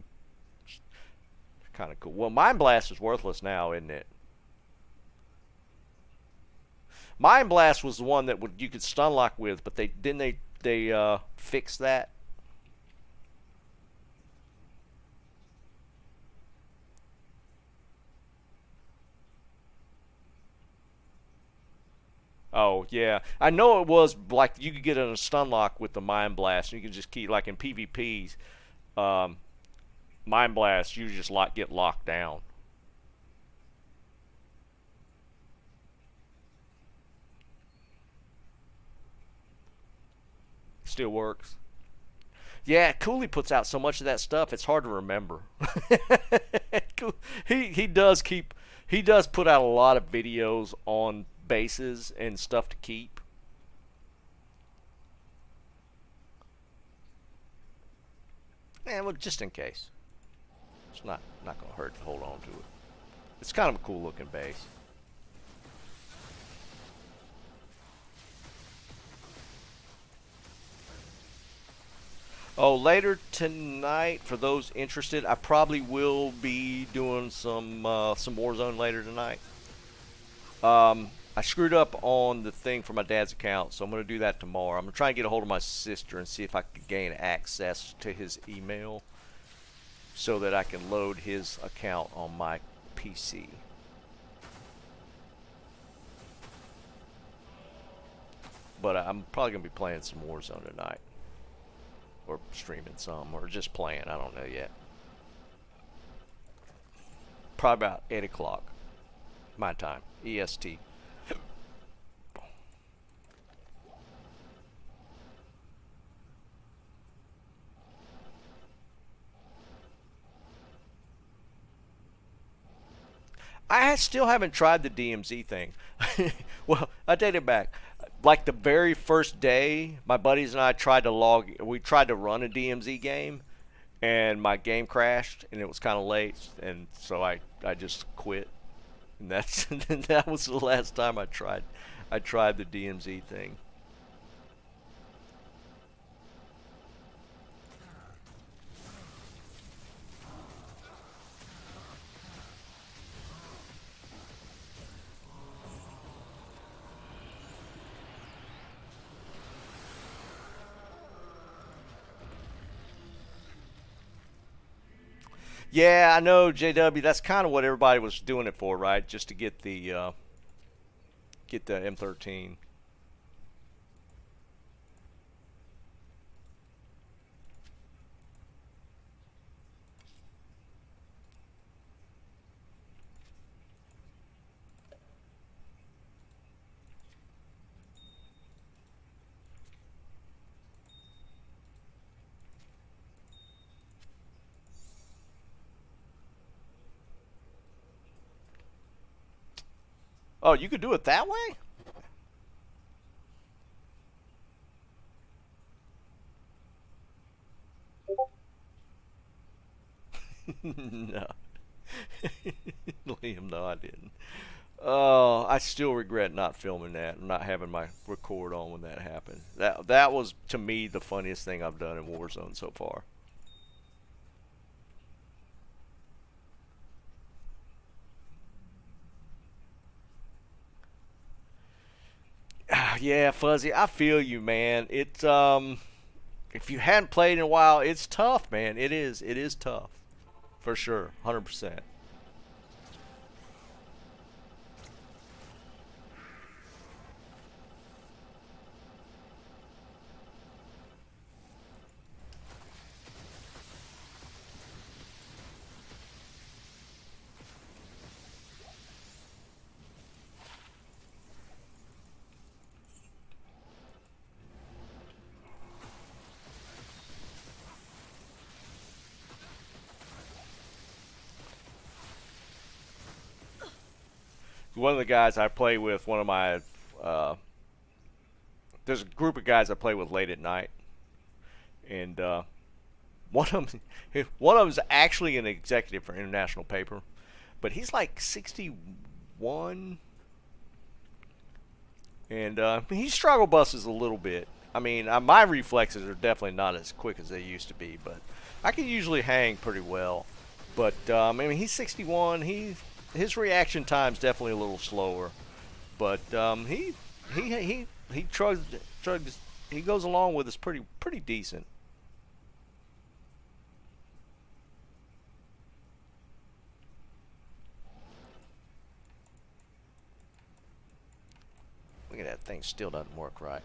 Kind of cool. Well, Mind Blast is worthless now, isn't it? Mind Blast was the one that you could stun lock with, but they fix that. Oh, yeah. I know it was like you could get in a stun lock with the Mind Blast. And you can just keep, like in PvPs, Mind Blast, you just get locked down. Still works. Yeah, Cooley puts out so much of that stuff, it's hard to remember. he does put out a lot of videos on bases and stuff to keep. And well, just in case. It's not going to hurt to hold on to it. It's kind of a cool looking base. Oh, later tonight, for those interested, I probably will be doing some Warzone later tonight. I screwed up on the thing for my dad's account, so I'm going to do that tomorrow. I'm going to try and get a hold of my sister and see if I can gain access to his email so that I can load his account on my PC. But I'm probably going to be playing some Warzone tonight. Or streaming some, or just playing, I don't know yet. Probably about 8 o'clock, my time, EST. still haven't tried the DMZ thing. Well, I take it back. Like the very first day, my buddies and I tried to we tried to run a DMZ game, and my game crashed, and it was kind of late, and so I just quit. And that was the last time I tried the DMZ thing. Yeah, I know, JW. That's kind of what everybody was doing it for, right? Just to get the M13. Oh, you could do it that way? No. Liam, no, I didn't. Oh, I still regret not filming that and not having my record on when that happened. That was, to me, the funniest thing I've done in Warzone so far. Yeah, Fuzzy, I feel you, man. It's if you hadn't played in a while, it's tough, man. It is tough. For sure, 100%. One of the guys I play with, one of my, there's a group of guys I play with late at night, and one of them's actually an executive for an international paper, but he's like 61, and he struggle buses a little bit. I mean, my reflexes are definitely not as quick as they used to be, but I can usually hang pretty well. But I mean, he's 61. His reaction time's definitely a little slower, but he goes along with us pretty decent. Look at that thing, still doesn't work right.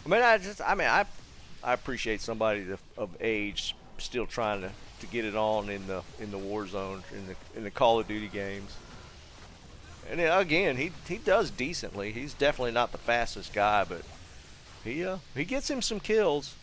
I appreciate somebody of age still trying to get it on in the Warzone, in the Call of Duty games. And again, he does decently. He's definitely not the fastest guy, but he gets him some kills.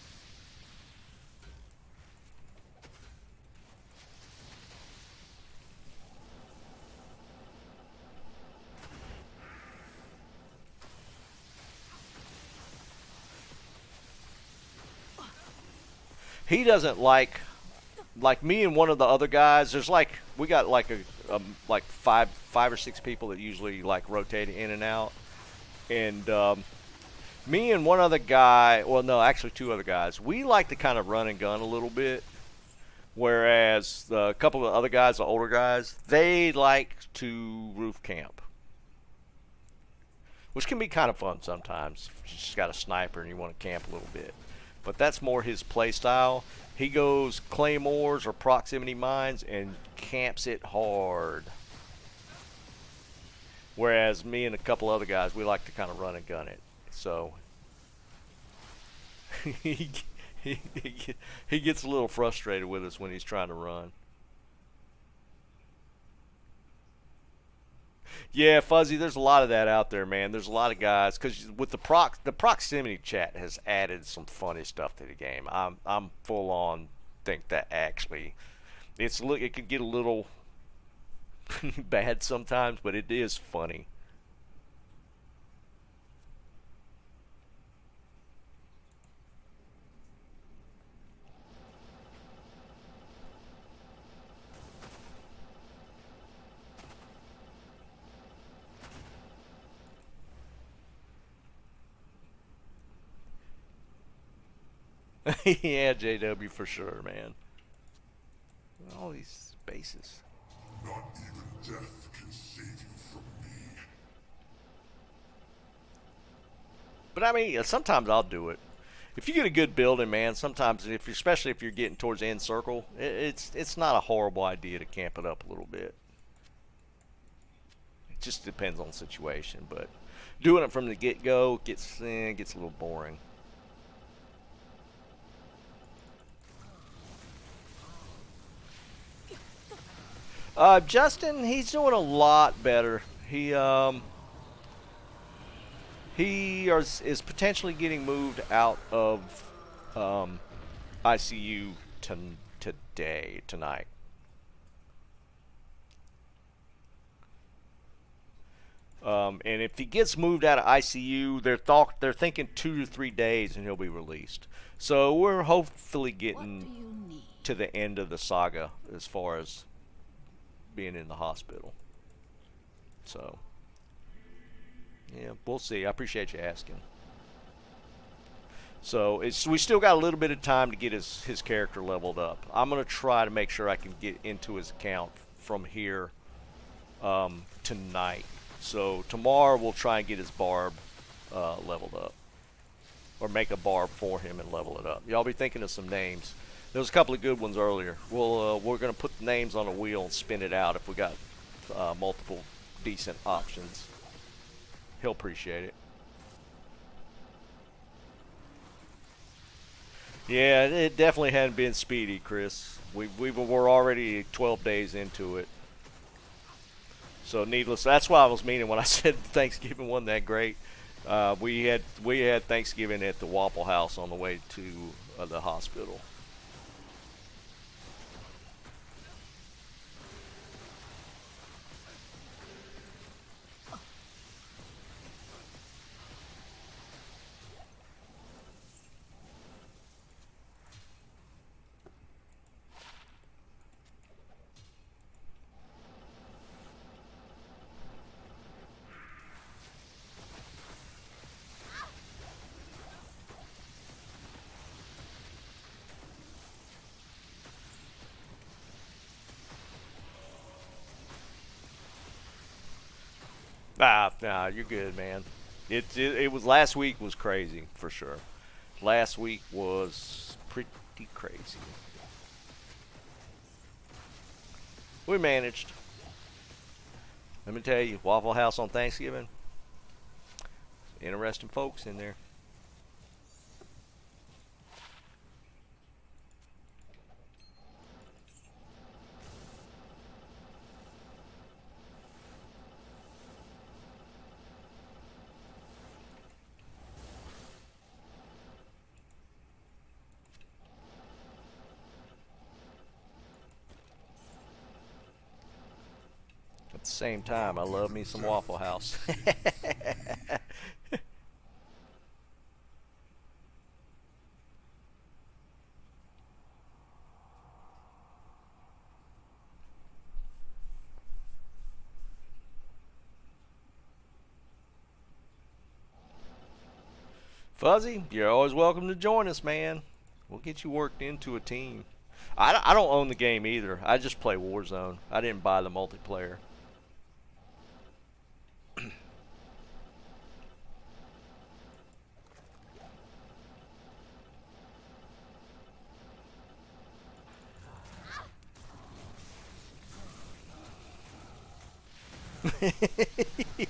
He doesn't like me and one of the other guys. There's we got like five or six people that usually like rotate in and out, and me and one other guy, well, no, actually two other guys, we like to kind of run and gun a little bit, whereas a couple of other guys, the older guys, they like to roof camp, which can be kind of fun sometimes. You just got a sniper and you want to camp a little bit. But that's more his play style. He goes claymores or proximity mines and camps it hard. Whereas me and a couple other guys, we like to kind of run and gun it. So he gets a little frustrated with us when he's trying to run. Yeah, Fuzzy, there's a lot of that out there, man. There's a lot of guys, because with the proximity chat has added some funny stuff to the game. I'm full on think that actually it could get a little bad sometimes, but it is funny. Yeah, JW for sure, man. All these bases. Not even death can save you from me. But I mean, sometimes I'll do it. If you get a good building, man, sometimes especially if you're getting towards the end circle, it's not a horrible idea to camp it up a little bit. It just depends on the situation, but doing it from the get-go gets a little boring. Justin, he's doing a lot better. He is potentially getting moved out of ICU tonight. And if he gets moved out of ICU, they're thinking 2 to 3 days, and he'll be released. So we're hopefully getting to the end of the saga as far as being in the hospital. So yeah, we'll see. I appreciate you asking. So we still got a little bit of time to get his character leveled up. I'm gonna try to make sure I can get into his account from here tonight. So tomorrow we'll try and get his Barb leveled up, or make a Barb for him and level it up. Y'all be thinking of some names. There was a couple of good ones earlier. We're gonna put the names on a wheel and spin it out if we got multiple decent options. He'll appreciate it. Yeah, it definitely hadn't been speedy, Chris. We're already 12 days into it. So needless. That's why I was meaning when I said Thanksgiving wasn't that great. We had Thanksgiving at the Waffle House on the way to the hospital. Nah, you're good, man. It was last week was crazy for sure. Last week was pretty crazy. We managed. Let me tell you, Waffle House on Thanksgiving. Interesting folks in there. At the same time, I love me some Waffle House. Fuzzy, you're always welcome to join us, man. We'll get you worked into a team. I don't own the game either. I just play Warzone. I didn't buy the multiplayer.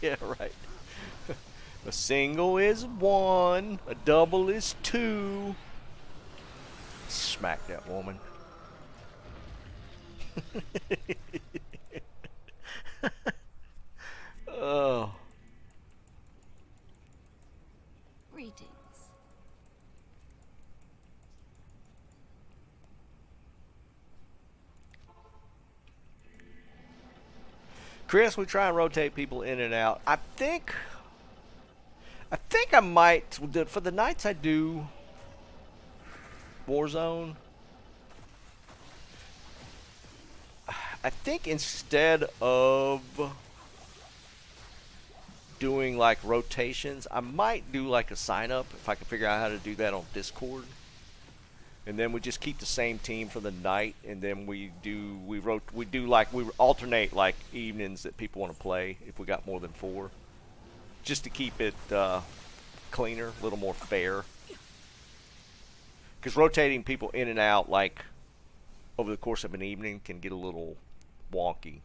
Yeah, right. A single is 1, a double is 2. Smack that woman. Oh. Greetings. Chris, we try and rotate people in and out. I think I might, for the nights I do Warzone, I think instead of doing like rotations, I might do like a sign up if I can figure out how to do that on Discord. And then we just keep the same team for the night, and then we alternate like evenings that people want to play if we got more than 4, just to keep it cleaner, a little more fair. Because rotating people in and out like over the course of an evening can get a little wonky.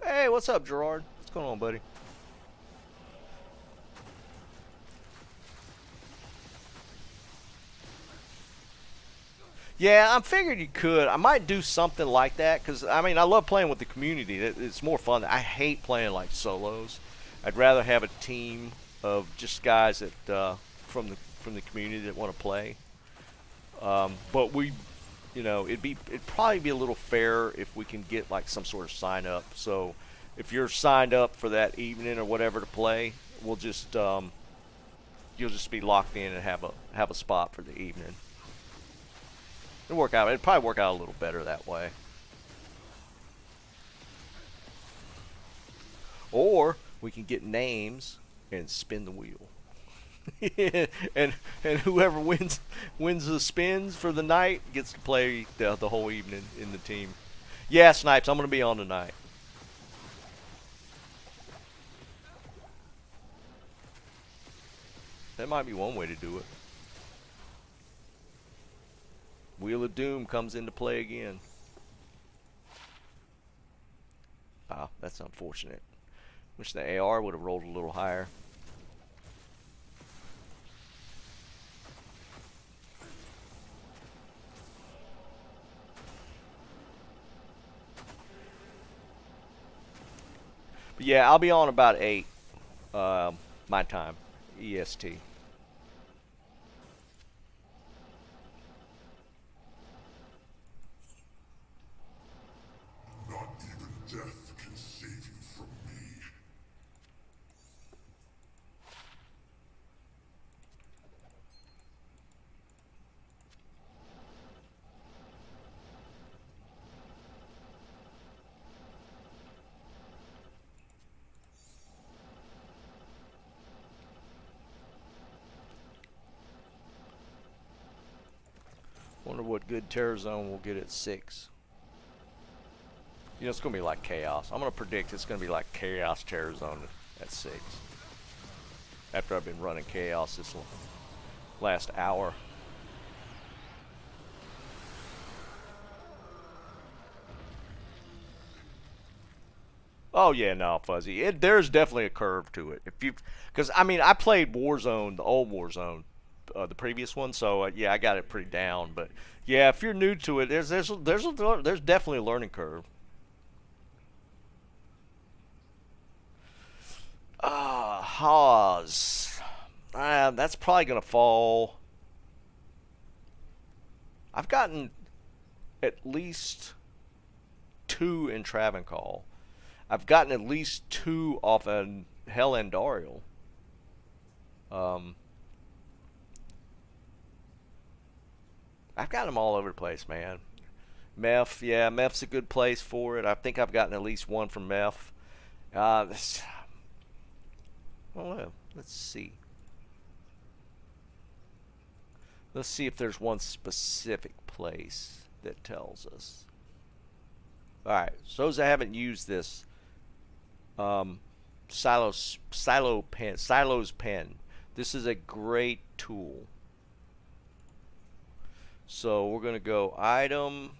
Hey, what's up, Gerard? What's going on, buddy? Yeah, I figured you could. I might do something like that because I mean I love playing with the community. It's more fun. I hate playing like solos. I'd rather have a team of just guys that from the community that want to play. But it'd probably be a little fair if we can get like some sort of sign up. So if you're signed up for that evening or whatever to play, we'll just you'll just be locked in and have a spot for the evening. It'd probably work out a little better that way. Or we can get names and spin the wheel. and whoever wins the spins for the night gets to play the whole evening in the team. Yeah, Snipes, I'm going to be on tonight. That might be one way to do it. Wheel of Doom comes into play again. Ah, that's unfortunate. Wish the AR would have rolled a little higher. But yeah, I'll be on about 8 my time, EST. Not even death can save you from me. Wonder what good terror zone we'll get at 6. You know, it's going to be like Chaos. I'm going to predict it's going to be like Chaos Terror Zone at 6. After I've been running Chaos this last hour. Oh yeah, no, Fuzzy. There's definitely a curve to it. Because I mean, I played Warzone, the old Warzone, the previous one, so yeah, I got it pretty down. But yeah, if you're new to it, there's definitely a learning curve. Haas. That's probably gonna fall. I've gotten at least 2 in Travancore. I've gotten at least 2 off a Hell Andariel. I've got them all over the place, man. Meth, yeah, Meth's a good place for it. I think I've gotten at least 1 from Meth. Well, let's see. Let's see if there's one specific place that tells us. Alright, so those that haven't used this, Silo's pen. This is a great tool. So we're going to go item.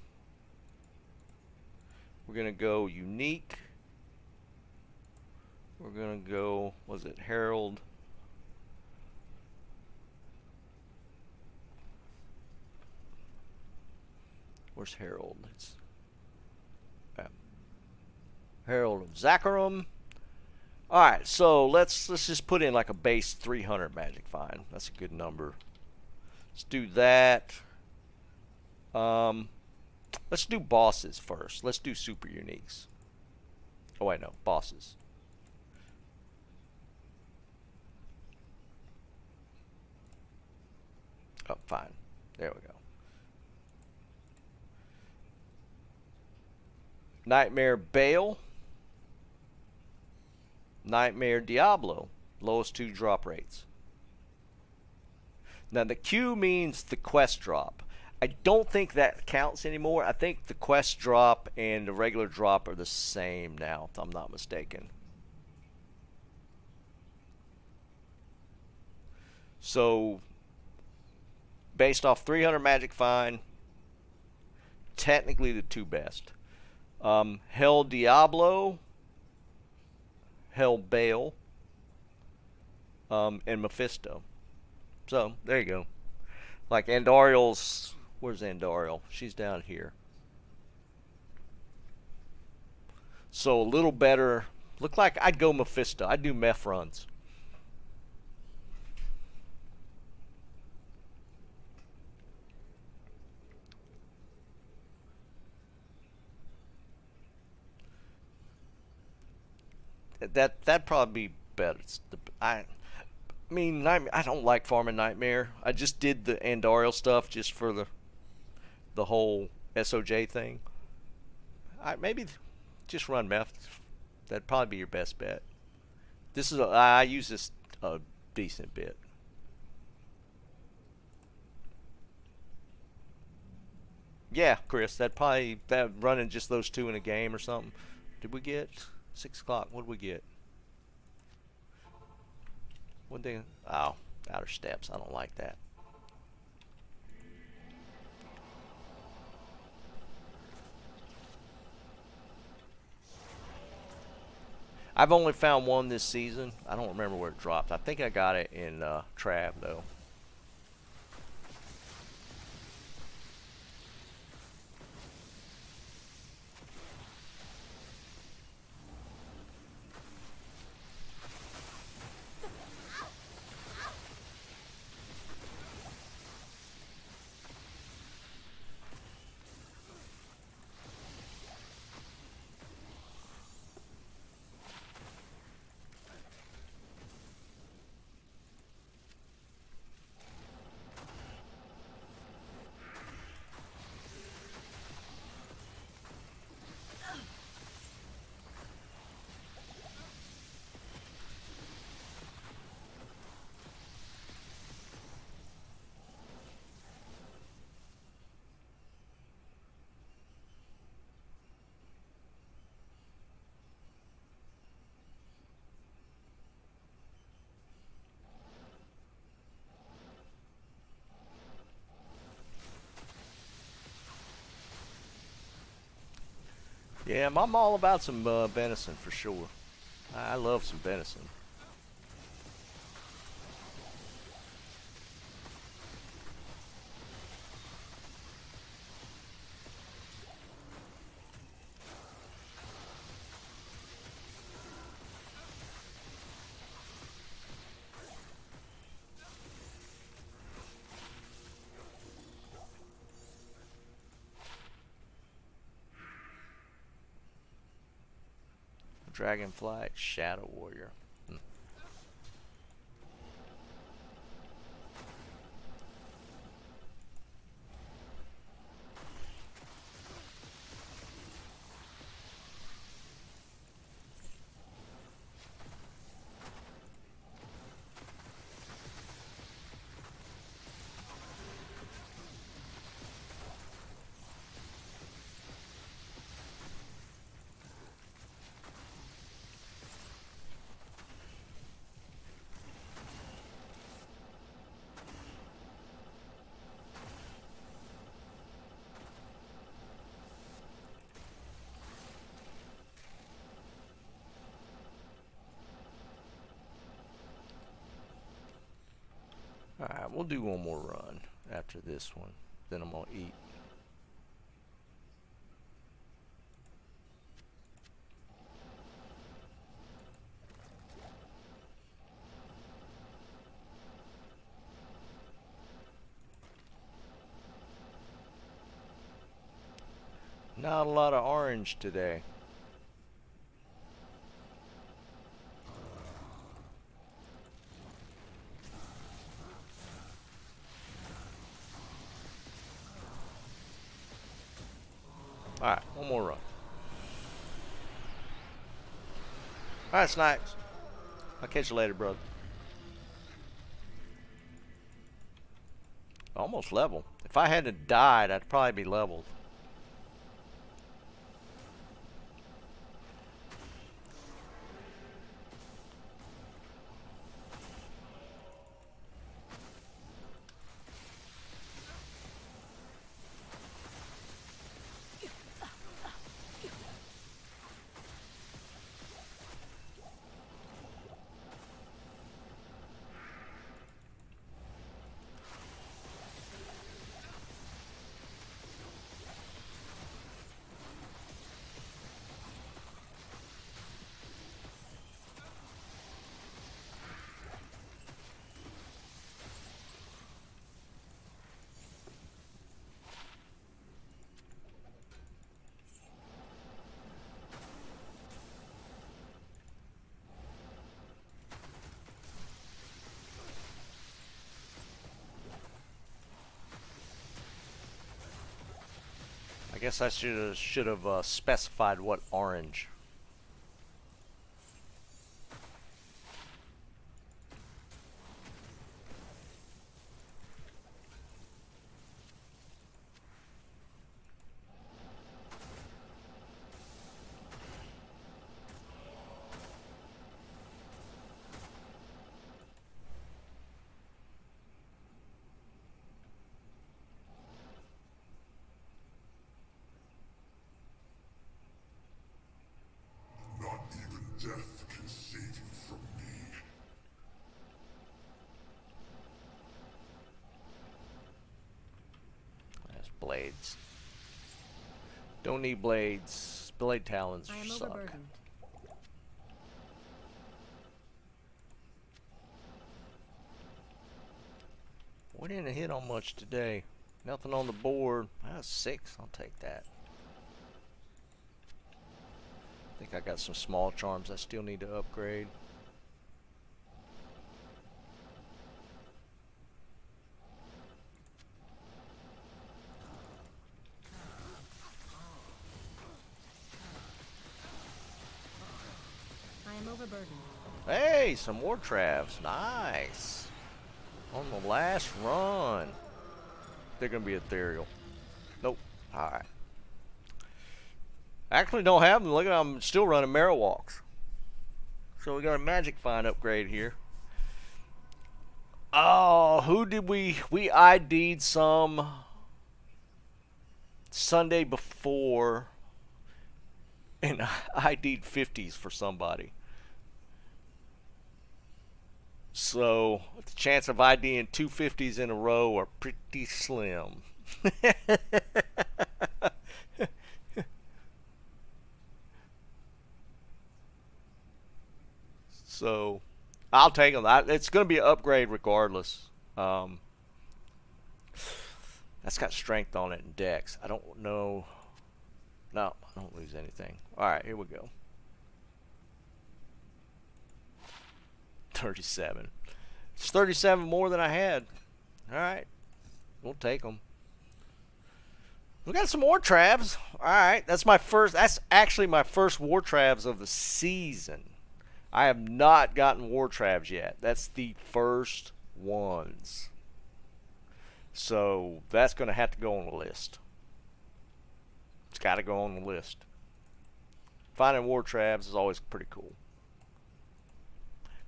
We're going to go unique. We're going to go, was it Herald? Where's Herald? It's Herald of Zakarum. Alright, so let's just put in like a base 300 magic find. That's a good number. Let's do that. Let's do bosses first. Let's do super uniques. Oh wait, no, bosses. Oh, fine. There we go. Nightmare Bale. Nightmare Diablo. Lowest 2 drop rates. Now the Q means the quest drop. I don't think that counts anymore. I think the quest drop and the regular drop are the same now, if I'm not mistaken. So, based off 300 magic find, technically the 2 best. Hell Diablo, Hell Bale, and Mephisto. So, there you go. Like Andariel's, where's Andariel? She's down here. So, a little better. Look like I'd go Mephisto. I'd do Meph runs. That'd probably be better. I mean, I don't like farming Nightmare. I just did the Andariel stuff just for the whole SOJ thing. Maybe just run Meth. That'd probably be your best bet. I use this a decent bit. Yeah, Chris, that running just those 2 in a game or something. Did we get 6 o'clock? What did we get? One thing. Oh, outer steps. I don't like that. I've only found one this season. I don't remember where it dropped. I think I got it in Trav though. Yeah, I'm all about some venison for sure. I love some venison. Dragonflight Shadow Warrior. Alright, we'll do one more run after this one. Then I'm gonna eat. Not a lot of orange today. Alright, one more run. Alright, Snipes. I'll catch you later, brother. Almost level. If I hadn't died, I'd probably be leveled. I guess I should have specified what orange. Not even death can save you from me. That's blades. Don't need blades. Blade talons I am suck. overburdened. We didn't hit on much today. Nothing on the board. That's 6. I'll take that. I think I got some small charms I still need to upgrade. I am overburdened. Hey, some more Travs. Nice. On the last run. They're going to be ethereal. Nope. Alright. Actually don't have them. Look at I'm still running Marowalks. So we got a Magic Find upgrade here. Oh, who did we ID'd some Sunday before and ID'd 50s for somebody. So the chance of IDing 2 50s in a row are pretty slim. So I'll take them. It's going to be an upgrade regardless. That's got strength on it and dex. I don't know. No, I don't lose anything. All right, here we go. 37. It's 37 more than I had. All right, we'll take them. We got some more Travs. All right, that's my first. That's actually my first War Travs of the season. I have not gotten War Travs yet. That's the first ones. So that's going to have to go on the list. It's got to go on the list. Finding War Travs is always pretty cool.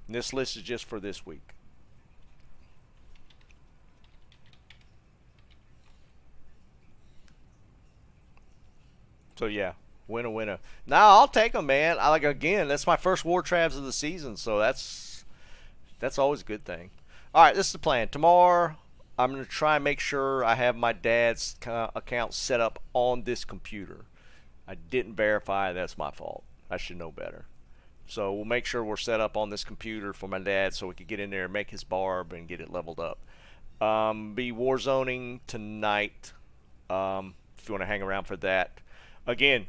And this list is just for this week. So yeah, winner. Nah, I'll take them, man. Again, that's my first War Travs of the season, so that's always a good thing. All right, this is the plan. Tomorrow, I'm gonna try and make sure I have my dad's account set up on this computer. I didn't verify. That's my fault. I should know better. So we'll make sure we're set up on this computer for my dad, so we can get in there and make his Barb and get it leveled up. Be warzoning tonight. If you want to hang around for that. again,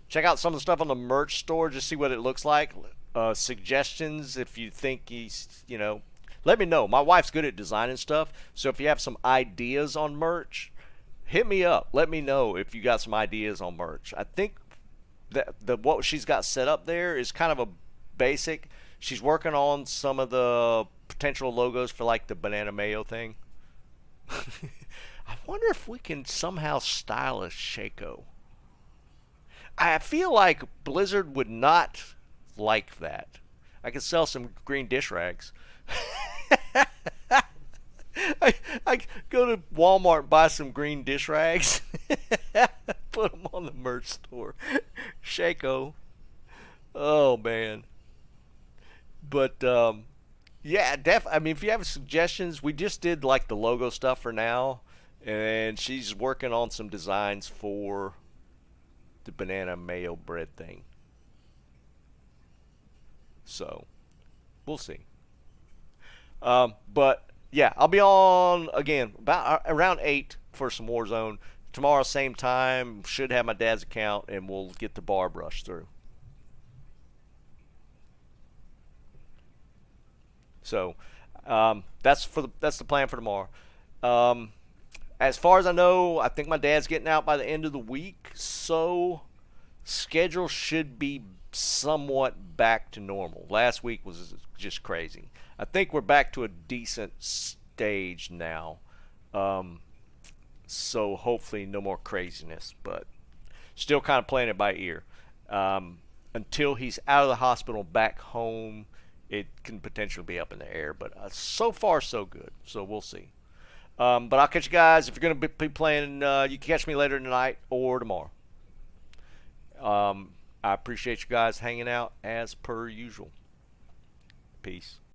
check out some of the stuff on the merch store. Just see what it looks like. Suggestions if you think he's, let me know. My wife's good at designing stuff, so if you have some ideas on merch, hit me up. Let me know if you got some ideas on merch. I think that what she's got set up there is kind of a basic. She's working on some of the potential logos for like the banana mayo thing. I wonder if we can somehow style a Shaco. I feel like Blizzard would not like that. I could sell some green dish rags. I go to Walmart and buy some green dish rags. Put them on the merch store. Shaco. Oh, man. But, yeah, I mean, if you have suggestions, we just did, like, the logo stuff for now. And she's working on some designs for the banana mayo bread thing. So, we'll see. But, yeah, I'll be on, again, about around 8 for some Warzone. Tomorrow, same time, should have my dad's account, and we'll get the Barb rush through. So, that's the plan for tomorrow. As far as I know, I think my dad's getting out by the end of the week, so schedule should be somewhat back to normal. Last week was just crazy. I think we're back to a decent stage now, so hopefully no more craziness, but still kind of playing it by ear. Until he's out of the hospital back home, it can potentially be up in the air, but so far so good, so we'll see. But I'll catch you guys. If you're going to be playing, you can catch me later tonight or tomorrow. I appreciate you guys hanging out as per usual. Peace.